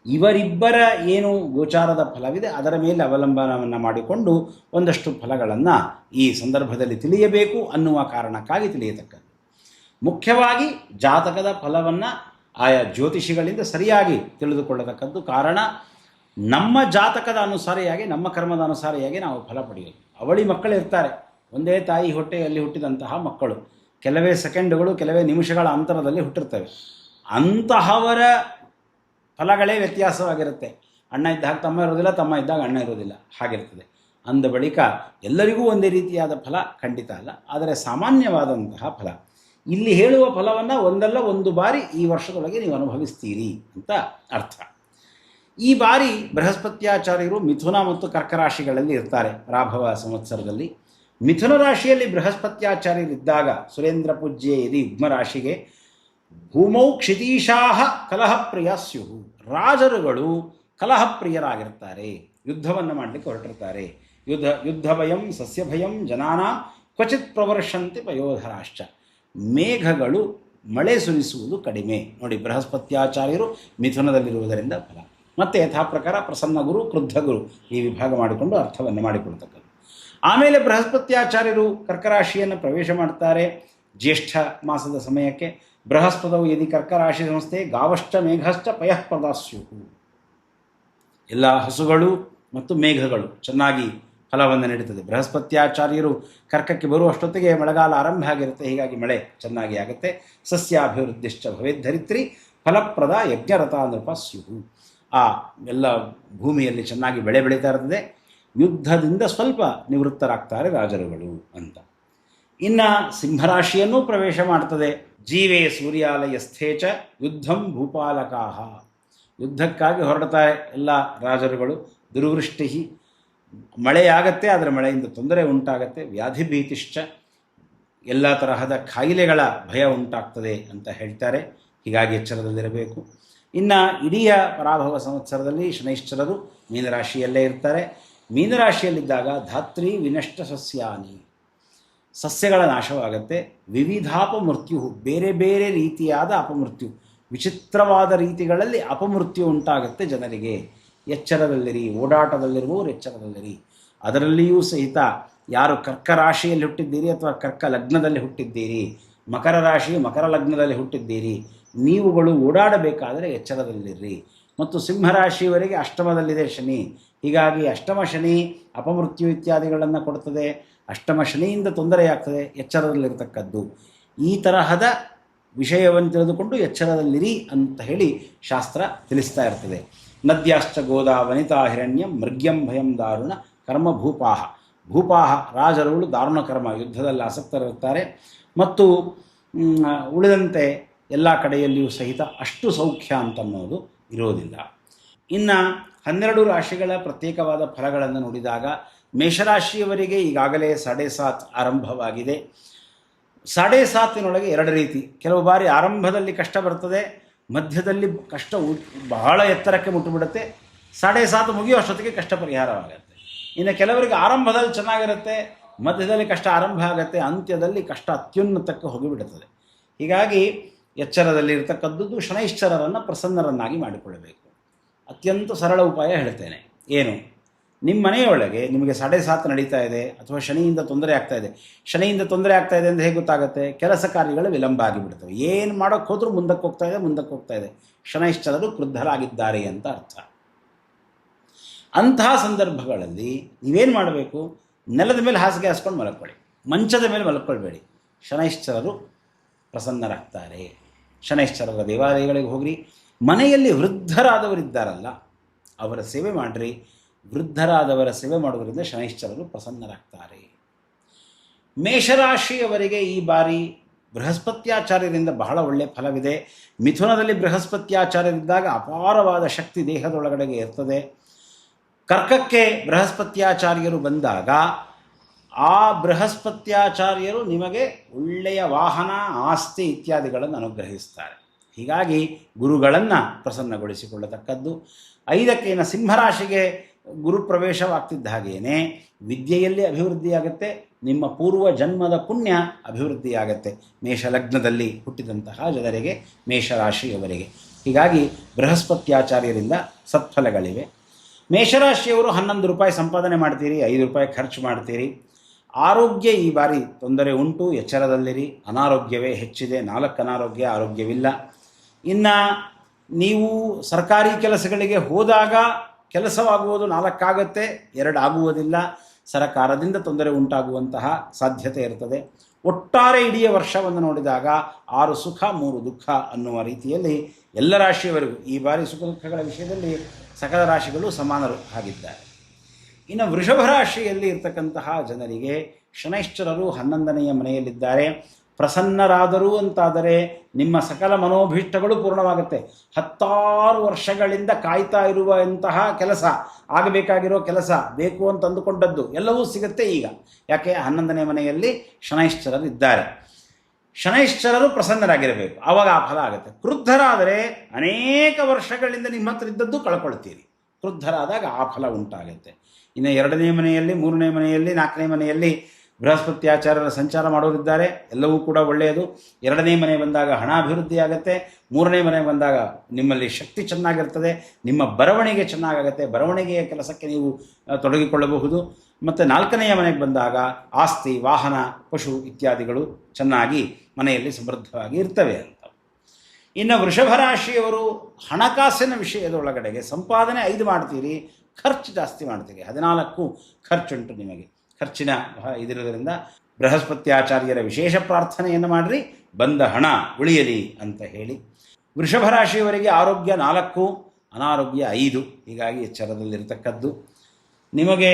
ಇವರಿಬ್ಬರ ಏನು ಗೋಚಾರದ ಫಲವಿದೆ ಅದರ ಮೇಲೆ ಅವಲಂಬನವನ್ನು ಮಾಡಿಕೊಂಡು ಒಂದಷ್ಟು ಫಲಗಳನ್ನು ಈ ಸಂದರ್ಭದಲ್ಲಿ ತಿಳಿಯಬೇಕು ಅನ್ನುವ ಕಾರಣಕ್ಕಾಗಿ ತಿಳಿಯತಕ್ಕದ್ದು. ಮುಖ್ಯವಾಗಿ ಜಾತಕದ ಫಲವನ್ನು ಆಯಾ ಜ್ಯೋತಿಷಿಗಳಿಂದ ಸರಿಯಾಗಿ ತಿಳಿದುಕೊಳ್ಳತಕ್ಕದ್ದು. ಕಾರಣ, ನಮ್ಮ ಜಾತಕದ ಅನುಸಾರಿಯಾಗಿ, ನಮ್ಮ ಕರ್ಮದ ಅನುಸಾರಿಯಾಗಿ ನಾವು ಫಲ ಪಡೆಯೋದು. ಅವಳಿ ಮಕ್ಕಳಿರ್ತಾರೆ, ಒಂದೇ ತಾಯಿ ಹೊಟ್ಟೆಯಲ್ಲಿ ಹುಟ್ಟಿದಂತಹ ಮಕ್ಕಳು, ಕೆಲವೇ ಸೆಕೆಂಡುಗಳು, ಕೆಲವೇ ನಿಮಿಷಗಳ ಅಂತರದಲ್ಲಿ ಹುಟ್ಟಿರ್ತವೆ. ಅಂತಹವರ ಫಲಗಳೇ ವ್ಯತ್ಯಾಸವಾಗಿರುತ್ತೆ. ಅಣ್ಣ ಇದ್ದಾಗ ತಮ್ಮ ಇರೋದಿಲ್ಲ, ತಮ್ಮ ಇದ್ದಾಗ ಅಣ್ಣ ಇರೋದಿಲ್ಲ, ಹಾಗಿರ್ತದೆ. ಅಂದ ಬಳಿಕ ಎಲ್ಲರಿಗೂ ಒಂದೇ ರೀತಿಯಾದ ಫಲ ಖಂಡಿತ ಅಲ್ಲ, ಆದರೆ ಸಾಮಾನ್ಯವಾದಂತಹ ಫಲ. ಇಲ್ಲಿ ಹೇಳುವ ಫಲವನ್ನು ಒಂದಲ್ಲ ಒಂದು ಬಾರಿ ಈ ವರ್ಷದೊಳಗೆ ನೀವು ಅನುಭವಿಸ್ತೀರಿ ಅಂತ ಅರ್ಥ. ಈ ಬಾರಿ ಬೃಹಸ್ಪತ್ಯಾಚಾರ್ಯರು ಮಿಥುನ ಮತ್ತು ಕರ್ಕ ರಾಶಿಗಳಲ್ಲಿ ಇರ್ತಾರೆ ಪರಾಭವ ಸಂವತ್ಸರದಲ್ಲಿ. ಮಿಥುನ ರಾಶಿಯಲ್ಲಿ ಬೃಹಸ್ಪತ್ಯಾಚಾರ್ಯರಿದ್ದಾಗ ಸುರೇಂದ್ರ ಪೂಜ್ಯೆ ಯದಿ ಯುಗ್ಮ ರಾಶಿಗೆ ಭೂಮೌ ಕ್ಷಿತೀಶಾಹ ಕಲಹಪ್ರಿಯ ಸ್ಯುಹು. ರಾಜರುಗಳು ಕಲಹಪ್ರಿಯರಾಗಿರ್ತಾರೆ, ಯುದ್ಧವನ್ನು ಮಾಡಲಿಕ್ಕೆ ಹೊರಟಿರ್ತಾರೆ. ಯುದ್ಧಭಯಂ ಸಸ್ಯಭಯಂ ಜನಾನ ಕ್ವಚಿತ್ ಪ್ರವರ್ಷಂತಿ ಪಯೋಧರಾಶ್ಚ. ಮೇಘಗಳು ಮಳೆ ಸುರಿಸುವುದು ಕಡಿಮೆ. ನೋಡಿ, ಬೃಹಸ್ಪತ್ಯಾಚಾರ್ಯರು ಮಿಥುನದಲ್ಲಿರುವುದರಿಂದ ಫಲ. ಮತ್ತು ಯಥಾ ಪ್ರಕಾರ ಪ್ರಸನ್ನ ಗುರು, ಕ್ರುದ್ಧ ಗುರು, ಈ ವಿಭಾಗ ಮಾಡಿಕೊಂಡು ಅರ್ಥವನ್ನು ಮಾಡಿಕೊಳ್ತಕ್ಕದ್ದು. ಆಮೇಲೆ ಬೃಹಸ್ಪತ್ಯಾಚಾರ್ಯರು ಕರ್ಕರಾಶಿಯನ್ನು ಪ್ರವೇಶ ಮಾಡ್ತಾರೆ. ಜ್ಯೇಷ್ಠ ಮಾಸದ ಸಮಯಕ್ಕೆ ಬೃಹಸ್ಪತವು ಯದಿ ಕರ್ಕರಾಶಿ ಸಂಸ್ಥೆ ಗಾವಶ್ಚ ಮೇಘಶ್ಚ ಪಯಃ ಪ್ರದಾಸ್ಯು. ಎಲ್ಲ ಹಸುಗಳು ಮತ್ತು ಮೇಘಗಳು ಚೆನ್ನಾಗಿ ಫಲವನ್ನು ನೀಡುತ್ತದೆ. ಬೃಹಸ್ಪತ್ಯಾಚಾರ್ಯರು ಕರ್ಕಕ್ಕೆ ಬರುವಷ್ಟೊತ್ತಿಗೆ ಮಳೆಗಾಲ ಆರಂಭ ಆಗಿರುತ್ತೆ, ಹೀಗಾಗಿ ಮಳೆ ಚೆನ್ನಾಗಿ ಆಗುತ್ತೆ. ಸಸ್ಯಾಭಿವೃದ್ಧಿಶ್ಚ ಭವೇದ್ಧರಿತ್ರಿ ಫಲಪ್ರದ ಯಜ್ಞರಥ ನೃಪ ಸ್ಯು. ಆ ಎಲ್ಲ ಭೂಮಿಯಲ್ಲಿ ಚೆನ್ನಾಗಿ ಬೆಳೆ ಬೆಳೀತಾ ಇರ್ತದೆ. ಯುದ್ಧದಿಂದ ಸ್ವಲ್ಪ ನಿವೃತ್ತರಾಗ್ತಾರೆ ರಾಜರುಗಳು ಅಂತ. ಇನ್ನು ಸಿಂಹರಾಶಿಯನ್ನೂ ಪ್ರವೇಶ ಮಾಡ್ತದೆ. ಜೀವೇ ಸೂರ್ಯಾಲಯಸ್ಥೇಚ ಯುದ್ಧಂ ಭೂಪಾಲಕಾಹ. ಯುದ್ಧಕ್ಕಾಗಿ ಹೊರಡ್ತಾರೆ ಎಲ್ಲ ರಾಜರುಗಳು. ದುರ್ವೃಷ್ಟಿ, ಮಳೆಯಾಗತ್ತೆ, ಆದರೆ ಮಳೆಯಿಂದ ತೊಂದರೆ ಉಂಟಾಗತ್ತೆ. ವ್ಯಾಧಿ ಭೀತಿಶ್ಚ, ಎಲ್ಲ ತರಹದ ಕಾಯಿಲೆಗಳ ಭಯ ಉಂಟಾಗ್ತದೆ ಅಂತ ಹೇಳ್ತಾರೆ. ಹೀಗಾಗಿ ಎಚ್ಚರದಲ್ಲಿರಬೇಕು. ಇನ್ನು ಇಡೀ ಪರಾಭವ ಸಂವತ್ಸರದಲ್ಲಿ ಶನೈಶ್ಚರರು ಮೀನರಾಶಿಯಲ್ಲೇ ಇರ್ತಾರೆ. ಮೀನರಾಶಿಯಲ್ಲಿದ್ದಾಗ ಧಾತ್ರಿ ವಿನಷ್ಟ ಸಸ್ಯಾನಿ, ಸಸ್ಯಗಳ ನಾಶವಾಗತ್ತೆ. ವಿವಿಧಾಪಮೃತ್ಯು, ಬೇರೆ ಬೇರೆ ರೀತಿಯಾದ ಅಪಮೃತ್ಯು, ವಿಚಿತ್ರವಾದ ರೀತಿಗಳಲ್ಲಿ ಅಪಮೃತ್ಯು ಉಂಟಾಗುತ್ತೆ ಜನರಿಗೆ. ಎಚ್ಚರದಲ್ಲಿರಿ, ಓಡಾಟದಲ್ಲಿರುವವರು ಎಚ್ಚರದಲ್ಲಿರಿ. ಅದರಲ್ಲಿಯೂ ಸಹಿತ ಯಾರು ಕರ್ಕ ರಾಶಿಯಲ್ಲಿ ಹುಟ್ಟಿದ್ದೀರಿ ಅಥವಾ ಕರ್ಕ ಲಗ್ನದಲ್ಲಿ ಹುಟ್ಟಿದ್ದೀರಿ, ಮಕರ ರಾಶಿ ಮಕರ ಲಗ್ನದಲ್ಲಿ ಹುಟ್ಟಿದ್ದೀರಿ, ನೀವುಗಳು ಓಡಾಡಬೇಕಾದರೆ ಎಚ್ಚರದಲ್ಲಿರ್ರಿ. ಮತ್ತು ಸಿಂಹರಾಶಿಯವರೆಗೆ ಅಷ್ಟಮದಲ್ಲಿದೆ ಶನಿ, ಹೀಗಾಗಿ ಅಷ್ಟಮ ಶನಿ ಅಪಮೃತ್ಯು ಇತ್ಯಾದಿಗಳನ್ನು ಕೊಡ್ತದೆ. ಅಷ್ಟಮ ಶನಿಯಿಂದ ತೊಂದರೆಯಾಗ್ತದೆ, ಎಚ್ಚರದಲ್ಲಿರ್ತಕ್ಕದ್ದು. ಈ ತರಹದ ವಿಷಯವನ್ನು ತಿಳಿದುಕೊಂಡು ಎಚ್ಚರದಲ್ಲಿರಿ ಅಂತ ಹೇಳಿ ಶಾಸ್ತ್ರ ತಿಳಿಸ್ತಾ ಇರ್ತದೆ. ನದ್ಯಾಶ್ಚ ಗೋದಾ ವನಿತಾ ಹಿರಣ್ಯಂ ಮೃಗ್ಯಂ ಭಯಂ ದಾರುಣ ಕರ್ಮ ಭೂಪಾಹ. ಭೂಪಾಹ ರಾಜರುಗಳು ದಾರುಣ ಕರ್ಮ, ಯುದ್ಧದಲ್ಲಿ ಆಸಕ್ತರಿರುತ್ತಾರೆ. ಮತ್ತು ಉಳಿದಂತೆ ಎಲ್ಲ ಕಡೆಯಲ್ಲಿಯೂ ಸಹಿತ ಅಷ್ಟು ಸೌಖ್ಯ ಅಂತನ್ನೋದು ಇರೋದಿಲ್ಲ. ಇನ್ನು 12 ರಾಶಿಗಳ ಪ್ರತ್ಯೇಕವಾದ ಫಲಗಳನ್ನು ನೋಡಿದಾಗ ಮೇಷರಾಶಿಯವರಿಗೆ ಈಗಾಗಲೇ 7.5 ಆರಂಭವಾಗಿದೆ. 7.5 2 ರೀತಿ. ಕೆಲವು ಬಾರಿ ಆರಂಭದಲ್ಲಿ ಕಷ್ಟ ಬರ್ತದೆ, ಮಧ್ಯದಲ್ಲಿ ಕಷ್ಟ ಬಹಳ ಎತ್ತರಕ್ಕೆ ಮುಟ್ಟುಬಿಡುತ್ತೆ, 7.5 ಮುಗಿಯುವಷ್ಟೊತ್ತಿಗೆ ಕಷ್ಟ ಪರಿಹಾರವಾಗುತ್ತೆ. ಇನ್ನು ಕೆಲವರಿಗೆ ಆರಂಭದಲ್ಲಿ ಚೆನ್ನಾಗಿರುತ್ತೆ, ಮಧ್ಯದಲ್ಲಿ ಕಷ್ಟ ಆರಂಭ ಆಗುತ್ತೆ, ಅಂತ್ಯದಲ್ಲಿ ಕಷ್ಟ ಅತ್ಯುನ್ನತಕ್ಕೆ ಹೋಗಿಬಿಡುತ್ತದೆ. ಹೀಗಾಗಿ ಎಚ್ಚರದಲ್ಲಿ ಇರತಕ್ಕದ್ದು ಶನೈಶ್ಚರರನ್ನು ಪ್ರಸನ್ನರನ್ನಾಗಿ ಮಾಡಿಕೊಳ್ಳಬೇಕು. ಅತ್ಯಂತ ಸರಳ ಉಪಾಯ ಹೇಳ್ತೇನೆ. ಏನು? ನಿಮ್ಮ ಮನೆಯೊಳಗೆ ನಿಮಗೆ 7.5 ನಡೀತಾ ಇದೆ ಅಥವಾ ಶನಿಯಿಂದ ತೊಂದರೆ ಆಗ್ತಾ ಇದೆ. ಶನಿಯಿಂದ ತೊಂದರೆ ಆಗ್ತಾ ಇದೆ ಅಂತ ಹೇಗೆ ಗೊತ್ತಾಗುತ್ತೆ? ಕೆಲಸ ಕಾರ್ಯಗಳು ವಿಳಂಬ ಆಗಿಬಿಡ್ತವೆ. ಏನು ಮಾಡೋಕ್ಕೆ ಹೋದ್ರೂ ಮುಂದಕ್ಕೆ ಹೋಗ್ತಾ ಇದೆ. ಶನೈಶ್ಚರರು ಕ್ರುದ್ಧರಾಗಿದ್ದಾರೆ ಅಂತ ಅರ್ಥ. ಅಂತಹ ಸಂದರ್ಭಗಳಲ್ಲಿ ನೀವೇನು ಮಾಡಬೇಕು? ನೆಲದ ಮೇಲೆ ಹಾಸಿಗೆ ಹಾಸ್ಕೊಂಡು ಮಲ್ಕೊಳ್ಳಿ, ಮಂಚದ ಮೇಲೆ ಮಲ್ಕೊಳ್ಬೇಡಿ. ಶನೈಶ್ಚರರು ಪ್ರಸನ್ನರಾಗ್ತಾರೆ. ಶನೈಶ್ಚರರ ದೇವಾಲಯಗಳಿಗೆ ಹೋಗ್ರಿ. ಮನೆಯಲ್ಲಿ ವೃದ್ಧರಾದವರಿದ್ದಾರಲ್ಲ, ಅವರ ಸೇವೆ ಮಾಡಿರಿ. ವೃದ್ಧರಾದವರ ಸೇವೆ ಮಾಡುವುದರಿಂದ ಶನೈಶ್ಚರರು ಪ್ರಸನ್ನರಾಗ್ತಾರೆ. ಮೇಷರಾಶಿಯವರಿಗೆ ಈ ಬಾರಿ ಬೃಹಸ್ಪತ್ಯಾಚಾರ್ಯರಿಂದ ಬಹಳ ಒಳ್ಳೆಯ ಫಲವಿದೆ. ಮಿಥುನದಲ್ಲಿ ಬೃಹಸ್ಪತ್ಯಾಚಾರ್ಯರಿದ್ದಾಗ ಅಪಾರವಾದ ಶಕ್ತಿ ದೇಹದೊಳಗಡೆಗೆ ಇರ್ತದೆ. ಕರ್ಕಕ್ಕೆ ಬೃಹಸ್ಪತ್ಯಾಚಾರ್ಯರು ಬಂದಾಗ ಆ ಬೃಹಸ್ಪತ್ಯಾಚಾರ್ಯರು ನಿಮಗೆ ಒಳ್ಳೆಯ ವಾಹನ, ಆಸ್ತಿ ಇತ್ಯಾದಿಗಳನ್ನು ಅನುಗ್ರಹಿಸ್ತಾರೆ. ಹೀಗಾಗಿ ಗುರುಗಳನ್ನು ಪ್ರಸನ್ನಗೊಳಿಸಿಕೊಳ್ಳತಕ್ಕದ್ದು. 5ಕ್ಕೆ ಸಿಂಹರಾಶಿಗೆ ಗುರು ಪ್ರವೇಶವಾಗ್ತಿದ್ದ ಹಾಗೇನೆ ವಿದ್ಯೆಯಲ್ಲಿ ಅಭಿವೃದ್ಧಿಯಾಗುತ್ತೆ. ನಿಮ್ಮ ಪೂರ್ವ ಜನ್ಮದ ಪುಣ್ಯ ಅಭಿವೃದ್ಧಿಯಾಗತ್ತೆ ಮೇಷಲಗ್ನದಲ್ಲಿ ಹುಟ್ಟಿದಂತಹ ಜನರಿಗೆ, ಮೇಷರಾಶಿಯವರಿಗೆ. ಹೀಗಾಗಿ ಬೃಹಸ್ಪತ್ಯಾಚಾರ್ಯರಿಂದ ಸತ್ಫಲಗಳಿವೆ. ಮೇಷರಾಶಿಯವರು 11 ರೂಪಾಯಿ ಸಂಪಾದನೆ ಮಾಡ್ತೀರಿ, 5 ರೂಪಾಯಿ ಖರ್ಚು ಮಾಡ್ತೀರಿ. ಆರೋಗ್ಯ ಈ ಬಾರಿ ತೊಂದರೆ ಉಂಟು, ಎಚ್ಚರದಲ್ಲಿರಿ. ಅನಾರೋಗ್ಯವೇ ಹೆಚ್ಚಿದೆ, 4 ಅನಾರೋಗ್ಯ, ಆರೋಗ್ಯವಿಲ್ಲ. ಇನ್ನು ನೀವು ಸರ್ಕಾರಿ ಕೆಲಸಗಳಿಗೆ ಹೋದಾಗ ಕೆಲಸವಾಗುವುದು 4 ಆಗುತ್ತೆ, 2 ಆಗುವುದಿಲ್ಲ. ಸರಕಾರದಿಂದ ತೊಂದರೆ ಉಂಟಾಗುವಂತಹ ಸಾಧ್ಯತೆ ಇರ್ತದೆ. ಒಟ್ಟಾರೆ ಇಡೀ ವರ್ಷವನ್ನು ನೋಡಿದಾಗ 6 ಸುಖ 3 ದುಃಖ ಅನ್ನುವ ರೀತಿಯಲ್ಲಿ ಎಲ್ಲ ರಾಶಿಯವರೆಗೂ ಈ ಬಾರಿ ಸುಖ ದುಃಖಗಳ ವಿಷಯದಲ್ಲಿ ಸಕಲ ರಾಶಿಗಳು ಸಮಾನರು ಆಗಿದ್ದಾರೆ. ಇನ್ನು ವೃಷಭ ರಾಶಿಯಲ್ಲಿ ಇರ್ತಕ್ಕಂತಹ ಜನರಿಗೆ ಶನೈಶ್ಚರರು 11ನೆಯ ಮನೆಯಲ್ಲಿದ್ದಾರೆ. ಪ್ರಸನ್ನರಾದರು ಅಂತಾದರೆ ನಿಮ್ಮ ಸಕಲ ಮನೋಭೀಷ್ಟಗಳು ಪೂರ್ಣವಾಗುತ್ತೆ. 10 ವರ್ಷಗಳಿಂದ ಕಾಯ್ತಾ ಇರುವಂತಹ ಕೆಲಸ, ಆಗಬೇಕಾಗಿರೋ ಕೆಲಸ, ಬೇಕು ಅಂತ ಅಂದುಕೊಂಡದ್ದು ಎಲ್ಲವೂ ಸಿಗುತ್ತೆ ಈಗ. ಯಾಕೆ? 11ನೇ ಮನೆಯಲ್ಲಿ ಶನೈಶ್ಚರರು ಇದ್ದಾರೆ. ಶನೈಶ್ಚರರು ಪ್ರಸನ್ನರಾಗಿರಬೇಕು, ಆವಾಗ ಆ ಫಲ ಆಗುತ್ತೆ. ಕ್ರುದ್ಧರಾದರೆ ಅನೇಕ ವರ್ಷಗಳಿಂದ ನಿಮ್ಮ ಹತ್ರ ಇದ್ದದ್ದು ಕಳ್ಕೊಳ್ತೀರಿ. ಕ್ರುದ್ಧರಾದಾಗ ಆ ಫಲ ಉಂಟಾಗುತ್ತೆ. ಇನ್ನು 2ನೇ ಮನೆಯಲ್ಲಿ, 3ನೇ ಮನೆಯಲ್ಲಿ, 4ನೇ ಮನೆಯಲ್ಲಿ ಬೃಹಸ್ಪತ್ಯಾಚಾರ್ಯರ ಸಂಚಾರ ಮಾಡೋರಿದ್ದಾರೆ. ಎಲ್ಲವೂ ಕೂಡ ಒಳ್ಳೆಯದು. 2ನೇ ಮನೆ ಬಂದಾಗ ಹಣಾಭಿವೃದ್ಧಿ ಆಗುತ್ತೆ. 3ನೇ ಮನೆ ಬಂದಾಗ ನಿಮ್ಮಲ್ಲಿ ಶಕ್ತಿ ಚೆನ್ನಾಗಿರ್ತದೆ, ನಿಮ್ಮ ಬರವಣಿಗೆ ಚೆನ್ನಾಗಾಗುತ್ತೆ, ಬರವಣಿಗೆಯ ಕೆಲಸಕ್ಕೆ ನೀವು ತೊಡಗಿಕೊಳ್ಳಬಹುದು. ಮತ್ತು ನಾಲ್ಕನೆಯ ಮನೆಗೆ ಬಂದಾಗ ಆಸ್ತಿ, ವಾಹನ, ಪಶು ಇತ್ಯಾದಿಗಳು ಚೆನ್ನಾಗಿ ಮನೆಯಲ್ಲಿ ಸಮೃದ್ಧವಾಗಿ ಇರ್ತವೆ ಅಂತ. ಇನ್ನು ವೃಷಭ ರಾಶಿಯವರು ಹಣಕಾಸಿನ ವಿಷಯದೊಳಗಡೆಗೆ ಸಂಪಾದನೆ 5 ಮಾಡ್ತೀರಿ, ಖರ್ಚು ಜಾಸ್ತಿ ಮಾಡ್ತೀರಿ. 14 ಖರ್ಚುಂಟು ನಿಮಗೆ. ಖರ್ಚಿನ ಇದಿರೋದ್ರಿಂದ ಬೃಹಸ್ಪತ್ಯಾಚಾರ್ಯರ ವಿಶೇಷ ಪ್ರಾರ್ಥನೆಯನ್ನು ಮಾಡಿರಿ, ಬಂದ ಹಣ ಉಳಿಯಲಿ ಅಂತ ಹೇಳಿ. ವೃಷಭ ರಾಶಿಯವರಿಗೆ ಆರೋಗ್ಯ 4, ಅನಾರೋಗ್ಯ 5, ಹೀಗಾಗಿ ಎಚ್ಚರದಲ್ಲಿರತಕ್ಕದ್ದು. ನಿಮಗೆ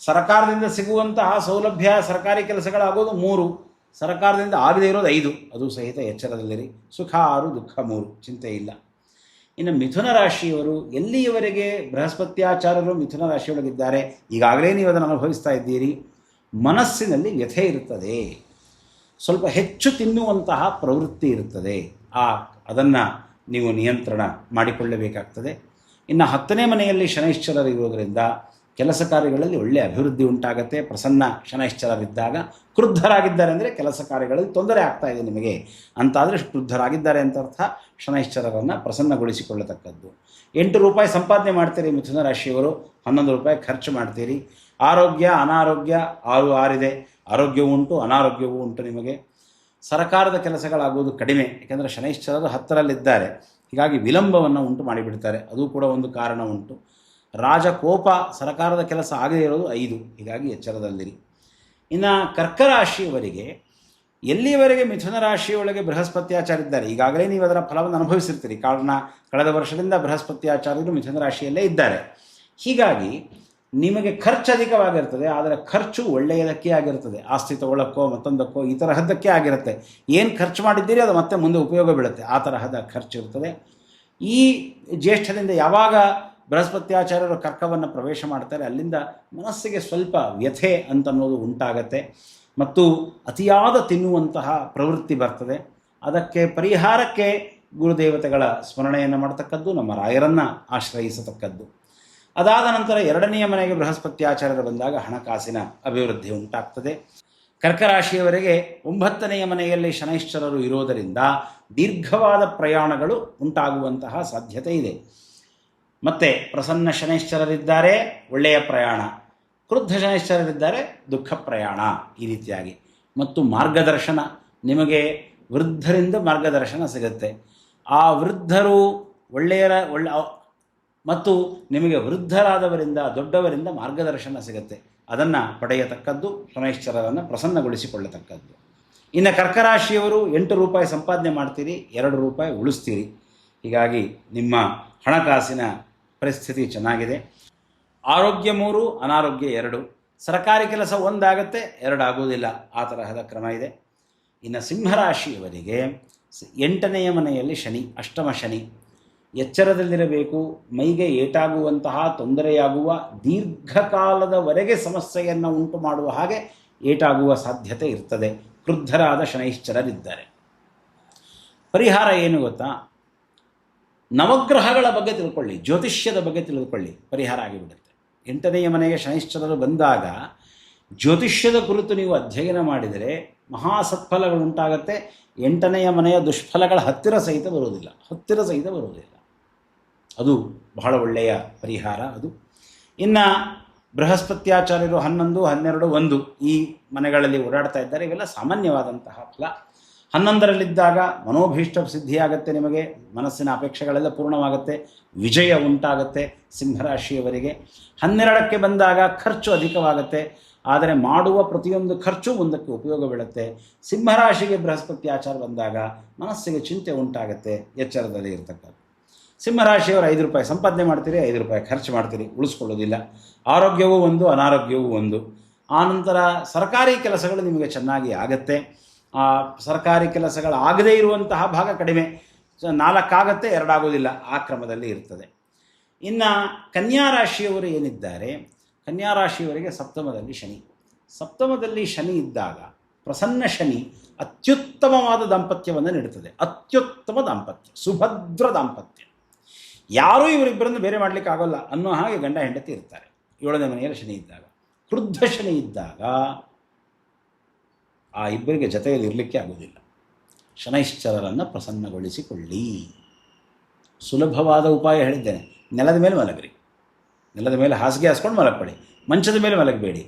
ಸರ್ಕಾರದಿಂದ ಸಿಗುವಂತಹ ಸೌಲಭ್ಯ, ಸರ್ಕಾರಿ ಕೆಲಸಗಳಾಗೋದು 3, ಸರ್ಕಾರದಿಂದ ಆಗದೇ ಇರೋದು 5, ಅದು ಸಹಿತ ಎಚ್ಚರದಲ್ಲಿರಿ. ಸುಖ 6, ದುಃಖ 3, ಚಿಂತೆ ಇಲ್ಲ. ಇನ್ನು ಮಿಥುನ ರಾಶಿಯವರು ಎಲ್ಲಿಯವರೆಗೆ ಬೃಹಸ್ಪತ್ಯಾಚಾರ್ಯರು ಮಿಥುನ ರಾಶಿಯೊಳಗಿದ್ದಾರೆ, ಈಗಾಗಲೇ ನೀವು ಅದನ್ನು ಅನುಭವಿಸ್ತಾ ಇದ್ದೀರಿ. ಮನಸ್ಸಿನಲ್ಲಿ ವ್ಯಥೆ ಇರುತ್ತದೆ, ಸ್ವಲ್ಪ ಹೆಚ್ಚು ತಿನ್ನುವಂತಹ ಪ್ರವೃತ್ತಿ ಇರುತ್ತದೆ. ಅದನ್ನು ನೀವು ನಿಯಂತ್ರಣ ಮಾಡಿಕೊಳ್ಳಬೇಕಾಗ್ತದೆ. ಇನ್ನು 10ನೇ ಮನೆಯಲ್ಲಿ ಶನೈಶ್ಚರರು ಇರೋದರಿಂದ ಕೆಲಸ ಕಾರ್ಯಗಳಲ್ಲಿ ಒಳ್ಳೆಯ ಅಭಿವೃದ್ಧಿ ಉಂಟಾಗುತ್ತೆ. ಪ್ರಸನ್ನ ಶನೈಶ್ಚರರಿದ್ದಾಗ ಕ್ರುದ್ಧರಾಗಿದ್ದಾರೆ ಅಂದರೆ ಕೆಲಸ ಕಾರ್ಯಗಳಲ್ಲಿ ತೊಂದರೆ ಆಗ್ತಾ ಇದೆ ನಿಮಗೆ ಅಂತಾದರೆ ಕ್ರುದ್ಧರಾಗಿದ್ದಾರೆ ಅಂತ ಅರ್ಥ. ಶನೈಶ್ಚರರನ್ನು ಪ್ರಸನ್ನಗೊಳಿಸಿಕೊಳ್ಳತಕ್ಕದ್ದು. 8 ರೂಪಾಯಿ ಸಂಪಾದನೆ ಮಾಡ್ತೀರಿ ಮಿಥುನ ರಾಶಿಯವರು, 11 ರೂಪಾಯಿ ಖರ್ಚು ಮಾಡ್ತೀರಿ. ಆರೋಗ್ಯ, ಅನಾರೋಗ್ಯ 6, 6 ಇದೆ. ಆರೋಗ್ಯವೂ ಉಂಟು, ಅನಾರೋಗ್ಯವೂ ಉಂಟು ನಿಮಗೆ. ಸರಕಾರದ ಕೆಲಸಗಳಾಗುವುದು ಕಡಿಮೆ, ಯಾಕೆಂದರೆ ಶನೈಶ್ಚರರು 10ರಲ್ಲಿದ್ದಾರೆ, ಹೀಗಾಗಿ ವಿಳಂಬವನ್ನು ಉಂಟು ಮಾಡಿಬಿಡ್ತಾರೆ, ಅದು ಕೂಡ ಒಂದು ಕಾರಣ ಉಂಟು. ರಾಜಕೋಪ, ಸರಕಾರದ ಕೆಲಸ ಆಗದೇ ಇರೋದು 5, ಹೀಗಾಗಿ ಎಚ್ಚರದಲ್ಲಿರಿ. ಇನ್ನು ಕರ್ಕರಾಶಿಯವರಿಗೆ ಎಲ್ಲಿಯವರೆಗೆ ಮಿಥುನ ರಾಶಿಯೊಳಗೆ ಬೃಹಸ್ಪತ್ಯಾಚಾರ್ಯ ಈಗಾಗಲೇ ನೀವು ಅದರ ಫಲವನ್ನು ಅನುಭವಿಸಿರ್ತೀರಿ. ಕಾರಣ ಕಳೆದ ವರ್ಷದಿಂದ ಬೃಹಸ್ಪತ್ಯಾಚಾರ್ಯರು ಮಿಥುನ ರಾಶಿಯಲ್ಲೇ ಇದ್ದಾರೆ. ಹೀಗಾಗಿ ನಿಮಗೆ ಖರ್ಚು ಅಧಿಕವಾಗಿರ್ತದೆ, ಆದರೆ ಖರ್ಚು ಒಳ್ಳೆಯದಕ್ಕೆ ಆಗಿರ್ತದೆ. ಆಸ್ತಿ ತಗೊಳ್ಳೋಕ್ಕೋ ಮತ್ತೊಂದಕ್ಕೋ ಈ ತರಹದ್ದಕ್ಕೆ ಆಗಿರುತ್ತೆ. ಏನು ಖರ್ಚು ಮಾಡಿದ್ದೀರಿ ಅದು ಮತ್ತೆ ಮುಂದೆ ಉಪಯೋಗ ಬೀಳುತ್ತೆ, ಆ ತರಹದ ಖರ್ಚು ಇರ್ತದೆ. ಈ ಜ್ಯೇಷ್ಠದಿಂದ ಯಾವಾಗ ಬೃಹಸ್ಪತ್ಯಾಚಾರ್ಯರು ಕರ್ಕವನ್ನು ಪ್ರವೇಶ ಮಾಡ್ತಾರೆ, ಅಲ್ಲಿಂದ ಮನಸ್ಸಿಗೆ ಸ್ವಲ್ಪ ವ್ಯಥೆ ಅಂತನ್ನೋದು ಉಂಟಾಗತ್ತೆ ಮತ್ತು ಅತಿಯಾದ ತಿನ್ನುವಂತಹ ಪ್ರವೃತ್ತಿ ಬರ್ತದೆ. ಅದಕ್ಕೆ ಪರಿಹಾರಕ್ಕೆ ಗುರುದೇವತೆಗಳ ಸ್ಮರಣೆಯನ್ನು ಮಾಡ್ತಕ್ಕದ್ದು, ನಮ್ಮ ರಾಯರನ್ನು ಆಶ್ರಯಿಸತಕ್ಕದ್ದು. ಅದಾದ ನಂತರ 2ನೆಯ ಮನೆಗೆ ಬೃಹಸ್ಪತ್ಯಾಚಾರ್ಯರು ಬಂದಾಗ ಹಣಕಾಸಿನ ಅಭಿವೃದ್ಧಿ ಉಂಟಾಗ್ತದೆ. ಕರ್ಕರಾಶಿಯವರೆಗೆ 9ನೆಯ ಮನೆಯಲ್ಲಿ ಶನೈಶ್ಚರರು ಇರೋದರಿಂದ ದೀರ್ಘವಾದ ಪ್ರಯಾಣಗಳು ಉಂಟಾಗುವಂತಹ ಸಾಧ್ಯತೆ ಇದೆ. ಮತ್ತು ಪ್ರಸನ್ನ ಶನೈಶ್ಚರರಿದ್ದಾರೆ, ಒಳ್ಳೆಯ ಪ್ರಯಾಣ. ಕ್ರುದ್ಧ ಶನೈಶ್ಚರರಿದ್ದಾರೆ, ದುಃಖ ಪ್ರಯಾಣ. ಈ ರೀತಿಯಾಗಿ ಮತ್ತು ಮಾರ್ಗದರ್ಶನ, ನಿಮಗೆ ವೃದ್ಧರಿಂದ ಮಾರ್ಗದರ್ಶನ ಸಿಗುತ್ತೆ. ಆ ವೃದ್ಧರು ಮತ್ತು ನಿಮಗೆ ವೃದ್ಧರಾದವರಿಂದ, ದೊಡ್ಡವರಿಂದ ಮಾರ್ಗದರ್ಶನ ಸಿಗುತ್ತೆ. ಅದನ್ನು ಪಡೆಯತಕ್ಕದ್ದು, ಶನೈಶ್ಚರರನ್ನು ಪ್ರಸನ್ನಗೊಳಿಸಿಕೊಳ್ಳತಕ್ಕದ್ದು. ಇನ್ನು ಕರ್ಕರಾಶಿಯವರು 8 ರೂಪಾಯಿ ಸಂಪಾದನೆ ಮಾಡ್ತೀರಿ, 2 ರೂಪಾಯಿ ಉಳಿಸ್ತೀರಿ. ಹೀಗಾಗಿ ನಿಮ್ಮ ಹಣಕಾಸಿನ ಪರಿಸ್ಥಿತಿ ಚೆನ್ನಾಗಿದೆ. ಆರೋಗ್ಯ 3, ಅನಾರೋಗ್ಯ 2. ಸರ್ಕಾರಿ ಕೆಲಸ 1 ಆಗುತ್ತೆ, 2 ಆಗೋದಿಲ್ಲ, ಆ ತರಹದ ಕ್ರಮ ಇದೆ. ಇನ್ನು ಸಿಂಹರಾಶಿಯವರಿಗೆ 8ನೆಯ ಮನೆಯಲ್ಲಿ ಶನಿ, ಅಷ್ಟಮ ಶನಿ. ಎಚ್ಚರದಲ್ಲಿರಬೇಕು. ಮೈಗೆ ಏಟಾಗುವಂತಹ, ತೊಂದರೆಯಾಗುವ, ದೀರ್ಘಕಾಲದವರೆಗೆ ಸಮಸ್ಯೆಯನ್ನು ಉಂಟು ಮಾಡುವ ಹಾಗೆ ಏಟಾಗುವ ಸಾಧ್ಯತೆ ಇರ್ತದೆ. ಕ್ರುದ್ಧರಾದ ಶನೈಶ್ಚರರಿದ್ದಾರೆ. ಪರಿಹಾರ ಏನು ಗೊತ್ತಾ? ನವಗ್ರಹಗಳ ಬಗ್ಗೆ ತಿಳ್ಕೊಳ್ಳಿ, ಜ್ಯೋತಿಷ್ಯದ ಬಗ್ಗೆ ತಿಳಿದುಕೊಳ್ಳಿ, ಪರಿಹಾರ ಆಗಿಬಿಡುತ್ತೆ. 8ನೆಯ ಮನೆಗೆ ಶನೈಶ್ಚರರು ಬಂದಾಗ ಜ್ಯೋತಿಷ್ಯದ ಕುರಿತು ನೀವು ಅಧ್ಯಯನ ಮಾಡಿದರೆ ಮಹಾಸತ್ಫಲಗಳುಂಟಾಗತ್ತೆ. 8ನೆಯ ಮನೆಯ ದುಷ್ಫಲಗಳ ಹತ್ತಿರ ಸಹಿತ ಬರುವುದಿಲ್ಲ. ಅದು ಬಹಳ ಒಳ್ಳೆಯ ಪರಿಹಾರ ಅದು. ಇನ್ನು ಬೃಹಸ್ಪತ್ಯಾಚಾರ್ಯರು 11, 12, 1 ಈ ಮನೆಗಳಲ್ಲಿ ಓಡಾಡ್ತಾ ಇದ್ದಾರೆ. ಇವೆಲ್ಲ ಸಾಮಾನ್ಯವಾದಂತಹ ಫಲ. 11ರಲ್ಲಿದ್ದಾಗ ಮನೋಭೀಷ್ಟ ಸಿದ್ಧಿಯಾಗತ್ತೆ, ನಿಮಗೆ ಮನಸ್ಸಿನ ಅಪೇಕ್ಷೆಗಳೆಲ್ಲ ಪೂರ್ಣವಾಗುತ್ತೆ, ವಿಜಯ ಉಂಟಾಗುತ್ತೆ ಸಿಂಹರಾಶಿಯವರಿಗೆ. 12ಕ್ಕೆ ಬಂದಾಗ ಖರ್ಚು ಅಧಿಕವಾಗುತ್ತೆ, ಆದರೆ ಮಾಡುವ ಪ್ರತಿಯೊಂದು ಖರ್ಚು ಮುಂದಕ್ಕೆ ಉಪಯೋಗ ಬೀಳುತ್ತೆ. ಸಿಂಹರಾಶಿಗೆ ಬೃಹಸ್ಪತ್ಯಾಚಾರ ಬಂದಾಗ ಮನಸ್ಸಿಗೆ ಚಿಂತೆ ಉಂಟಾಗುತ್ತೆ, ಎಚ್ಚರದಲ್ಲಿ ಇರತಕ್ಕದ್ದು. ಸಿಂಹರಾಶಿಯವರು 5 ರೂಪಾಯಿ ಸಂಪಾದನೆ ಮಾಡ್ತೀರಿ, 5 ರೂಪಾಯಿ ಖರ್ಚು ಮಾಡ್ತೀರಿ, ಉಳಿಸ್ಕೊಳ್ಳೋದಿಲ್ಲ. ಆರೋಗ್ಯವೂ 1, ಅನಾರೋಗ್ಯವೂ 1. ಆನಂತರ ಸರ್ಕಾರಿ ಕೆಲಸಗಳು ನಿಮಗೆ ಚೆನ್ನಾಗಿ ಆಗತ್ತೆ. ಸರ್ಕಾರಿ ಕೆಲಸಗಳಾಗದೇ ಇರುವಂತಹ ಭಾಗ ಕಡಿಮೆ, 4 ಆಗುತ್ತೆ, 2 ಆಗೋದಿಲ್ಲ, ಆ ಕ್ರಮದಲ್ಲಿ ಇರ್ತದೆ. ಇನ್ನು ಕನ್ಯಾರಾಶಿಯವರು ಏನಿದ್ದಾರೆ, ಕನ್ಯಾರಾಶಿಯವರಿಗೆ ಸಪ್ತಮದಲ್ಲಿ ಶನಿ ಇದ್ದಾಗ ಪ್ರಸನ್ನ ಶನಿ ಅತ್ಯುತ್ತಮವಾದ ದಾಂಪತ್ಯವನ್ನು ನೀಡುತ್ತದೆ. ಅತ್ಯುತ್ತಮ ದಾಂಪತ್ಯ, ಸುಭದ್ರ ದಾಂಪತ್ಯ. ಯಾರೂ ಇವರಿಬ್ಬರನ್ನು ಬೇರೆ ಮಾಡಲಿಕ್ಕೆ ಆಗೋಲ್ಲ ಅನ್ನೋ ಹಾಗೆ ಗಂಡ ಹೆಂಡತಿ ಇರ್ತಾರೆ 7ನೇ ಮನೆಯಲ್ಲಿ ಶನಿ ಇದ್ದಾಗ. ಕ್ರುದ್ಧ ಶನಿ ಇದ್ದಾಗ ಆ ಇಬ್ಬರಿಗೆ ಜೊತೆಯಲ್ಲಿ ಇರಲಿಕ್ಕೆ ಆಗೋದಿಲ್ಲ. ಶನೈಶ್ಚರರನ್ನು ಪ್ರಸನ್ನಗೊಳಿಸಿಕೊಳ್ಳಿ. ಸುಲಭವಾದ ಉಪಾಯ ಹೇಳಿದ್ದೇನೆ. ನೆಲದ ಮೇಲೆ ಮಲಗಿರಿ, ನೆಲದ ಮೇಲೆ ಹಾಸಿಗೆ ಹಾಸ್ಕೊಂಡು ಮಲಗಬೇಡಿ, ಮಂಚದ ಮೇಲೆ ಮಲಗಬೇಡಿ.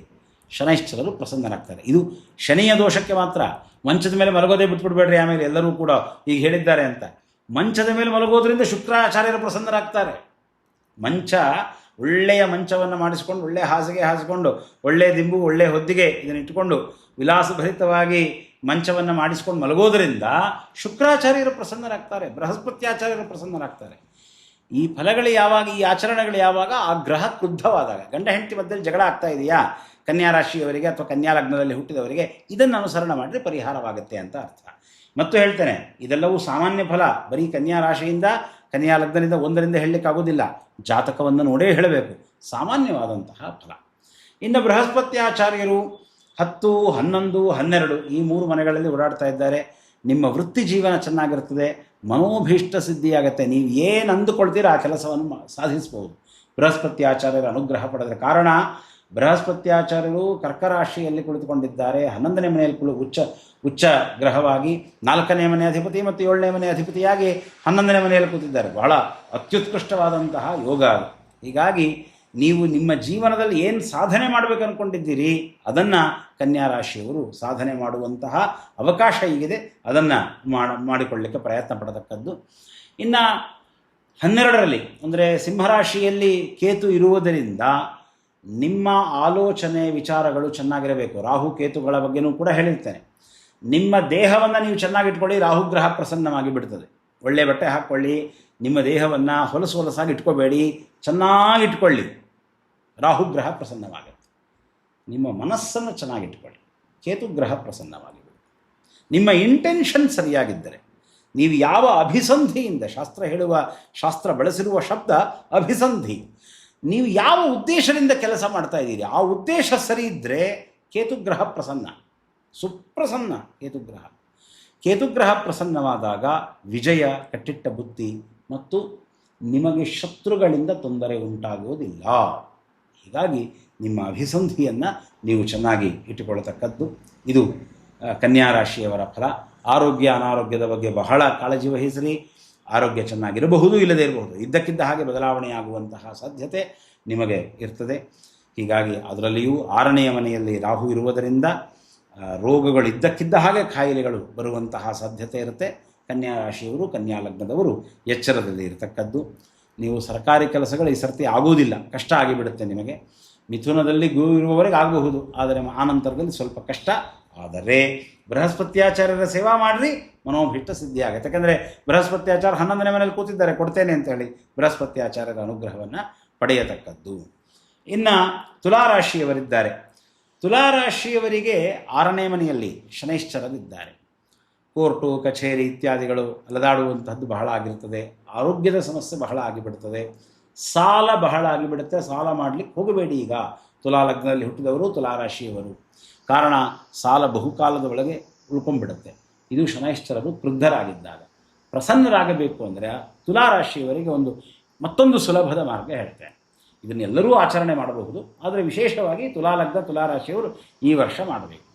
ಶನೈಶ್ಚರರು ಪ್ರಸನ್ನರಾಗ್ತಾರೆ. ಇದು ಶನಿಯ ದೋಷಕ್ಕೆ ಮಾತ್ರ. ಮಂಚದ ಮೇಲೆ ಮಲಗೋದೇ ಬಿಟ್ಬಿಡ್ಬೇಡ್ರಿ ಆಮೇಲೆ ಎಲ್ಲರೂ ಕೂಡ ಈಗ ಹೇಳಿದ್ದಾರೆ ಅಂತ. ಮಂಚದ ಮೇಲೆ ಮಲಗೋದ್ರಿಂದ ಶುಕ್ರಾಚಾರ್ಯರು ಪ್ರಸನ್ನರಾಗ್ತಾರೆ. ಒಳ್ಳೆಯ ಮಂಚವನ್ನು ಮಾಡಿಸಿಕೊಂಡು, ಒಳ್ಳೆಯ ಹಾಸಿಗೆ ಹಾಸಿಕೊಂಡು, ಒಳ್ಳೆಯ ದಿಂಬು, ಒಳ್ಳೆಯ ಹೊದ್ದಿಗೆ ಇದನ್ನು ಇಟ್ಟುಕೊಂಡು ವಿಲಾಸಭರಿತವಾಗಿ ಮಂಚವನ್ನು ಮಾಡಿಸಿಕೊಂಡು ಮಲಗೋದರಿಂದ ಶುಕ್ರಾಚಾರ್ಯರು ಪ್ರಸನ್ನರಾಗ್ತಾರೆ, ಬೃಹಸ್ಪತ್ಯಾಚಾರ್ಯರು ಪ್ರಸನ್ನರಾಗ್ತಾರೆ. ಈ ಫಲಗಳು ಯಾವಾಗ, ಈ ಆಚರಣೆಗಳು ಯಾವಾಗ, ಆ ಗ್ರಹ ಕ್ರುದ್ಧವಾದಾಗ, ಗಂಡ ಹೆಂಡತಿ ಮಧ್ಯದಲ್ಲಿ ಜಗಳ ಆಗ್ತಾ ಇದೆಯಾ ಕನ್ಯಾ ರಾಶಿಯವರಿಗೆ ಅಥವಾ ಕನ್ಯಾ ಲಗ್ನದಲ್ಲಿ ಹುಟ್ಟಿದವರಿಗೆ, ಇದನ್ನು ಅನುಸರಣೆ ಮಾಡಿದ್ರೆ ಪರಿಹಾರವಾಗುತ್ತೆ ಅಂತ ಅರ್ಥ. ಮತ್ತು ಹೇಳ್ತೇನೆ, ಇದೆಲ್ಲವೂ ಸಾಮಾನ್ಯ ಫಲ. ಬರೀ ಕನ್ಯಾ ರಾಶಿಯಿಂದ, ಕನ್ಯಾ ಲಗ್ನದಿಂದ ಒಂದರಿಂದ ಹೇಳಲಿಕ್ಕಾಗೋದಿಲ್ಲ. ಜಾತಕವನ್ನು ನೋಡೇ ಹೇಳಬೇಕು. ಸಾಮಾನ್ಯವಾದಂತಹ ಫಲ. ಇನ್ನು ಬೃಹಸ್ಪತ್ಯಾಚಾರ್ಯರು 10, 11, 12 ಈ 3 ಮನೆಗಳಲ್ಲಿ ಓಡಾಡ್ತಾ ಇದ್ದಾರೆ. ನಿಮ್ಮ ವೃತ್ತಿ ಜೀವನ ಚೆನ್ನಾಗಿರ್ತದೆ, ಮನೋಭೀಷ್ಟ ಸಿದ್ಧಿಯಾಗತ್ತೆ. ನೀವು ಏನು ಅಂದುಕೊಳ್ತೀರ ಆ ಕೆಲಸವನ್ನು ಸಾಧಿಸ್ಬೋದು ಬೃಹಸ್ಪತ್ಯಾಚಾರ್ಯರ ಅನುಗ್ರಹ ಪಡೆದ ಕಾರಣ. ಬೃಹಸ್ಪತ್ಯಾಚಾರ್ಯರು ಕರ್ಕರಾಶಿಯಲ್ಲಿ ಕುಳಿತುಕೊಂಡಿದ್ದಾರೆ. 11ನೇ ಮನೆಯಲ್ಲಿ ಉಚ್ಚ ಗ್ರಹವಾಗಿ 4ನೇ ಮನೆ ಅಧಿಪತಿ ಮತ್ತು 7ನೇ ಮನೆ ಅಧಿಪತಿಯಾಗಿ 11ನೇ ಮನೆಯಲ್ಲಿ ಕೂತಿದ್ದಾರೆ. ಬಹಳ ಅತ್ಯುತ್ಕೃಷ್ಟವಾದಂತಹ ಯೋಗ ಅದು. ಹೀಗಾಗಿ ನೀವು ನಿಮ್ಮ ಜೀವನದಲ್ಲಿ ಏನು ಸಾಧನೆ ಮಾಡಬೇಕು ಅಂದ್ಕೊಂಡಿದ್ದೀರಿ ಅದನ್ನು ಕನ್ಯಾ ರಾಶಿಯವರು ಸಾಧನೆ ಮಾಡುವಂತಹ ಅವಕಾಶ ಈಗಿದೆ. ಅದನ್ನು ಮಾಡಿಕೊಳ್ಳಲಿಕ್ಕೆ ಪ್ರಯತ್ನ ಪಡತಕ್ಕದ್ದು. ಇನ್ನು 12ರಲ್ಲಿ ಅಂದರೆ ಸಿಂಹರಾಶಿಯಲ್ಲಿ ಕೇತು ಇರುವುದರಿಂದ ನಿಮ್ಮ ಆಲೋಚನೆ ವಿಚಾರಗಳು ಚೆನ್ನಾಗಿರಬೇಕು. ರಾಹು ಕೇತುಗಳ ಬಗ್ಗೆನೂ ಕೂಡ ಹೇಳಿರ್ತೇನೆ. ನಿಮ್ಮ ದೇಹವನ್ನು ನೀವು ಚೆನ್ನಾಗಿಟ್ಕೊಳ್ಳಿ, ರಾಹುಗ್ರಹ ಪ್ರಸನ್ನವಾಗಿ ಬಿಡ್ತದೆ. ಒಳ್ಳೆಯ ಬಟ್ಟೆ ಹಾಕ್ಕೊಳ್ಳಿ, ನಿಮ್ಮ ದೇಹವನ್ನು ಹೊಲಸಾಗಿ ಇಟ್ಕೋಬೇಡಿ, ಚೆನ್ನಾಗಿಟ್ಕೊಳ್ಳಿ, ರಾಹುಗ್ರಹ ಪ್ರಸನ್ನವಾಗುತ್ತೆ. ನಿಮ್ಮ ಮನಸ್ಸನ್ನು ಚೆನ್ನಾಗಿಟ್ಕೊಳ್ಳಿ, ಕೇತುಗ್ರಹ ಪ್ರಸನ್ನವಾಗಿ ಬಿಡುತ್ತೆ. ನಿಮ್ಮ ಇಂಟೆನ್ಷನ್ ಸರಿಯಾಗಿದ್ದರೆ, ನೀವು ಯಾವ ಅಭಿಸಂಧಿಯಿಂದ, ಶಾಸ್ತ್ರ ಬಳಸಿರುವ ಶಬ್ದ ಅಭಿಸಂಧಿ, ನೀವು ಯಾವ ಉದ್ದೇಶದಿಂದ ಕೆಲಸ ಮಾಡ್ತಾ ಇದ್ದೀರಿ ಆ ಉದ್ದೇಶ ಸರಿ ಇದ್ದರೆ ಕೇತುಗ್ರಹ ಪ್ರಸನ್ನ, ಸುಪ್ರಸನ್ನ. ಕೇತುಗ್ರಹ ಪ್ರಸನ್ನವಾದಾಗ ವಿಜಯ, ಕಟ್ಟಿಟ್ಟ ಬುದ್ಧಿ ಮತ್ತು ನಿಮಗೆ ಶತ್ರುಗಳಿಂದ ತೊಂದರೆ ಉಂಟಾಗುವುದಿಲ್ಲ. ಹೀಗಾಗಿ ನಿಮ್ಮ ಅಭಿಸಂಧಿಯನ್ನು ನೀವು ಚೆನ್ನಾಗಿ ಇಟ್ಟುಕೊಳ್ಳತಕ್ಕದ್ದು. ಇದು ಕನ್ಯಾ ರಾಶಿಯವರ ಫಲ. ಆರೋಗ್ಯ ಅನಾರೋಗ್ಯದ ಬಗ್ಗೆ ಬಹಳ ಕಾಳಜಿ ವಹಿಸಿರಿ. ಆರೋಗ್ಯ ಚೆನ್ನಾಗಿರಬಹುದು, ಇಲ್ಲದೇ ಇರಬಹುದು. ಇದ್ದಕ್ಕಿದ್ದ ಹಾಗೆ ಬದಲಾವಣೆಯಾಗುವಂತಹ ಸಾಧ್ಯತೆ ನಿಮಗೆ ಇರ್ತದೆ. ಹೀಗಾಗಿ ಅದರಲ್ಲಿಯೂ 6ನೇ ಮನೆಯಲ್ಲಿ ರಾಹು ಇರುವುದರಿಂದ ರೋಗಗಳು ಇದ್ದಕ್ಕಿದ್ದ ಹಾಗೆ ಕಾಯಿಲೆಗಳು ಬರುವಂತಹ ಸಾಧ್ಯತೆ ಇರುತ್ತೆ. ಕನ್ಯಾ ರಾಶಿಯವರು, ಕನ್ಯಾ ಲಗ್ನದವರು ಎಚ್ಚರದಲ್ಲಿ ಇರತಕ್ಕದ್ದು. ನೀವು ಸರ್ಕಾರಿ ಕೆಲಸಗಳು ಈ ಸರ್ತಿ ಆಗುವುದಿಲ್ಲ, ಕಷ್ಟ ಆಗಿಬಿಡುತ್ತೆ ನಿಮಗೆ. ಮಿಥುನದಲ್ಲಿ ಗುರು ಇರುವವರೆಗೆ ಆಗಬಹುದು, ಆದರೆ ಆನಂತರದಲ್ಲಿ ಸ್ವಲ್ಪ ಕಷ್ಟ. ಆದರೆ ಬೃಹಸ್ಪತ್ಯಾಚಾರ್ಯರ ಸೇವಾ ಮಾಡಿರಿ, ಮನೋಭೀಷ್ಟ ಸಿದ್ಧಿ ಆಗುತ್ತೆ. ಯಾಕಂದರೆ ಬೃಹಸ್ಪತ್ಯಾಚಾರ್ಯ 11ನೇ ಮನೆಯಲ್ಲಿ ಕೂತಿದ್ದಾರೆ, ಕೊಡ್ತೇನೆ ಅಂತೇಳಿ ಬೃಹಸ್ಪತ್ಯಾಚಾರ್ಯರ ಅನುಗ್ರಹವನ್ನು ಪಡೆಯತಕ್ಕದ್ದು. ಇನ್ನು ತುಲಾರಾಶಿಯವರಿದ್ದಾರೆ. ತುಲಾರಾಶಿಯವರಿಗೆ 6ನೇ ಮನೆಯಲ್ಲಿ ಶನೈಶ್ಚರರಿದ್ದಾರೆ. ಕೋರ್ಟು ಕಚೇರಿ ಇತ್ಯಾದಿಗಳು ಅಲದಾಡುವಂಥದ್ದು ಬಹಳ ಆಗಿರ್ತದೆ. ಆರೋಗ್ಯದ ಸಮಸ್ಯೆ ಬಹಳ ಆಗಿಬಿಡ್ತದೆ. ಸಾಲ ಬಹಳ ಆಗಿಬಿಡುತ್ತೆ. ಸಾಲ ಮಾಡಲಿಕ್ಕೆ ಹೋಗಬೇಡಿ ಈಗ ತುಲಾ ಲಗ್ನದಲ್ಲಿ ಹುಟ್ಟಿದವರು, ತುಲಾರಾಶಿಯವರು. ಕಾರಣ ಸಾಲ ಬಹುಕಾಲದ ಒಳಗೆ ಉಳ್ಕೊಂಡ್ಬಿಡುತ್ತೆ. ಇದು ಶನೈಶ್ಚರರು ಕ್ರುದ್ಧರಾಗಿದ್ದಾಗ. ಪ್ರಸನ್ನರಾಗಬೇಕು ಅಂದರೆ ತುಲಾರಾಶಿಯವರಿಗೆ ಮತ್ತೊಂದು ಸುಲಭದ ಮಾರ್ಗ ಹೇಳ್ತೇನೆ. ಇದನ್ನೆಲ್ಲರೂ ಆಚರಣೆ ಮಾಡಬಹುದು, ಆದರೆ ವಿಶೇಷವಾಗಿ ತುಲಾಲಗ್ನ ತುಲಾರಾಶಿಯವರು ಈ ವರ್ಷ ಮಾಡಬೇಕು.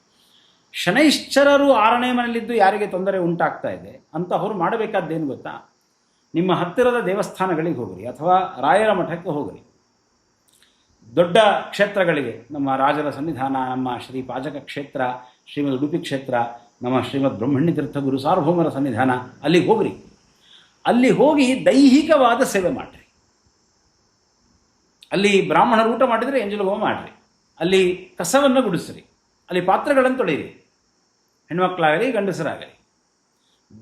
ಶನೈಶ್ಚರರು 6ನೇ ಮನೆಯಲ್ಲಿದ್ದು ಯಾರಿಗೆ ತೊಂದರೆ ಉಂಟಾಗ್ತಾ ಇದೆ ಅಂತಹವರು ಮಾಡಬೇಕಾದ್ದೇನು ಗೊತ್ತಾ? ನಿಮ್ಮ ಹತ್ತಿರದ ದೇವಸ್ಥಾನಗಳಿಗೆ ಹೋಗಿರಿ ಅಥವಾ ರಾಯರ ಮಠಕ್ಕೆ ಹೋಗಿರಿ. ದೊಡ್ಡ ಕ್ಷೇತ್ರಗಳಿಗೆ, ನಮ್ಮ ರಾಜರ ಸನ್ನಿಧಾನ, ನಮ್ಮ ಶ್ರೀ ಪಾಜಕ ಕ್ಷೇತ್ರ, ಶ್ರೀಮದ್ ಉಡುಪಿ ಕ್ಷೇತ್ರ, ನಮ್ಮ ಶ್ರೀಮದ್ ಬ್ರಹ್ಮಣ್ಯ ತೀರ್ಥ ಗುರು ಸಾರ್ವಭೌಮರ ಸನ್ನಿಧಾನ, ಅಲ್ಲಿಗೆ ಹೋಗ್ರಿ. ಅಲ್ಲಿ ಹೋಗಿ ದೈಹಿಕವಾದ ಸೇವೆ ಮಾಡಿರಿ. ಅಲ್ಲಿ ಬ್ರಾಹ್ಮಣರು ಊಟ ಮಾಡಿದರೆ ಎಂಜಲು ಹೋಮ ಮಾಡಿರಿ. ಅಲ್ಲಿ ಕಸವನ್ನು ಗುಡಿಸ್ರಿ. ಅಲ್ಲಿ ಪಾತ್ರೆಗಳನ್ನು ತೊಳೆಯಿರಿ, ಹೆಣ್ಮಕ್ಳಾಗಲಿ ಗಂಡಸರಾಗಲಿ.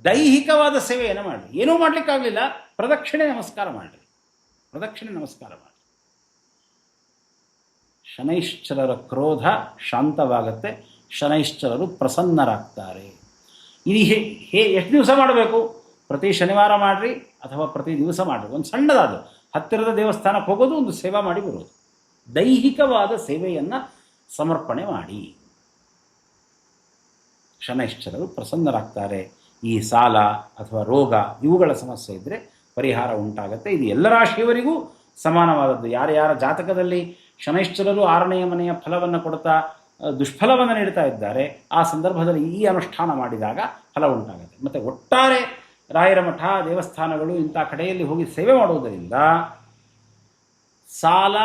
ದೈಹಿಕವಾದ ಸೇವೆಯನ್ನು ಮಾಡಿರಿ. ಏನೂ ಮಾಡಲಿಕ್ಕಾಗಲಿಲ್ಲ, ಪ್ರದಕ್ಷಿಣೆ ನಮಸ್ಕಾರ ಮಾಡಿರಿ. ಶನೈಶ್ಚರರ ಕ್ರೋಧ ಶಾಂತವಾಗುತ್ತೆ. ಶನೈಶ್ಚರರು ಪ್ರಸನ್ನರಾಗ್ತಾರೆ. ಇದು ಎಷ್ಟು ದಿವಸ ಮಾಡಬೇಕು? ಪ್ರತಿ ಶನಿವಾರ ಮಾಡಿರಿ ಅಥವಾ ಪ್ರತಿ ದಿವಸ ಮಾಡಿರಿ. ಒಂದು ಸಣ್ಣದಾದ ಹತ್ತಿರದ ದೇವಸ್ಥಾನಕ್ಕೆ ಹೋಗೋದು, ಒಂದು ಸೇವಾ ಮಾಡಿ ಬರೋದು. ದೈಹಿಕವಾದ ಸೇವೆಯನ್ನು ಸಮರ್ಪಣೆ ಮಾಡಿ. ಶನೈಶ್ಚರರು ಪ್ರಸನ್ನರಾಗ್ತಾರೆ. ಈ ಸಾಲ ಅಥವಾ ರೋಗ ಇವುಗಳ ಸಮಸ್ಯೆ ಇದ್ದರೆ ಪರಿಹಾರ ಉಂಟಾಗುತ್ತೆ. ಇದು ಎಲ್ಲ ರಾಶಿಯವರಿಗೂ ಸಮಾನವಾದದ್ದು. ಯಾರ್ಯಾರ ಜಾತಕದಲ್ಲಿ ಶನೈಶ್ಚರರು 6ನೇ ಮನೆಯ ಫಲವನ್ನು ಕೊಡ್ತಾ ದುಷ್ಫಲವನ್ನು ನೀಡ್ತಾ ಇದ್ದಾರೆ, ಆ ಸಂದರ್ಭದಲ್ಲಿ ಈ ಅನುಷ್ಠಾನ ಮಾಡಿದಾಗ ಫಲ ಉಂಟಾಗುತ್ತೆ. ಮತ್ತು ಒಟ್ಟಾರೆ ರಾಯರ ಮಠ, ದೇವಸ್ಥಾನಗಳು ಇಂಥ ಕಡೆಯಲ್ಲಿ ಹೋಗಿ ಸೇವೆ ಮಾಡುವುದರಿಂದ ಸಾಲ,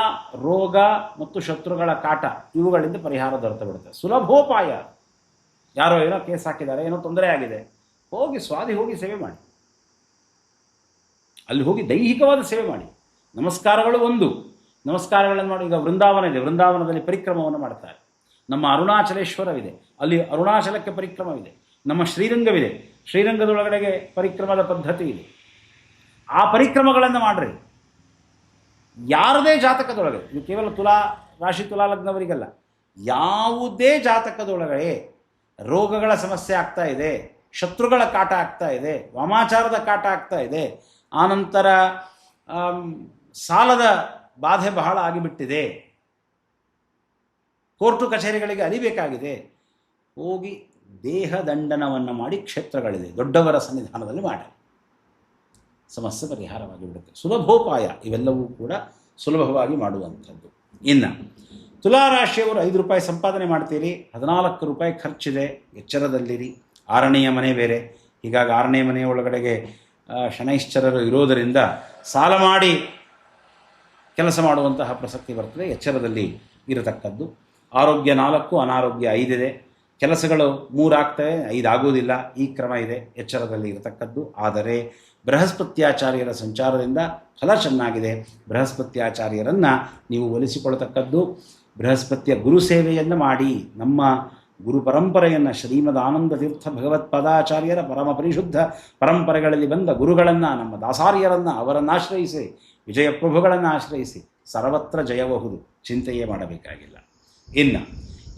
ರೋಗ ಮತ್ತು ಶತ್ರುಗಳ ಕಾಟ ಇವುಗಳಿಂದ ಪರಿಹಾರ ದೊರೆತು ಬಿಡುತ್ತೆ. ಸುಲಭೋಪಾಯ. ಯಾರೋ ಏನೋ ಕೇಸ್ ಹಾಕಿದ್ದಾರೆ, ಏನೋ ತೊಂದರೆ ಆಗಿದೆ, ಹೋಗಿ ಸ್ವಾದಿ ಹೋಗಿ ಸೇವೆ ಮಾಡಿ. ಅಲ್ಲಿ ಹೋಗಿ ದೈಹಿಕವಾದ ಸೇವೆ ಮಾಡಿ. ನಮಸ್ಕಾರಗಳು ಒಂದು, ನಮಸ್ಕಾರಗಳನ್ನು ಮಾಡಿ. ಈಗ ವೃಂದಾವನ ಇದೆ, ವೃಂದಾವನದಲ್ಲಿ ಪರಿಕ್ರಮವನ್ನು ಮಾಡ್ತಾರೆ. ನಮ್ಮ ಅರುಣಾಚಲೇಶ್ವರವಿದೆ, ಅಲ್ಲಿ ಅರುಣಾಚಲಕ್ಕೆ ಪರಿಕ್ರಮವಿದೆ. ನಮ್ಮ ಶ್ರೀರಂಗವಿದೆ, ಶ್ರೀರಂಗದೊಳಗಡೆಗೆ ಪರಿಕ್ರಮದ ಪದ್ಧತಿ ಇದೆ. ಆ ಪರಿಕ್ರಮಗಳನ್ನು ಮಾಡ್ರಿ. ಯಾರದೇ ಜಾತಕದೊಳಗೆ, ಇದು ಕೇವಲ ರಾಶಿ ತುಲಾ ಲಗ್ನವರಿಗಲ್ಲ, ಯಾವುದೇ ಜಾತಕದೊಳಗಡೆ ರೋಗಗಳ ಸಮಸ್ಯೆ ಆಗ್ತಾ ಇದೆ, ಶತ್ರುಗಳ ಕಾಟ ಆಗ್ತಾ ಇದೆ, ವಾಮಾಚಾರದ ಕಾಟ ಆಗ್ತಾ ಇದೆ, ಆನಂತರ ಸಾಲದ ಬಾಧೆ ಬಹಳ ಆಗಿಬಿಟ್ಟಿದೆ, ಕೋರ್ಟು ಕಚೇರಿಗಳಿಗೆ ಅಲಿಬೇಕಾಗಿದೆ, ಹೋಗಿ ದೇಹದಂಡನವನ್ನು ಮಾಡಿ ಕ್ಷೇತ್ರಗಳಿದೆ, ದೊಡ್ಡವರ ಸನ್ನಿಧಾನದಲ್ಲಿ ಮಾಡಿ, ಸಮಸ್ಯೆ ಪರಿಹಾರವಾಗಿ ಬಿಡುತ್ತೆ. ಸುಲಭೋಪಾಯ. ಇವೆಲ್ಲವೂ ಕೂಡ ಸುಲಭವಾಗಿ ಮಾಡುವಂಥದ್ದು. ಇನ್ನು ತುಲಾರಾಶಿಯವರು 5 ರೂಪಾಯಿ ಸಂಪಾದನೆ ಮಾಡ್ತೀರಿ, 14 ರೂಪಾಯಿ ಖರ್ಚಿದೆ, ಎಚ್ಚರದಲ್ಲಿರಿ. 6ನೆಯ ಮನೆ ಬೇರೆ, ಹೀಗಾಗಿ 6ನೇ ಮನೆಯ ಒಳಗಡೆಗೆ ಶನೈಶ್ಚರರು ಇರೋದರಿಂದ ಸಾಲ ಮಾಡಿ ಕೆಲಸ ಮಾಡುವಂತಹ ಪ್ರಸಕ್ತಿ ಬರ್ತದೆ. ಎಚ್ಚರದಲ್ಲಿ ಇರತಕ್ಕದ್ದು. ಆರೋಗ್ಯ 4, ಅನಾರೋಗ್ಯ 5 ಇದೆ. ಕೆಲಸಗಳು 3 ಆಗ್ತವೆ, 5 ಆಗುವುದಿಲ್ಲ. ಈ ಕ್ರಮ ಇದೆ, ಎಚ್ಚರದಲ್ಲಿ ಇರತಕ್ಕದ್ದು. ಆದರೆ ಬೃಹಸ್ಪತ್ಯಾಚಾರ್ಯರ ಸಂಚಾರದಿಂದ ಫಲ ಚೆನ್ನಾಗಿದೆ. ಬೃಹಸ್ಪತ್ಯಾಚಾರ್ಯರನ್ನು ನೀವು ಒಲಿಸಿಕೊಳ್ಳತಕ್ಕದ್ದು. ಬೃಹಸ್ಪತಿಯ ಗುರು ಸೇವೆಯನ್ನು ಮಾಡಿ. ನಮ್ಮ ಗುರು ಪರಂಪರೆಯನ್ನು, ಶ್ರೀಮದ್ ಆನಂದ ತೀರ್ಥ ಭಗವತ್ಪಾದಾಚಾರ್ಯರ ಪರಮ ಪರಿಶುದ್ಧ ಪರಂಪರೆಗಳಲ್ಲಿ ಬಂದ ಗುರುಗಳನ್ನು, ನಮ್ಮ ದಾಸಾರ್ಯರನ್ನು, ಅವರನ್ನು ಆಶ್ರಯಿಸಿ, ವಿಜಯಪ್ರಭುಗಳನ್ನು ಆಶ್ರಯಿಸಿ ಸರ್ವತ್ರ ಜಯಬಹುದು. ಚಿಂತೆಯೇ ಮಾಡಬೇಕಾಗಿಲ್ಲ. ಇನ್ನು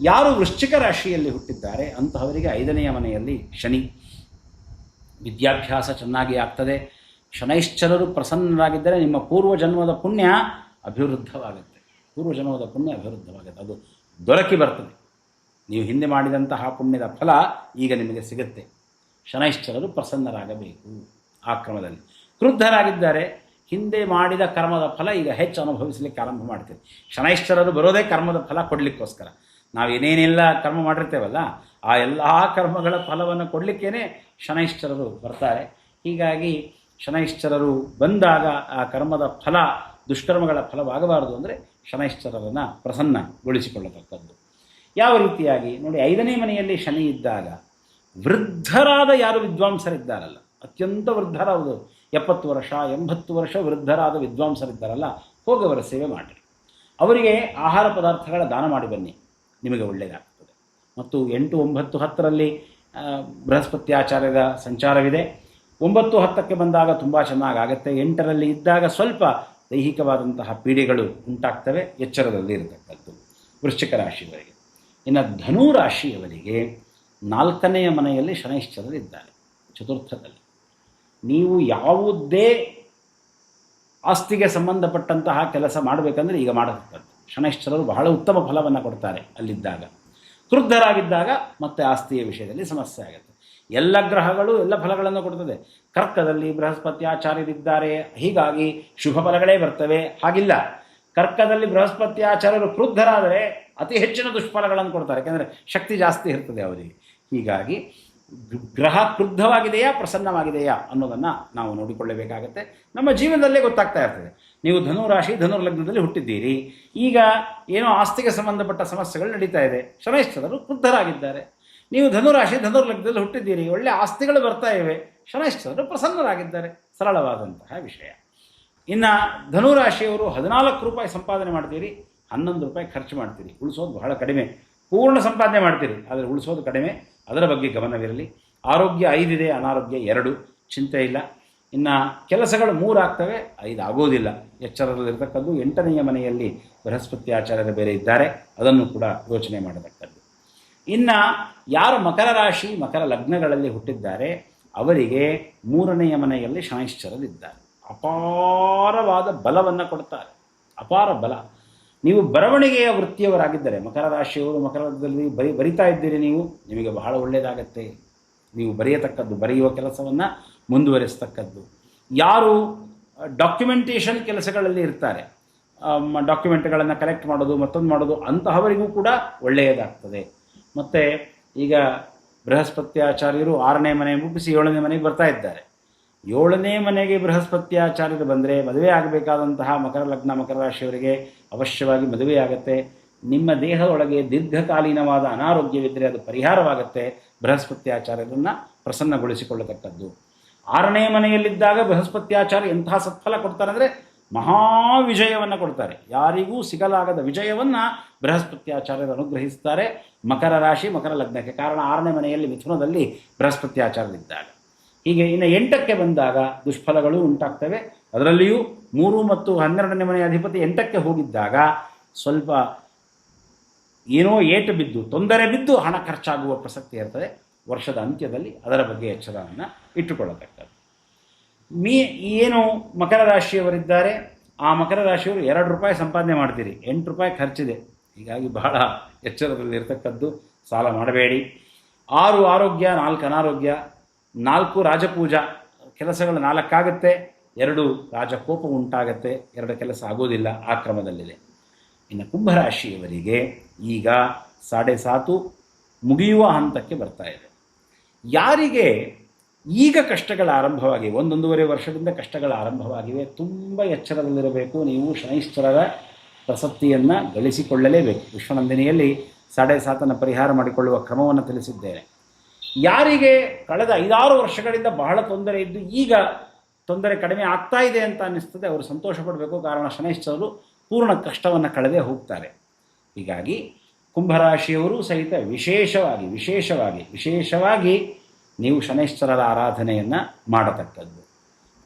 ಯಾರು ವೃಶ್ಚಿಕ ರಾಶಿಯಲ್ಲಿ ಹುಟ್ಟಿದ್ದಾರೆ ಅಂತಹವರಿಗೆ 5ನೆಯ ಮನೆಯಲ್ಲಿ ಶನಿ. ವಿದ್ಯಾಭ್ಯಾಸ ಚೆನ್ನಾಗಿ ಆಗ್ತದೆ. ಶನೈಶ್ಚರರು ಪ್ರಸನ್ನರಾಗಿದ್ದರೆ ನಿಮ್ಮ ಪೂರ್ವಜನ್ಮದ ಪುಣ್ಯ ಅಭಿವೃದ್ಧವಾಗುತ್ತೆ. ಪೂರ್ವಜನ್ಮದ ಪುಣ್ಯ ಅಭಿವೃದ್ಧವಾಗುತ್ತೆ, ಅದು ದೊರಕಿ ಬರ್ತದೆ. ನೀವು ಹಿಂದೆ ಮಾಡಿದಂತಹ ಪುಣ್ಯದ ಫಲ ಈಗ ನಿಮಗೆ ಸಿಗುತ್ತೆ. ಶನೈಶ್ಚರರು ಪ್ರಸನ್ನರಾಗಬೇಕು. ಆ ಕ್ರಮದಲ್ಲಿ ಕ್ರುದ್ಧರಾಗಿದ್ದಾರೆ, ಹಿಂದೆ ಮಾಡಿದ ಕರ್ಮದ ಫಲ ಈಗ ಹೆಚ್ಚು ಅನುಭವಿಸಲಿಕ್ಕೆ ಆರಂಭ ಮಾಡ್ತೀವಿ. ಶನೈಶ್ಚರರು ಬರೋದೇ ಕರ್ಮದ ಫಲ ಕೊಡಲಿಕ್ಕೋಸ್ಕರ. ನಾವು ಏನೇನೆಲ್ಲ ಕರ್ಮ ಮಾಡಿರ್ತೇವಲ್ಲ, ಆ ಎಲ್ಲ ಕರ್ಮಗಳ ಫಲವನ್ನು ಕೊಡಲಿಕ್ಕೇ ಶನೈಶ್ಚರರು ಬರ್ತಾರೆ. ಹೀಗಾಗಿ ಶನೈಶ್ಚರರು ಬಂದಾಗ ಆ ಕರ್ಮದ ಫಲ, ದುಷ್ಕರ್ಮಗಳ ಫಲವಾಗಬಾರದು ಅಂದರೆ ಶನೈಶ್ಚರರನ್ನು ಪ್ರಸನ್ನಗೊಳಿಸಿಕೊಳ್ಳತಕ್ಕದ್ದು. ಯಾವ ರೀತಿಯಾಗಿ ನೋಡಿ, 5ನೇ ಮನೆಯಲ್ಲಿ ಶನಿ ಇದ್ದಾಗ ವೃದ್ಧರಾದ ಯಾರು ವಿದ್ವಾಂಸರಿದ್ದಾರಲ್ಲ, ಅತ್ಯಂತ ವೃದ್ಧರಾದರು, 70 ವರ್ಷ 80 ವರ್ಷ ವೃದ್ಧರಾದ ವಿದ್ವಾಂಸರಿದ್ದಾರಲ್ಲ, ಹೋಗವರ ಸೇವೆ ಮಾಡಿರಿ. ಅವರಿಗೆ ಆಹಾರ ಪದಾರ್ಥಗಳ ದಾನ ಮಾಡಿ ಬನ್ನಿ, ನಿಮಗೆ ಒಳ್ಳೆಯದಾಗ್ತದೆ. ಮತ್ತು 8, 9, 10ರಲ್ಲಿ ಬೃಹಸ್ಪತ್ಯಾಚಾರ್ಯರ ಸಂಚಾರವಿದೆ. 9, 10ಕ್ಕೆ ಬಂದಾಗ ತುಂಬ ಚೆನ್ನಾಗಾಗತ್ತೆ. 8ರಲ್ಲಿ ಇದ್ದಾಗ ಸ್ವಲ್ಪ ದೈಹಿಕವಾದಂತಹ ಪೀಡೆಗಳು ಉಂಟಾಗ್ತವೆ. ಎಚ್ಚರದಲ್ಲಿ ಇರತಕ್ಕದ್ದು ವೃಶ್ಚಿಕ ರಾಶಿಯವರಿಗೆ. ಇನ್ನು ಧನು ರಾಶಿಯವರಿಗೆ 4ನೆಯ ಮನೆಯಲ್ಲಿ ಶನೈಶ್ಚರರಿದ್ದಾರೆ, ಚತುರ್ಥದಲ್ಲಿ. ನೀವು ಯಾವುದೇ ಆಸ್ತಿಗೆ ಸಂಬಂಧಪಟ್ಟಂತಹ ಕೆಲಸ ಮಾಡಬೇಕಂದ್ರೆ ಈಗ ಮಾಡತಕ್ಕದ್ದು. ಶನೈಶ್ಚರರು ಬಹಳ ಉತ್ತಮ ಫಲವನ್ನು ಕೊಡ್ತಾರೆ ಅಲ್ಲಿದ್ದಾಗ. ಕ್ರುದ್ಧರಾಗಿದ್ದಾಗ ಮತ್ತೆ ಆಸ್ತಿಯ ವಿಷಯದಲ್ಲಿ ಸಮಸ್ಯೆ ಆಗುತ್ತೆ. ಎಲ್ಲ ಗ್ರಹಗಳು ಎಲ್ಲ ಫಲಗಳನ್ನು ಕೊಡ್ತದೆ. ಕರ್ಕದಲ್ಲಿ ಬೃಹಸ್ಪತ್ಯಾಚಾರ್ಯರಿದ್ದಾರೆ, ಹೀಗಾಗಿ ಶುಭ ಫಲಗಳೇ ಬರ್ತವೆ. ಹಾಗಿಲ್ಲ, ಕರ್ಕದಲ್ಲಿ ಬೃಹಸ್ಪತ್ಯಾಚಾರ್ಯರು ಕ್ರುದ್ಧರಾದರೆ ಅತಿ ಹೆಚ್ಚಿನ ದುಷ್ಫಲಗಳನ್ನು ಕೊಡ್ತಾರೆ, ಯಾಕೆಂದರೆ ಶಕ್ತಿ ಜಾಸ್ತಿ ಇರ್ತದೆ ಅವರಿಗೆ. ಹೀಗಾಗಿ ಗ್ರಹ ಕ್ರುದ್ಧವಾಗಿದೆಯಾ ಪ್ರಸನ್ನವಾಗಿದೆಯಾ ಅನ್ನೋದನ್ನು ನಾವು ನೋಡಿಕೊಳ್ಳಬೇಕಾಗತ್ತೆ. ನಮ್ಮ ಜೀವನದಲ್ಲೇ ಗೊತ್ತಾಗ್ತಾ ಇರ್ತದೆ. ನೀವು ಧನುರಾಶಿ ಧನುರ್ಲಗ್ನದಲ್ಲಿ ಹುಟ್ಟಿದ್ದೀರಿ, ಈಗ ಏನೋ ಆಸ್ತಿಗೆ ಸಂಬಂಧಪಟ್ಟ ಸಮಸ್ಯೆಗಳು ನಡೀತಾ ಇದೆ, ಶನೈಶ್ಚರರು ಕ್ರುದ್ಧರಾಗಿದ್ದಾರೆ. ನೀವು ಧನುರಾಶಿ ಧನುರ್ಲಗ್ನದಲ್ಲಿ ಹುಟ್ಟಿದ್ದೀರಿ, ಒಳ್ಳೆ ಆಸ್ತಿಗಳು ಬರ್ತಾ ಇವೆ, ಶನೈಶ್ಚರರು ಪ್ರಸನ್ನರಾಗಿದ್ದಾರೆ. ಸರಳವಾದಂತಹ ವಿಷಯ. ಇನ್ನು ಧನುರಾಶಿಯವರು 14 ರೂಪಾಯಿ ಸಂಪಾದನೆ ಮಾಡ್ತೀರಿ, 11 ರೂಪಾಯಿ ಖರ್ಚು ಮಾಡ್ತೀರಿ. ಉಳಿಸೋದು ಬಹಳ ಕಡಿಮೆ. ಪೂರ್ಣ ಸಂಪಾದನೆ ಮಾಡ್ತೀರಿ, ಆದರೆ ಉಳಿಸೋದು ಕಡಿಮೆ. ಅದರ ಬಗ್ಗೆ ಗಮನವಿರಲಿ. ಆರೋಗ್ಯ 5 ಇದೆ, ಅನಾರೋಗ್ಯ 2, ಚಿಂತೆ ಇಲ್ಲ. ಇನ್ನು ಕೆಲಸಗಳು 3 ಆಗ್ತವೆ, 5 ಆಗೋದಿಲ್ಲ. ಎಚ್ಚರದಲ್ಲಿರ್ತಕ್ಕದ್ದು. 8ನೆಯ ಮನೆಯಲ್ಲಿ ಬೃಹಸ್ಪತ್ಯಾಚಾರ್ಯರು ಬೇರೆ ಇದ್ದಾರೆ, ಅದನ್ನು ಕೂಡ ಯೋಚನೆ ಮಾಡತಕ್ಕದ್ದು. ಇನ್ನು ಯಾರು ಮಕರ ರಾಶಿ ಮಕರ ಲಗ್ನಗಳಲ್ಲಿ ಹುಟ್ಟಿದ್ದಾರೆ ಅವರಿಗೆ 3ನೆಯ ಮನೆಯಲ್ಲಿ ಶನೈಶ್ಚರರಿದ್ದಾರೆ. ಅಪಾರವಾದ ಬಲವನ್ನು ಕೊಡ್ತಾರೆ, ಅಪಾರ ಬಲ. ನೀವು ಬರವಣಿಗೆಯ ವೃತ್ತಿಯವರಾಗಿದ್ದರೆ, ಮಕರ ರಾಶಿಯವರು ಮಕರ ಲಗ್ನದಲ್ಲಿ ಬರಿತಾ ಇದ್ದೀರಿ ನೀವು, ನಿಮಗೆ ಬಹಳ ಒಳ್ಳೆಯದಾಗತ್ತೆ. ನೀವು ಬರೆಯತಕ್ಕದ್ದು, ಬರೆಯುವ ಕೆಲಸವನ್ನು ಮುಂದುವರಿಸ್ತಕ್ಕದ್ದು. ಯಾರು ಡಾಕ್ಯುಮೆಂಟೇಷನ್ ಕೆಲಸಗಳಲ್ಲಿ ಇರ್ತಾರೆ, ಡಾಕ್ಯುಮೆಂಟ್ಗಳನ್ನು ಕಲೆಕ್ಟ್ ಮಾಡೋದು, ಮತ್ತೊಂದು ಮಾಡೋದು, ಅಂತಹವರಿಗೂ ಕೂಡ ಒಳ್ಳೆಯದಾಗ್ತದೆ. ಮತ್ತು ಈಗ ಬೃಹಸ್ಪತ್ಯಾಚಾರ್ಯರು 6ನೇ ಮನೆ ಮುಗಿಸಿ 7ನೇ ಮನೆಗೆ ಬರ್ತಾ ಇದ್ದಾರೆ. ಏಳನೇ ಮನೆಗೆ ಬೃಹಸ್ಪತ್ಯಾಚಾರ್ಯರು ಬಂದರೆ ಮದುವೆ ಆಗಬೇಕಾದಂತಹ ಮಕರ ಲಗ್ನ ಮಕರ ರಾಶಿಯವರಿಗೆ ಅವಶ್ಯವಾಗಿ ಮದುವೆ ಆಗುತ್ತೆ. ನಿಮ್ಮ ದೇಹದೊಳಗೆ ದೀರ್ಘಕಾಲೀನವಾದ ಅನಾರೋಗ್ಯವಿದ್ದರೆ ಅದು ಪರಿಹಾರವಾಗುತ್ತೆ. ಬೃಹಸ್ಪತ್ಯಾಚಾರ್ಯರನ್ನು ಪ್ರಸನ್ನಗೊಳಿಸಿಕೊಳ್ಳತಕ್ಕದ್ದು. 6ನೇ ಮನೆಯಲ್ಲಿದ್ದಾಗ ಬೃಹಸ್ಪತ್ಯಾಚಾರ್ಯ ಎಂತಹ ಸತ್ಫಲ ಕೊಡ್ತಾರೆ ಅಂದರೆ ಮಹಾವಿಜಯವನ್ನು ಕೊಡ್ತಾರೆ. ಯಾರಿಗೂ ಸಿಗಲಾಗದ ವಿಜಯವನ್ನು ಬೃಹಸ್ಪತ್ಯಾಚಾರ್ಯರು ಅನುಗ್ರಹಿಸ್ತಾರೆ ಮಕರ ರಾಶಿ ಮಕರ ಲಗ್ನಕ್ಕೆ. ಕಾರಣ 6ನೇ ಮನೆಯಲ್ಲಿ ಮಿಥುನದಲ್ಲಿ ಬೃಹಸ್ಪತ್ಯಾಚಾರ್ಯರಿದ್ದಾಗ. ಹೀಗೆ ಇನ್ನು 8ಕ್ಕೆ ಬಂದಾಗ ದುಷ್ಫಲಗಳು ಉಂಟಾಗ್ತವೆ. ಅದರಲ್ಲಿಯೂ 3 ಮತ್ತು 12ನೇ ಮನೆಯ ಅಧಿಪತಿ 8ಕ್ಕೆ ಹೋಗಿದ್ದಾಗ ಸ್ವಲ್ಪ ಏನೋ ಏಟು ಬಿದ್ದು ತೊಂದರೆ ಬಿದ್ದು ಹಣ ಖರ್ಚಾಗುವ ಪ್ರಸಕ್ತಿ ಇರ್ತದೆ. ವರ್ಷದ ಅಂತ್ಯದಲ್ಲಿ ಅದರ ಬಗ್ಗೆ ಎಚ್ಚರವನ್ನು ಇಟ್ಟುಕೊಳ್ಳತಕ್ಕದ್ದು. ಏನು ಮಕರ ರಾಶಿಯವರಿದ್ದಾರೆ ಆ ಮಕರ ರಾಶಿಯವರು ₹2 ಸಂಪಾದನೆ ಮಾಡ್ತೀರಿ, ₹8 ಖರ್ಚಿದೆ. ಹೀಗಾಗಿ ಬಹಳ ಎಚ್ಚರದಲ್ಲಿರ್ತಕ್ಕದ್ದು. ಸಾಲ ಮಾಡಬೇಡಿ. 6 ಆರೋಗ್ಯ, 4 ಅನಾರೋಗ್ಯ, 4 ರಾಜಪೂಜಾ ಕೆಲಸಗಳು 4 ಆಗುತ್ತೆ, 2 ರಾಜಕೋಪ ಉಂಟಾಗತ್ತೆ, 2 ಕೆಲಸ ಆಗೋದಿಲ್ಲ, ಆ ಕ್ರಮದಲ್ಲಿದೆ. ಇನ್ನು ಕುಂಭರಾಶಿಯವರಿಗೆ ಈಗ 7.5 ಮುಗಿಯುವ ಹಂತಕ್ಕೆ ಬರ್ತಾ ಇದೆ. ಯಾರಿಗೆ ಈಗ ಕಷ್ಟಗಳ ಆರಂಭವಾಗಿವೆ, 1-1.5 ವರ್ಷದಿಂದ ಕಷ್ಟಗಳ ಆರಂಭವಾಗಿವೆ, ತುಂಬ ಎಚ್ಚರದಲ್ಲಿರಬೇಕು. ನೀವು ಶನೈಶ್ಚರರ ಪ್ರಸಕ್ತಿಯನ್ನು ಗಳಿಸಿಕೊಳ್ಳಲೇಬೇಕು. ವಿಶ್ವನಂದಿನಿಯಲ್ಲಿ 7.5 ಪರಿಹಾರ ಮಾಡಿಕೊಳ್ಳುವ ಕ್ರಮವನ್ನು ತಿಳಿಸಿದ್ದೇನೆ. ಯಾರಿಗೆ ಕಳೆದ 5-6 ವರ್ಷಗಳಿಂದ ಬಹಳ ತೊಂದರೆ ಇದ್ದು ಈಗ ತೊಂದರೆ ಕಡಿಮೆ ಆಗ್ತಾ ಇದೆ ಅಂತ ಅನ್ನಿಸ್ತದೆ, ಅವರು ಸಂತೋಷ ಪಡಬೇಕು. ಕಾರಣ ಶನೈಶ್ಚರರು ಪೂರ್ಣ ಕಷ್ಟವನ್ನು ಕಳೆದೇ ಹೋಗ್ತಾರೆ. ಹೀಗಾಗಿ ಕುಂಭರಾಶಿಯವರು ಸಹಿತ ವಿಶೇಷವಾಗಿ ನೀವು ಶನೈಶ್ಚರರ ಆರಾಧನೆಯನ್ನು ಮಾಡತಕ್ಕದ್ದು.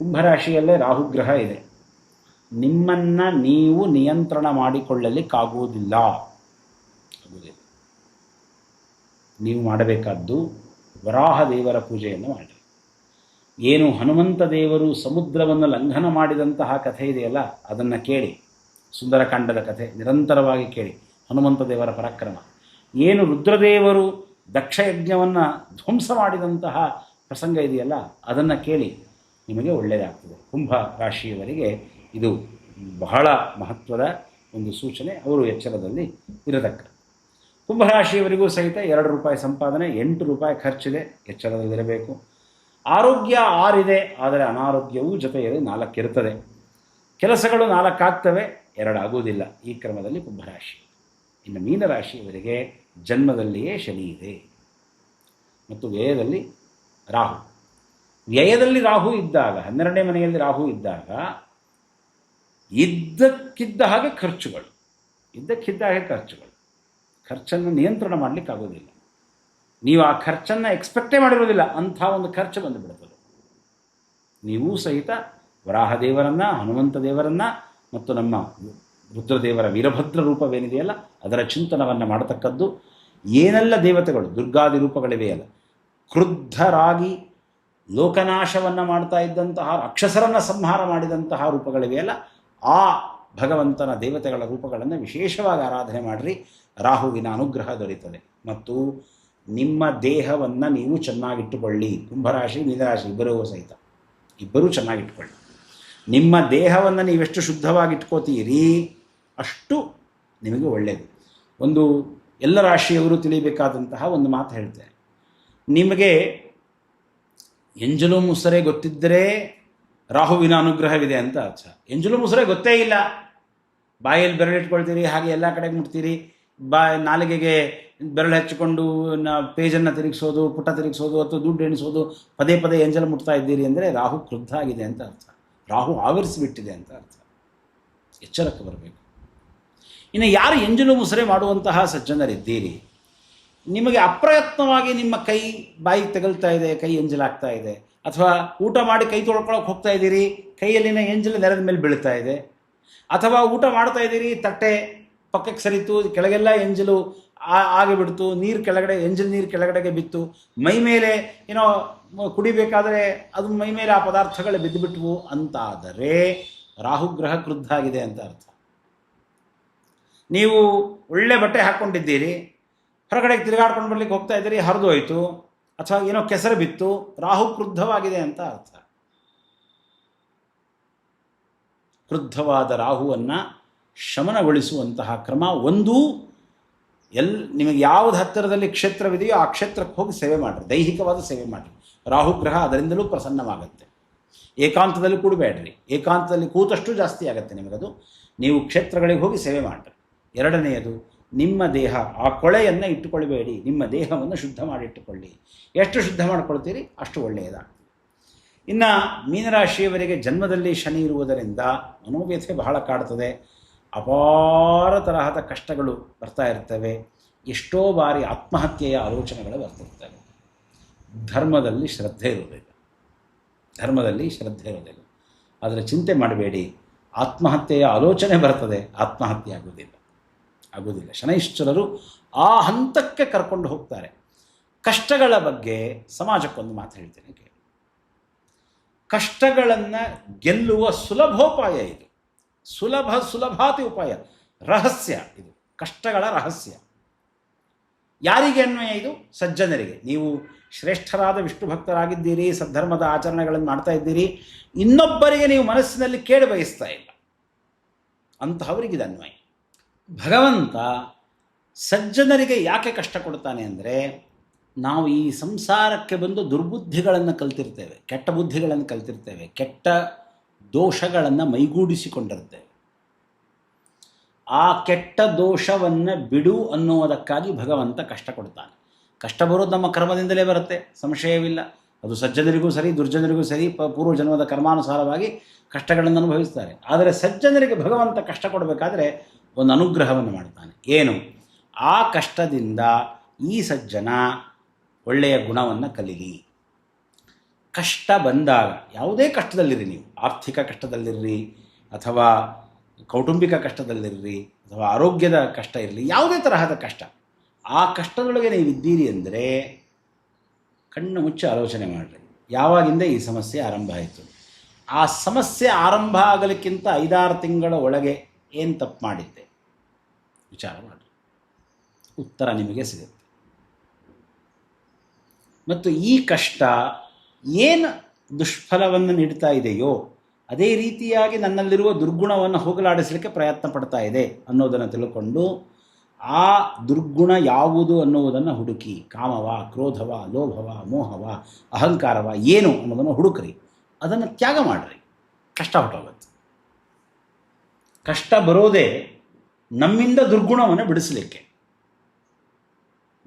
ಕುಂಭರಾಶಿಯಲ್ಲೇ ರಾಹುಗ್ರಹ ಇದೆ. ನಿಮ್ಮನ್ನು ನೀವು ನಿಯಂತ್ರಣ ಮಾಡಿಕೊಳ್ಳಲಿಕ್ಕಾಗುವುದಿಲ್ಲ. ನೀವು ಮಾಡಬೇಕಾದ್ದು ವರಾಹ ದೇವರ ಪೂಜೆಯನ್ನು ಮಾಡಿ. ಏನು ಹನುಮಂತ ದೇವರು ಸಮುದ್ರವನ್ನು ಲಂಘನ ಮಾಡಿದಂತಹ ಕಥೆ ಇದೆಯಲ್ಲ, ಅದನ್ನು ಕೇಳಿ. ಸುಂದರಕಾಂಡದ ಕಥೆ ನಿರಂತರವಾಗಿ ಕೇಳಿ. ಹನುಮಂತ ದೇವರ ಪರಾಕ್ರಮ. ಏನು ರುದ್ರದೇವರು ದಕ್ಷಯಜ್ಞವನ್ನು ಧ್ವಂಸ ಮಾಡಿದಂತಹ ಪ್ರಸಂಗ ಇದೆಯಲ್ಲ, ಅದನ್ನು ಕೇಳಿ. ನಿಮಗೆ ಒಳ್ಳೆಯದಾಗ್ತದೆ. ಕುಂಭ ರಾಶಿಯವರಿಗೆ ಇದು ಬಹಳ ಮಹತ್ವದ ಒಂದು ಸೂಚನೆ. ಅವರು ಎಚ್ಚರದಲ್ಲಿ ಇರತಕ್ಕ. ಕುಂಭರಾಶಿಯವರಿಗೂ ಸಹಿತ ₹2 ಸಂಪಾದನೆ, ₹8 ಖರ್ಚಿದೆ, ಎಚ್ಚರದಲ್ಲಿರಬೇಕು. ಆರೋಗ್ಯ 6 ಇದೆ, ಆದರೆ ಅನಾರೋಗ್ಯವೂ ಜೊತೆಯಲ್ಲಿ 4 ಇರುತ್ತದೆ. ಕೆಲಸಗಳು 4 ಆಗ್ತವೆ, 2 ಆಗುವುದಿಲ್ಲ. ಈ ಕ್ರಮದಲ್ಲಿ ಕುಂಭರಾಶಿ. ಇನ್ನು ಮೀನರಾಶಿಯವರಿಗೆ ಜನ್ಮದಲ್ಲಿಯೇ ಶನಿ ಇದೆ ಮತ್ತು ವ್ಯಯದಲ್ಲಿ ರಾಹು. ವ್ಯಯದಲ್ಲಿ ರಾಹು ಇದ್ದಾಗ, 12ನೇ ಮನೆಯಲ್ಲಿ ರಾಹು ಇದ್ದಾಗ ಇದ್ದಕ್ಕಿದ್ದ ಹಾಗೆ ಖರ್ಚುಗಳು. ಖರ್ಚನ್ನು ನಿಯಂತ್ರಣ ಮಾಡಲಿಕ್ಕಾಗೋದಿಲ್ಲ. ನೀವು ಆ ಖರ್ಚನ್ನು ಎಕ್ಸ್ಪೆಕ್ಟೇ ಮಾಡಿರೋದಿಲ್ಲ, ಅಂಥ ಒಂದು ಖರ್ಚು ಬಂದುಬಿಡ್ತದೆ. ನೀವೂ ಸಹಿತ ವರಾಹದೇವರನ್ನು, ಹನುಮಂತ ದೇವರನ್ನು ಮತ್ತು ನಮ್ಮ ರುದ್ರದೇವರ ವೀರಭದ್ರ ರೂಪವೇನಿದೆಯಲ್ಲ ಅದರ ಚಿಂತನವನ್ನು ಮಾಡತಕ್ಕದ್ದು. ಏನೆಲ್ಲ ದೇವತೆಗಳು ದುರ್ಗಾದಿ ರೂಪಗಳಿವೆಯಲ್ಲ, ಕ್ರುದ್ಧರಾಗಿ ಲೋಕನಾಶವನ್ನು ಮಾಡ್ತಾ ಇದ್ದಂತಹ ರಾಕ್ಷಸರನ್ನು ಸಂಹಾರ ಮಾಡಿದಂತಹ ರೂಪಗಳಿವೆಯಲ್ಲ, ಆ ಭಗವಂತನ ದೇವತೆಗಳ ರೂಪಗಳನ್ನು ವಿಶೇಷವಾಗಿ ಆರಾಧನೆ ಮಾಡಿರಿ. ರಾಹುವಿನ ಅನುಗ್ರಹ ದೊರೆಯುತ್ತದೆ. ಮತ್ತು ನಿಮ್ಮ ದೇಹವನ್ನು ನೀವು ಚೆನ್ನಾಗಿಟ್ಟುಕೊಳ್ಳಿ. ಕುಂಭರಾಶಿ ಮೀನರಾಶಿ ಇಬ್ಬರೂ ಚೆನ್ನಾಗಿಟ್ಕೊಳ್ಳಿ. ನಿಮ್ಮ ದೇಹವನ್ನು ನೀವೆಷ್ಟು ಶುದ್ಧವಾಗಿಟ್ಕೋತೀರಿ ಅಷ್ಟು ನಿಮಗೆ ಒಳ್ಳೆಯದು. ಒಂದು ಎಲ್ಲ ರಾಶಿಯವರು ತಿಳಿಯಬೇಕಾದಂತಹ ಒಂದು ಮಾತು ಹೇಳ್ತೇನೆ. ನಿಮಗೆ ಎಂಜಲು ಮುಸರೆ ಗೊತ್ತಿದ್ದರೆ ರಾಹುವಿನ ಅನುಗ್ರಹವಿದೆ ಅಂತ ಅರ್ಥ. ಎಂಜಲು ಮುಸರೆ ಗೊತ್ತೇ ಇಲ್ಲ, ಬಾಯಲ್ಲಿ ಬೆರಳಿಟ್ಕೊಳ್ತೀರಿ, ಹಾಗೆ ಎಲ್ಲ ಕಡೆಗೆ ಮುಟ್ತೀರಿ, ನಾಲಿಗೆಗೆ ಬೆರಳು ಹಚ್ಚಿಕೊಂಡು ಪೇಜನ್ನು ತಿರುಗಿಸೋದು, ಪುಟ ತಿರುಗಿಸೋದು ಅಥವಾ ದುಡ್ಡು ಎಣಿಸೋದು, ಪದೇ ಎಂಜಲು ಮುಟ್ತಾ ಇದ್ದೀರಿ ಅಂದರೆ ರಾಹು ಕ್ರುದ್ಧ ಆಗಿದೆ ಅಂತ ಅರ್ಥ. ರಾಹು ಆವರಿಸಿಬಿಟ್ಟಿದೆ ಅಂತ ಅರ್ಥ. ಎಚ್ಚರಕ್ಕೆ ಬರಬೇಕು. ಇನ್ನು ಯಾರು ಎಂಜಲು ಮುಸರೆ ಮಾಡುವಂತಹ ಸಜ್ಜನರಿದ್ದೀರಿ, ನಿಮಗೆ ಅಪ್ರಯತ್ನವಾಗಿ ನಿಮ್ಮ ಕೈ ಬಾಯಿಗೆ ತಗಲ್ತಾ ಇದೆ, ಕೈ ಎಂಜಲಾಗ್ತಾ ಇದೆ, ಅಥವಾ ಊಟ ಮಾಡಿ ಕೈ ತೊಳ್ಕೊಳಕ್ಕೆ ಹೋಗ್ತಾ ಇದ್ದೀರಿ, ಕೈಯಲ್ಲಿನ ಎಂಜಲು ನೆಲದ ಮೇಲೆ ಬೀಳ್ತಾ ಇದೆ, ಅಥವಾ ಊಟ ಮಾಡ್ತಾ ಇದ್ದೀರಿ, ತಟ್ಟೆ ಪಕ್ಕಕ್ಕೆ ಸರಿತು, ಕೆಳಗೆಲ್ಲ ಎಂಜಲು ಆಗಿಬಿಡ್ತು, ಎಂಜಲು ನೀರು ಕೆಳಗಡೆಗೆ ಬಿತ್ತು, ಮೈ ಮೇಲೆ ಏನೋ ಕುಡಿಬೇಕಾದರೆ ಅದು ಮೈ ಮೇಲೆ ಆ ಪದಾರ್ಥಗಳು ಬಿದ್ದುಬಿಟ್ವು ಅಂತಾದರೆ ರಾಹುಗ್ರಹ ಕ್ರುದ್ಧ ಆಗಿದೆ ಅಂತ ಅರ್ಥ. ನೀವು ಒಳ್ಳೆ ಬಟ್ಟೆ ಹಾಕ್ಕೊಂಡಿದ್ದೀರಿ, ಹೊರಗಡೆಗೆ ತಿರುಗಾಡ್ಕೊಂಡು ಬರ್ಲಿಕ್ಕೆ ಹೋಗ್ತಾ ಇದ್ದೀರಿ, ಹರಿದು ಹೋಯಿತು, ಅಥವಾ ಏನೋ ಕೆಸರು ಬಿತ್ತು, ರಾಹು ಕ್ರುದ್ಧವಾಗಿದೆ ಅಂತ ಅರ್ಥ. ಕ್ರುದ್ಧವಾದ ರಾಹುವನ್ನು ಶಮನಗೊಳಿಸುವಂತಹ ಕ್ರಮ ಒಂದು, ನಿಮಗೆ ಯಾವುದು ಹತ್ತಿರದಲ್ಲಿ ಕ್ಷೇತ್ರವಿದೆಯೋ ಆ ಕ್ಷೇತ್ರಕ್ಕೆ ಹೋಗಿ ಸೇವೆ ಮಾಡಿರಿ, ದೈಹಿಕವಾದ ಸೇವೆ ಮಾಡಿರಿ. ರಾಹುಗ್ರಹ ಅದರಿಂದಲೂ ಪ್ರಸನ್ನವಾಗುತ್ತೆ. ಏಕಾಂತದಲ್ಲಿ ಕೂಡಬೇಡ್ರಿ. ಏಕಾಂತದಲ್ಲಿ ಕೂತಷ್ಟು ಜಾಸ್ತಿ ಆಗುತ್ತೆ ನಿಮಗದು. ನೀವು ಕ್ಷೇತ್ರಗಳಿಗೆ ಹೋಗಿ ಸೇವೆ ಮಾಡಿರಿ. ಎರಡನೆಯದು, ನಿಮ್ಮ ದೇಹ, ಆ ಕೊಳೆಯನ್ನು ಇಟ್ಟುಕೊಳ್ಬೇಡಿ. ನಿಮ್ಮ ದೇಹವನ್ನು ಶುದ್ಧ ಮಾಡಿಟ್ಟುಕೊಳ್ಳಿ. ಎಷ್ಟು ಶುದ್ಧ ಮಾಡಿಕೊಳ್ತೀರಿ ಅಷ್ಟು ಒಳ್ಳೆಯದಾಗ್ತದೆ. ಇನ್ನು ಮೀನರಾಶಿಯವರಿಗೆ ಜನ್ಮದಲ್ಲಿ ಶನಿ ಇರುವುದರಿಂದ ಮನೋವ್ಯಥೆ ಬಹಳ ಕಾಡ್ತದೆ. ಅಪಾರ ತರಹದ ಕಷ್ಟಗಳು ಬರ್ತಾ ಇರ್ತವೆ. ಎಷ್ಟೋ ಬಾರಿ ಆತ್ಮಹತ್ಯೆಯ ಆಲೋಚನೆಗಳು ಬರ್ತಿರ್ತವೆ. ಧರ್ಮದಲ್ಲಿ ಶ್ರದ್ಧೆ ಇರೋದಿಲ್ಲ. ಆದರೆ ಚಿಂತೆ ಮಾಡಬೇಡಿ, ಆತ್ಮಹತ್ಯೆಯ ಆಲೋಚನೆ ಬರ್ತದೆ, ಆತ್ಮಹತ್ಯೆ ಆಗುವುದಿಲ್ಲ. ಶನೈಶ್ಚರರು ಆ ಹಂತಕ್ಕೆ ಕರ್ಕೊಂಡು ಹೋಗ್ತಾರೆ. ಕಷ್ಟಗಳ ಬಗ್ಗೆ ಸಮಾಜಕ್ಕೊಂದು ಮಾತು ಹೇಳ್ತೇನೆ ಕೇಳಿ. ಕಷ್ಟಗಳನ್ನು ಗೆಲ್ಲುವ ಸುಲಭೋಪಾಯ ಇದು. ಸುಲಭಾತಿ ಉಪಾಯ, ರಹಸ್ಯ ಇದು. ಕಷ್ಟಗಳ ರಹಸ್ಯ ಯಾರಿಗೆ ಅನ್ವಯ? ಇದು ಸಜ್ಜನರಿಗೆ. ನೀವು ಶ್ರೇಷ್ಠರಾದ ವಿಷ್ಣು ಭಕ್ತರಾಗಿದ್ದೀರಿ, ಸದ್ಧರ್ಮದ ಆಚರಣೆಗಳನ್ನು ಮಾಡ್ತಾ ಇದ್ದೀರಿ, ಇನ್ನೊಬ್ಬರಿಗೆ ನೀವು ಮನಸ್ಸಿನಲ್ಲಿ ಕೇಡು ಬಯಸ್ತಾ ಇಲ್ಲ, ಅಂತಹವರಿಗಿದೆ ಅನ್ವಯ. ಭಗವಂತ ಸಜ್ಜನರಿಗೆ ಯಾಕೆ ಕಷ್ಟ ಕೊಡ್ತಾನೆ ಅಂದರೆ, ನಾವು ಈ ಸಂಸಾರಕ್ಕೆ ಬಂದು ದುರ್ಬುದ್ಧಿಗಳನ್ನು ಕಲ್ತಿರ್ತೇವೆ, ಕೆಟ್ಟ ಬುದ್ಧಿಗಳನ್ನು ಕಲ್ತಿರ್ತೇವೆ, ಕೆಟ್ಟ ದೋಷಗಳನ್ನು ಮೈಗೂಡಿಸಿಕೊಂಡಿರ್ತೇವೆ. ಆ ಕೆಟ್ಟ ದೋಷವನ್ನು ಬಿಡು ಅನ್ನುವುದಕ್ಕಾಗಿ ಭಗವಂತ ಕಷ್ಟ ಕೊಡ್ತಾನೆ. ಕಷ್ಟ ಬರೋದು ನಮ್ಮ ಕರ್ಮದಿಂದಲೇ ಬರುತ್ತೆ, ಸಂಶಯವಿಲ್ಲ. ಅದು ಸಜ್ಜನರಿಗೂ ಸರಿ, ದುರ್ಜನರಿಗೂ ಸರಿ, ಪೂರ್ವಜನ್ಮದ ಕರ್ಮಾನುಸಾರವಾಗಿ ಕಷ್ಟಗಳನ್ನು ಅನುಭವಿಸ್ತಾರೆ. ಆದರೆ ಸಜ್ಜನರಿಗೆ ಭಗವಂತ ಕಷ್ಟ ಕೊಡಬೇಕಾದ್ರೆ ಒಂದು ಅನುಗ್ರಹವನ್ನು ಮಾಡ್ತಾನೆ. ಏನು? ಆ ಕಷ್ಟದಿಂದ ಈ ಸಜ್ಜನ ಒಳ್ಳೆಯ ಗುಣವನ್ನು ಕಲೀಲಿ. ಕಷ್ಟ ಬಂದಾಗ, ಯಾವುದೇ ಕಷ್ಟದಲ್ಲಿರಿ ನೀವು, ಆರ್ಥಿಕ ಕಷ್ಟದಲ್ಲಿರ್ರಿ, ಅಥವಾ ಕೌಟುಂಬಿಕ ಕಷ್ಟದಲ್ಲಿರ್ರಿ, ಅಥವಾ ಆರೋಗ್ಯದ ಕಷ್ಟ ಇರಲಿ, ಯಾವುದೇ ತರಹದ ಕಷ್ಟ, ಆ ಕಷ್ಟದೊಳಗೆ ನೀವಿದ್ದೀರಿ ಅಂದರೆ ಕಣ್ಣು ಮುಚ್ಚಿ ಆಲೋಚನೆ ಮಾಡಿರಿ, ಯಾವಾಗಿಂದ ಈ ಸಮಸ್ಯೆ ಆರಂಭ ಆಯಿತು. ಆ ಸಮಸ್ಯೆ ಆರಂಭ ಆಗಲಿಕ್ಕಿಂತ 5-6 ತಿಂಗಳ ಒಳಗೆ ಏನು ತಪ್ಪು ಮಾಡಿದ್ದೆ ವಿಚಾರ ಮಾಡಿ, ಉತ್ತರ ನಿಮಗೆ ಸಿಗುತ್ತೆ. ಮತ್ತು ಈ ಕಷ್ಟ ಏನು ದುಷ್ಫಲವನ್ನು ನೀಡ್ತಾ ಇದೆಯೋ ಅದೇ ರೀತಿಯಾಗಿ ನನ್ನಲ್ಲಿರುವ ದುರ್ಗುಣವನ್ನು ಹೋಗಲಾಡಿಸಲಿಕ್ಕೆ ಪ್ರಯತ್ನ ಪಡ್ತಾ ಇದೆ ಅನ್ನೋದನ್ನು ತಿಳ್ಕೊಂಡು ಆ ದುರ್ಗುಣ ಯಾವುದು ಅನ್ನುವುದನ್ನು ಹುಡುಕಿ, ಕಾಮವ, ಕ್ರೋಧವ, ಲೋಭವ, ಮೋಹವ, ಅಹಂಕಾರವ ಏನು ಅನ್ನೋದನ್ನು ಹುಡುಕ್ರಿ, ಅದನ್ನು ತ್ಯಾಗ ಮಾಡಿರಿ, ಕಷ್ಟ ಹೊಟ್ಟೋಗುತ್ತೆ. ಕಷ್ಟ ಬರೋದೇ ನಮ್ಮಿಂದ ದುರ್ಗುಣವನ್ನು ಬಿಡಿಸಲಿಕ್ಕೆ.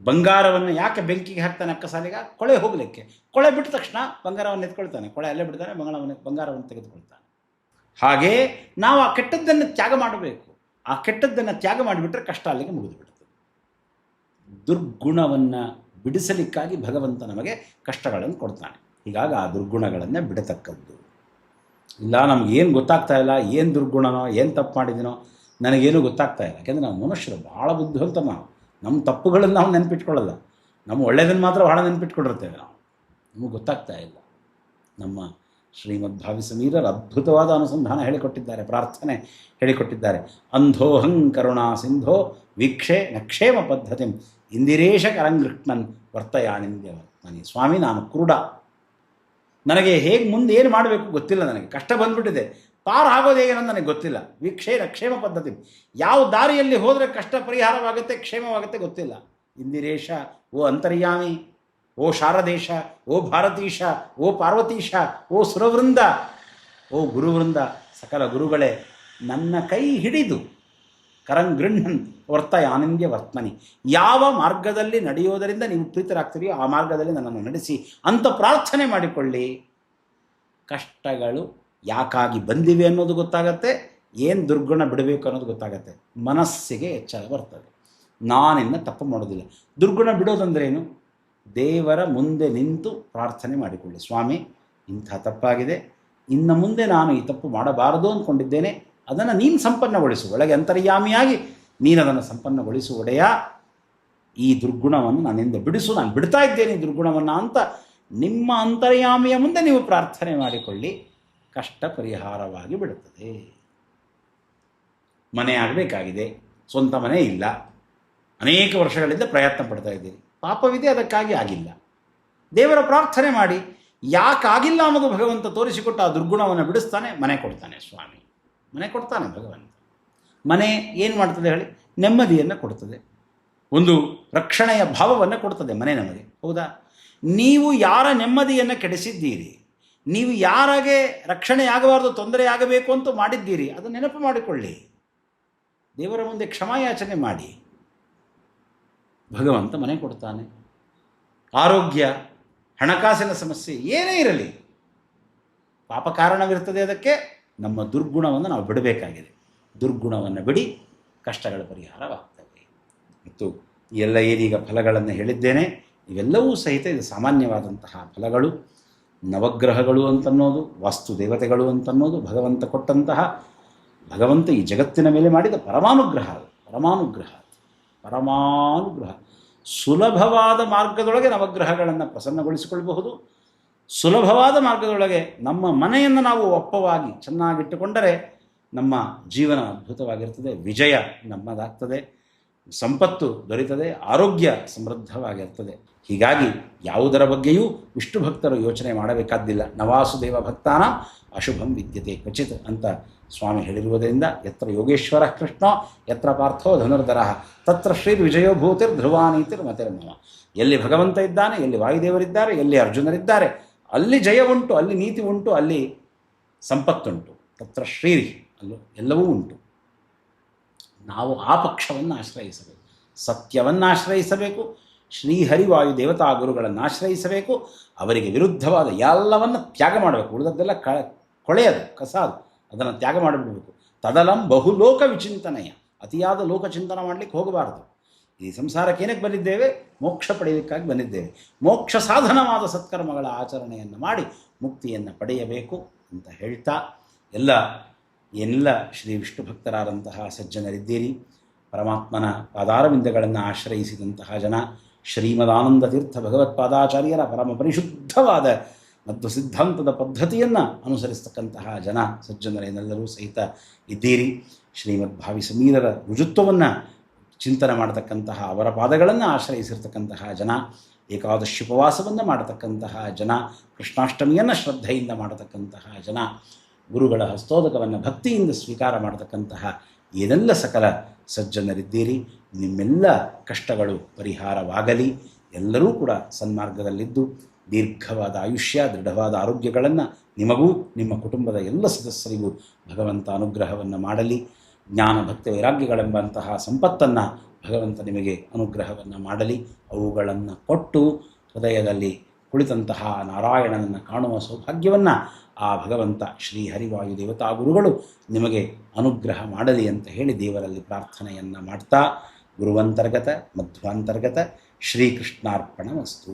ಬಂಗಾರವನ್ನು ಯಾಕೆ ಬೆಂಕಿಗೆ ಹಾಕ್ತಾನೆ ಅಕ್ಕಸಾಲಿಗ? ಕೊಳೆ ಹೋಗಲಿಕ್ಕೆ. ಕೊಳೆ ಬಿಟ್ಟ ತಕ್ಷಣ ಬಂಗಾರವನ್ನು ಎತ್ಕೊಳ್ತಾನೆ, ಕೊಳೆ ಅಲ್ಲೇ ಬಿಡ್ತಾನೆ, ಬಂಗಾರವನ್ನು ತೆಗೆದುಕೊಳ್ತಾನೆ. ಹಾಗೇ ನಾವು ಆ ಕೆಟ್ಟದ್ದನ್ನು ತ್ಯಾಗ ಮಾಡಬೇಕು. ಆ ಕೆಟ್ಟದ್ದನ್ನು ತ್ಯಾಗ ಮಾಡಿಬಿಟ್ರೆ ಕಷ್ಟ ಅಲ್ಲಿಗೆ ಮುಗಿದು ಬಿಡ್ತದೆ. ದುರ್ಗುಣವನ್ನು ಬಿಡಿಸಲಿಕ್ಕಾಗಿ ಭಗವಂತ ನಮಗೆ ಕಷ್ಟಗಳನ್ನು ಕೊಡ್ತಾನೆ. ಹೀಗಾಗಿ ಆ ದುರ್ಗುಣಗಳನ್ನು ಬಿಡತಕ್ಕದ್ದು. ಇಲ್ಲ ನಮಗೇನು ಗೊತ್ತಾಗ್ತಾ ಇಲ್ಲ, ಏನು ದುರ್ಗುಣನೋ, ಏನು ತಪ್ಪು ಮಾಡಿದ್ದೀನೋ ನನಗೇನು ಗೊತ್ತಾಗ್ತಾ ಇಲ್ಲ. ಯಾಕೆಂದರೆ ನಾವು ಮನುಷ್ಯರು ಭಾಳ ಬುದ್ಧಿವಂತ. ನಮ್ಮ ತಪ್ಪುಗಳನ್ನು ನಾವು ನೆನಪಿಟ್ಕೊಳ್ಳಲ್ಲ, ನಮ್ಮ ಒಳ್ಳೆಯದನ್ನು ಮಾತ್ರ ಭಾಳ ನೆನಪಿಟ್ಕೊಂಡಿರ್ತೇವೆ. ನಮಗೆ ಗೊತ್ತಾಗ್ತಾ ಇಲ್ಲ. ನಮ್ಮ ಶ್ರೀಮದ್ ಭಾವಿ ಸಮೀರರು ಅದ್ಭುತವಾದ ಅನುಸಂಧಾನ ಹೇಳಿಕೊಟ್ಟಿದ್ದಾರೆ, ಪ್ರಾರ್ಥನೆ ಹೇಳಿಕೊಟ್ಟಿದ್ದಾರೆ. ಅಂಧೋಹಂ ಕರುಣಾ ಸಿಂಧೋ ವೀಕ್ಷೆ ನಕ್ಷೇಮ ಪದ್ಧತಿ ಇಂದಿರೇಶ ಕರಂಗೃಷ್ಣನ್ ವರ್ತಯಾನಿಂದ್ಯ ವರ್ತನಿ. ಸ್ವಾಮಿ, ನಾನು ಕುರುಡ, ನನಗೆ ಹೇಗೆ ಮುಂದೆ ಏನು ಮಾಡಬೇಕು ಗೊತ್ತಿಲ್ಲ, ನನಗೆ ಕಷ್ಟ ಬಂದುಬಿಟ್ಟಿದೆ, ಪಾರು ಆಗೋದು ಹೇಗೆ ಅನ್ನೋದು ನನಗೆ ಗೊತ್ತಿಲ್ಲ. ವೀಕ್ಷೆ ನಕ್ಷೇಮ ಪದ್ಧತಿ, ಯಾವ ದಾರಿಯಲ್ಲಿ ಹೋದರೆ ಕಷ್ಟ ಪರಿಹಾರವಾಗುತ್ತೆ, ಕ್ಷೇಮವಾಗುತ್ತೆ ಗೊತ್ತಿಲ್ಲ. ಇಂದಿರೇಶ, ಓ ಅಂತರ್ಯಾಮಿ, ಓ ಶಾರದೇಶ, ಓ ಭಾರತೀಶ, ಓ ಪಾರ್ವತೀಶ, ಓ ಸುರವೃಂದ, ಓ ಗುರುವೃಂದ, ಸಕಲ ಗುರುಗಳೇ ನನ್ನ ಕೈ ಹಿಡಿದು ಕರಂಗೃಹ್ಣನ್ ವರ್ತಯಾನಿಂದ್ಯ ವರ್ತನಿ, ಯಾವ ಮಾರ್ಗದಲ್ಲಿ ನಡೆಯೋದರಿಂದ ನೀವು ಪ್ರೀತರಾಗ್ತೀರಿಯೋ ಆ ಮಾರ್ಗದಲ್ಲಿ ನನ್ನನ್ನು ನಡೆಸಿ ಅಂತ ಪ್ರಾರ್ಥನೆ ಮಾಡಿಕೊಳ್ಳಿ. ಕಷ್ಟಗಳು ಯಾಕಾಗಿ ಬಂದಿವೆ ಅನ್ನೋದು ಗೊತ್ತಾಗತ್ತೆ, ಏನು ದುರ್ಗುಣ ಬಿಡಬೇಕು ಅನ್ನೋದು ಗೊತ್ತಾಗತ್ತೆ. ಮನಸ್ಸಿಗೆ ಎಚ್ಚರ ಬರ್ತದೆ, ನಾನಿನ್ನು ತಪ್ಪು ಮಾಡೋದಿಲ್ಲ. ದುರ್ಗುಣ ಬಿಡೋದಂದ್ರೇನು? ದೇವರ ಮುಂದೆ ನಿಂತು ಪ್ರಾರ್ಥನೆ ಮಾಡಿಕೊಳ್ಳಿ. ಸ್ವಾಮಿ, ಇಂಥ ತಪ್ಪಾಗಿದೆ, ಇನ್ನು ಮುಂದೆ ನಾನು ಈ ತಪ್ಪು ಮಾಡಬಾರದು ಅಂದ್ಕೊಂಡಿದ್ದೇನೆ, ಅದನ್ನು ನೀನು ಸಂಪನ್ನಗೊಳಿಸು. ಒಳಗೆ ಅಂತರ್ಯಾಮಿಯಾಗಿ ನೀನು ಅದನ್ನು ಸಂಪನ್ನಗೊಳಿಸು ಒಡೆಯ. ಈ ದುರ್ಗುಣವನ್ನು ನನ್ನಿಂದ ಬಿಡಿಸು, ನಾನು ಬಿಡ್ತಾ ಇದ್ದೇನೆ ಈ ದುರ್ಗುಣವನ್ನು ಅಂತ ನಿಮ್ಮ ಅಂತರ್ಯಾಮಿಯ ಮುಂದೆ ನೀವು ಪ್ರಾರ್ಥನೆ ಮಾಡಿಕೊಳ್ಳಿ. ಕಷ್ಟ ಪರಿಹಾರವಾಗಿ ಬಿಡುತ್ತದೆ. ಮನೆ ಆಗಬೇಕಾಗಿದೆ, ಸ್ವಂತ ಮನೆ ಇಲ್ಲ, ಅನೇಕ ವರ್ಷಗಳಿಂದ ಪ್ರಯತ್ನ ಪಡ್ತಾ ಇದ್ದೀರಿ, ಪಾಪವಿದೆ, ಅದಕ್ಕಾಗಿ ಆಗಿಲ್ಲ. ದೇವರ ಪ್ರಾರ್ಥನೆ ಮಾಡಿ, ಯಾಕಾಗಿಲ್ಲ ಅನ್ನೋದು ಭಗವಂತ ತೋರಿಸಿಕೊಟ್ಟು ಆ ದುರ್ಗುಣವನ್ನು ಬಿಡಿಸ್ತಾನೆ, ಮನೆ ಕೊಡ್ತಾನೆ. ಸ್ವಾಮಿ ಮನೆ ಕೊಡ್ತಾನೆ ಭಗವಂತ. ಮನೆ ಏನು ಮಾಡ್ತದೆ ಹೇಳಿ? ನೆಮ್ಮದಿಯನ್ನು ಕೊಡ್ತದೆ, ಒಂದು ರಕ್ಷಣೆಯ ಭಾವವನ್ನು ಕೊಡ್ತದೆ ಮನೆ ನಮಗೆ, ಹೌದಾ? ನೀವು ಯಾರ ನೆಮ್ಮದಿಯನ್ನು ಕೆಡಿಸಿದ್ದೀರಿ, ನೀವು ಯಾರಾಗೆ ರಕ್ಷಣೆ ಆಗಬಾರ್ದು, ತೊಂದರೆ ಆಗಬೇಕು ಅಂತ ಮಾಡಿದ್ದೀರಿ, ಅದು ನೆನಪು ಮಾಡಿಕೊಳ್ಳಿ. ದೇವರ ಮುಂದೆ ಕ್ಷಮಾಯಾಚನೆ ಮಾಡಿ. ಭಗವಂತ ಮನೆ ಕೊಡ್ತಾನೆ. ಆರೋಗ್ಯ, ಹಣಕಾಸಿನ ಸಮಸ್ಯೆ ಏನೇ ಇರಲಿ, ಪಾಪ ಕಾರಣವಿರ್ತದೆ. ಅದಕ್ಕೆ ನಮ್ಮ ದುರ್ಗುಣವನ್ನು ನಾವು ಬಿಡಬೇಕಾಗಿದೆ. ದುರ್ಗುಣವನ್ನು ಬಿಡಿ, ಕಷ್ಟಗಳ ಪರಿಹಾರವಾಗ್ತವೆ. ಮತ್ತು ಎಲ್ಲ ಏನೀಗ ಫಲಗಳನ್ನು ಹೇಳಿದ್ದೇನೆ, ಇವೆಲ್ಲವೂ ಸಹಿತ ಇದು ಸಾಮಾನ್ಯವಾದಂತಹ ಫಲಗಳು. ನವಗ್ರಹಗಳು ಅಂತನ್ನೋದು, ವಾಸ್ತು ದೇವತೆಗಳು ಅಂತನ್ನೋದು ಭಗವಂತ ಕೊಟ್ಟಂತಹ, ಭಗವಂತ ಈ ಜಗತ್ತಿನ ಮೇಲೆ ಮಾಡಿದ ಪರಮಾನುಗ್ರಹ. ಪರಮಾನುಗ್ರಹ. ಸುಲಭವಾದ ಮಾರ್ಗದೊಳಗೆ ನವಗ್ರಹಗಳನ್ನು ಪ್ರಸನ್ನಗೊಳಿಸಿಕೊಳ್ಳಬಹುದು. ಸುಲಭವಾದ ಮಾರ್ಗದೊಳಗೆ ನಮ್ಮ ಮನೆಯನ್ನು ನಾವು ಒಪ್ಪವಾಗಿ ಚೆನ್ನಾಗಿಟ್ಟುಕೊಂಡರೆ ನಮ್ಮ ಜೀವನ ಅದ್ಭುತವಾಗಿರ್ತದೆ. ವಿಜಯ ನಮ್ಮದಾಗ್ತದೆ, ಸಂಪತ್ತು ದೊರೆಯುತ್ತದೆ, ಆರೋಗ್ಯ ಸಮೃದ್ಧವಾಗಿರ್ತದೆ. ಹೀಗಾಗಿ ಯಾವುದರ ಬಗ್ಗೆಯೂ ವಿಷ್ಣು ಭಕ್ತರು ಯೋಚನೆ ಮಾಡಬೇಕಾದ್ದಿಲ್ಲ. ನವಾಸುದೇವ ಭಕ್ತಾನ ಅಶುಭಂ ವಿದ್ಯತೆ ಕ್ವಚಿತ್ ಅಂತ ಸ್ವಾಮಿ ಹೇಳಿರುವುದರಿಂದ, ಯತ್ರ ಯೋಗೇಶ್ವರ ಕೃಷ್ಣ ಯತ್ರ ಪಾರ್ಥೋ ಧನುರ್ಧರ ತತ್ರ ಶ್ರೀರ್ ವಿಜಯೋ ಭೂತಿರ್ ಧ್ರುವಾನೀತಿರ್ ಮತಿರ್ಮಮ. ಎಲ್ಲಿ ಭಗವಂತ ಇದ್ದಾನೆ, ಎಲ್ಲಿ ವಾಯುದೇವರಿದ್ದಾರೆ, ಎಲ್ಲಿ ಅರ್ಜುನರಿದ್ದಾರೆ, ಅಲ್ಲಿ ಜಯ ಉಂಟು, ಅಲ್ಲಿ ನೀತಿ ಉಂಟು, ಅಲ್ಲಿ ಸಂಪತ್ತುಂಟು. ತತ್ರ ಶ್ರೀರಿ, ಅಲ್ಲೂ ಎಲ್ಲವೂ ಉಂಟು. ನಾವು ಆ ಪಕ್ಷವನ್ನು ಆಶ್ರಯಿಸಬೇಕು, ಸತ್ಯವನ್ನು ಆಶ್ರಯಿಸಬೇಕು, ಶ್ರೀಹರಿ ವಾಯು ದೇವತಾ ಗುರುಗಳನ್ನು ಆಶ್ರಯಿಸಬೇಕು. ಅವರಿಗೆ ವಿರುದ್ಧವಾದ ಎಲ್ಲವನ್ನು ತ್ಯಾಗ ಮಾಡಬೇಕು. ಉಳಿದದ್ದೆಲ್ಲ ಕೊಳೆಯದು, ಕಸ ಅದು, ಅದನ್ನು ತ್ಯಾಗ ಮಾಡಿಬಿಡಬೇಕು. ತದಲಂ ಬಹುಲೋಕ ವಿಚಿಂತನೆಯ, ಅತಿಯಾದ ಲೋಕಚಿಂತನ ಮಾಡಲಿಕ್ಕೆ ಹೋಗಬಾರದು. ಈ ಸಂಸಾರಕ್ಕೆ ಏನಕ್ಕೆ ಬಂದಿದ್ದೇವೆ? ಮೋಕ್ಷ ಪಡೆಯಲಿಕ್ಕಾಗಿ ಬಂದಿದ್ದೇವೆ. ಮೋಕ್ಷ ಸಾಧನವಾದ ಸತ್ಕರ್ಮಗಳ ಆಚರಣೆಯನ್ನು ಮಾಡಿ ಮುಕ್ತಿಯನ್ನು ಪಡೆಯಬೇಕು ಅಂತ ಹೇಳ್ತಾ, ಎಲ್ಲ ಶ್ರೀ ವಿಷ್ಣು ಭಕ್ತರಾದಂತಹ ಸಜ್ಜನರಿದ್ದೀರಿ. ಪರಮಾತ್ಮನ ಪಾದಾರವಿಂದಗಳನ್ನು ಆಶ್ರಯಿಸಿದಂತಹ ಜನ, ಶ್ರೀಮದಾನಂದ ತೀರ್ಥ ಭಗವತ್ಪಾದಾಚಾರ್ಯರ ಪರಮ ಪರಿಶುದ್ಧವಾದ ಮತ್ತು ಸಿದ್ಧಾಂತದ ಪದ್ಧತಿಯನ್ನು ಅನುಸರಿಸ್ತಕ್ಕಂತಹ ಜನ ಸಜ್ಜನರೇನೆಲ್ಲರೂ ಸಹಿತ ಇದ್ದೀರಿ. ಶ್ರೀಮದ್ ಭಾವಿ ಸಮೀರರ ರುಜುತ್ವವನ್ನು ಚಿಂತನೆ ಮಾಡತಕ್ಕಂತಹ, ಅವರ ಪಾದಗಳನ್ನು ಆಶ್ರಯಿಸಿರ್ತಕ್ಕಂತಹ ಜನ, ಏಕಾದಶಿ ಉಪವಾಸವನ್ನು ಮಾಡತಕ್ಕಂತಹ ಜನ, ಕೃಷ್ಣಾಷ್ಟಮಿಯನ್ನು ಶ್ರದ್ಧೆಯಿಂದ ಮಾಡತಕ್ಕಂತಹ ಜನ, ಗುರುಗಳ ಹಸ್ತೋದಕವನ್ನು ಭಕ್ತಿಯಿಂದ ಸ್ವೀಕಾರ ಮಾಡತಕ್ಕಂತಹ ಏನೆಲ್ಲ ಸಕಲ ಸಜ್ಜನರಿದ್ದೀರಿ. ನಿಮ್ಮೆಲ್ಲ ಕಷ್ಟಗಳು ಪರಿಹಾರವಾಗಲಿ. ಎಲ್ಲರೂ ಕೂಡ ಸನ್ಮಾರ್ಗದಲ್ಲಿದ್ದು ದೀರ್ಘವಾದ ಆಯುಷ್ಯ, ದೃಢವಾದ ಆರೋಗ್ಯಗಳನ್ನು ನಿಮಗೂ ನಿಮ್ಮ ಕುಟುಂಬದ ಎಲ್ಲ ಸದಸ್ಯರಿಗೂ ಭಗವಂತ ಅನುಗ್ರಹವನ್ನು ಮಾಡಲಿ. ಜ್ಞಾನ, ಭಕ್ತಿ, ವೈರಾಗ್ಯಗಳೆಂಬಂತಹ ಸಂಪತ್ತನ್ನು ಭಗವಂತ ನಿಮಗೆ ಅನುಗ್ರಹವನ್ನು ಮಾಡಲಿ. ಅವುಗಳನ್ನು ಕೊಟ್ಟು ಹೃದಯದಲ್ಲಿ ಕುಳಿತಂತಹ ನಾರಾಯಣನನ್ನು ಕಾಣುವ ಸೌಭಾಗ್ಯವನ್ನು ಆ ಭಗವಂತ ಶ್ರೀ ಹರಿವಾಯು ದೇವತಾ ಗುರುಗಳು ನಿಮಗೆ ಅನುಗ್ರಹ ಮಾಡಲಿ ಅಂತ ಹೇಳಿ ದೇವರಲ್ಲಿ ಪ್ರಾರ್ಥನೆಯನ್ನು ಮಾಡ್ತಾ, ಗುರುವಂತರ್ಗತ ಮಧ್ವಾಂತರ್ಗತ ಶ್ರೀಕೃಷ್ಣಾರ್ಪಣಮಸ್ತು.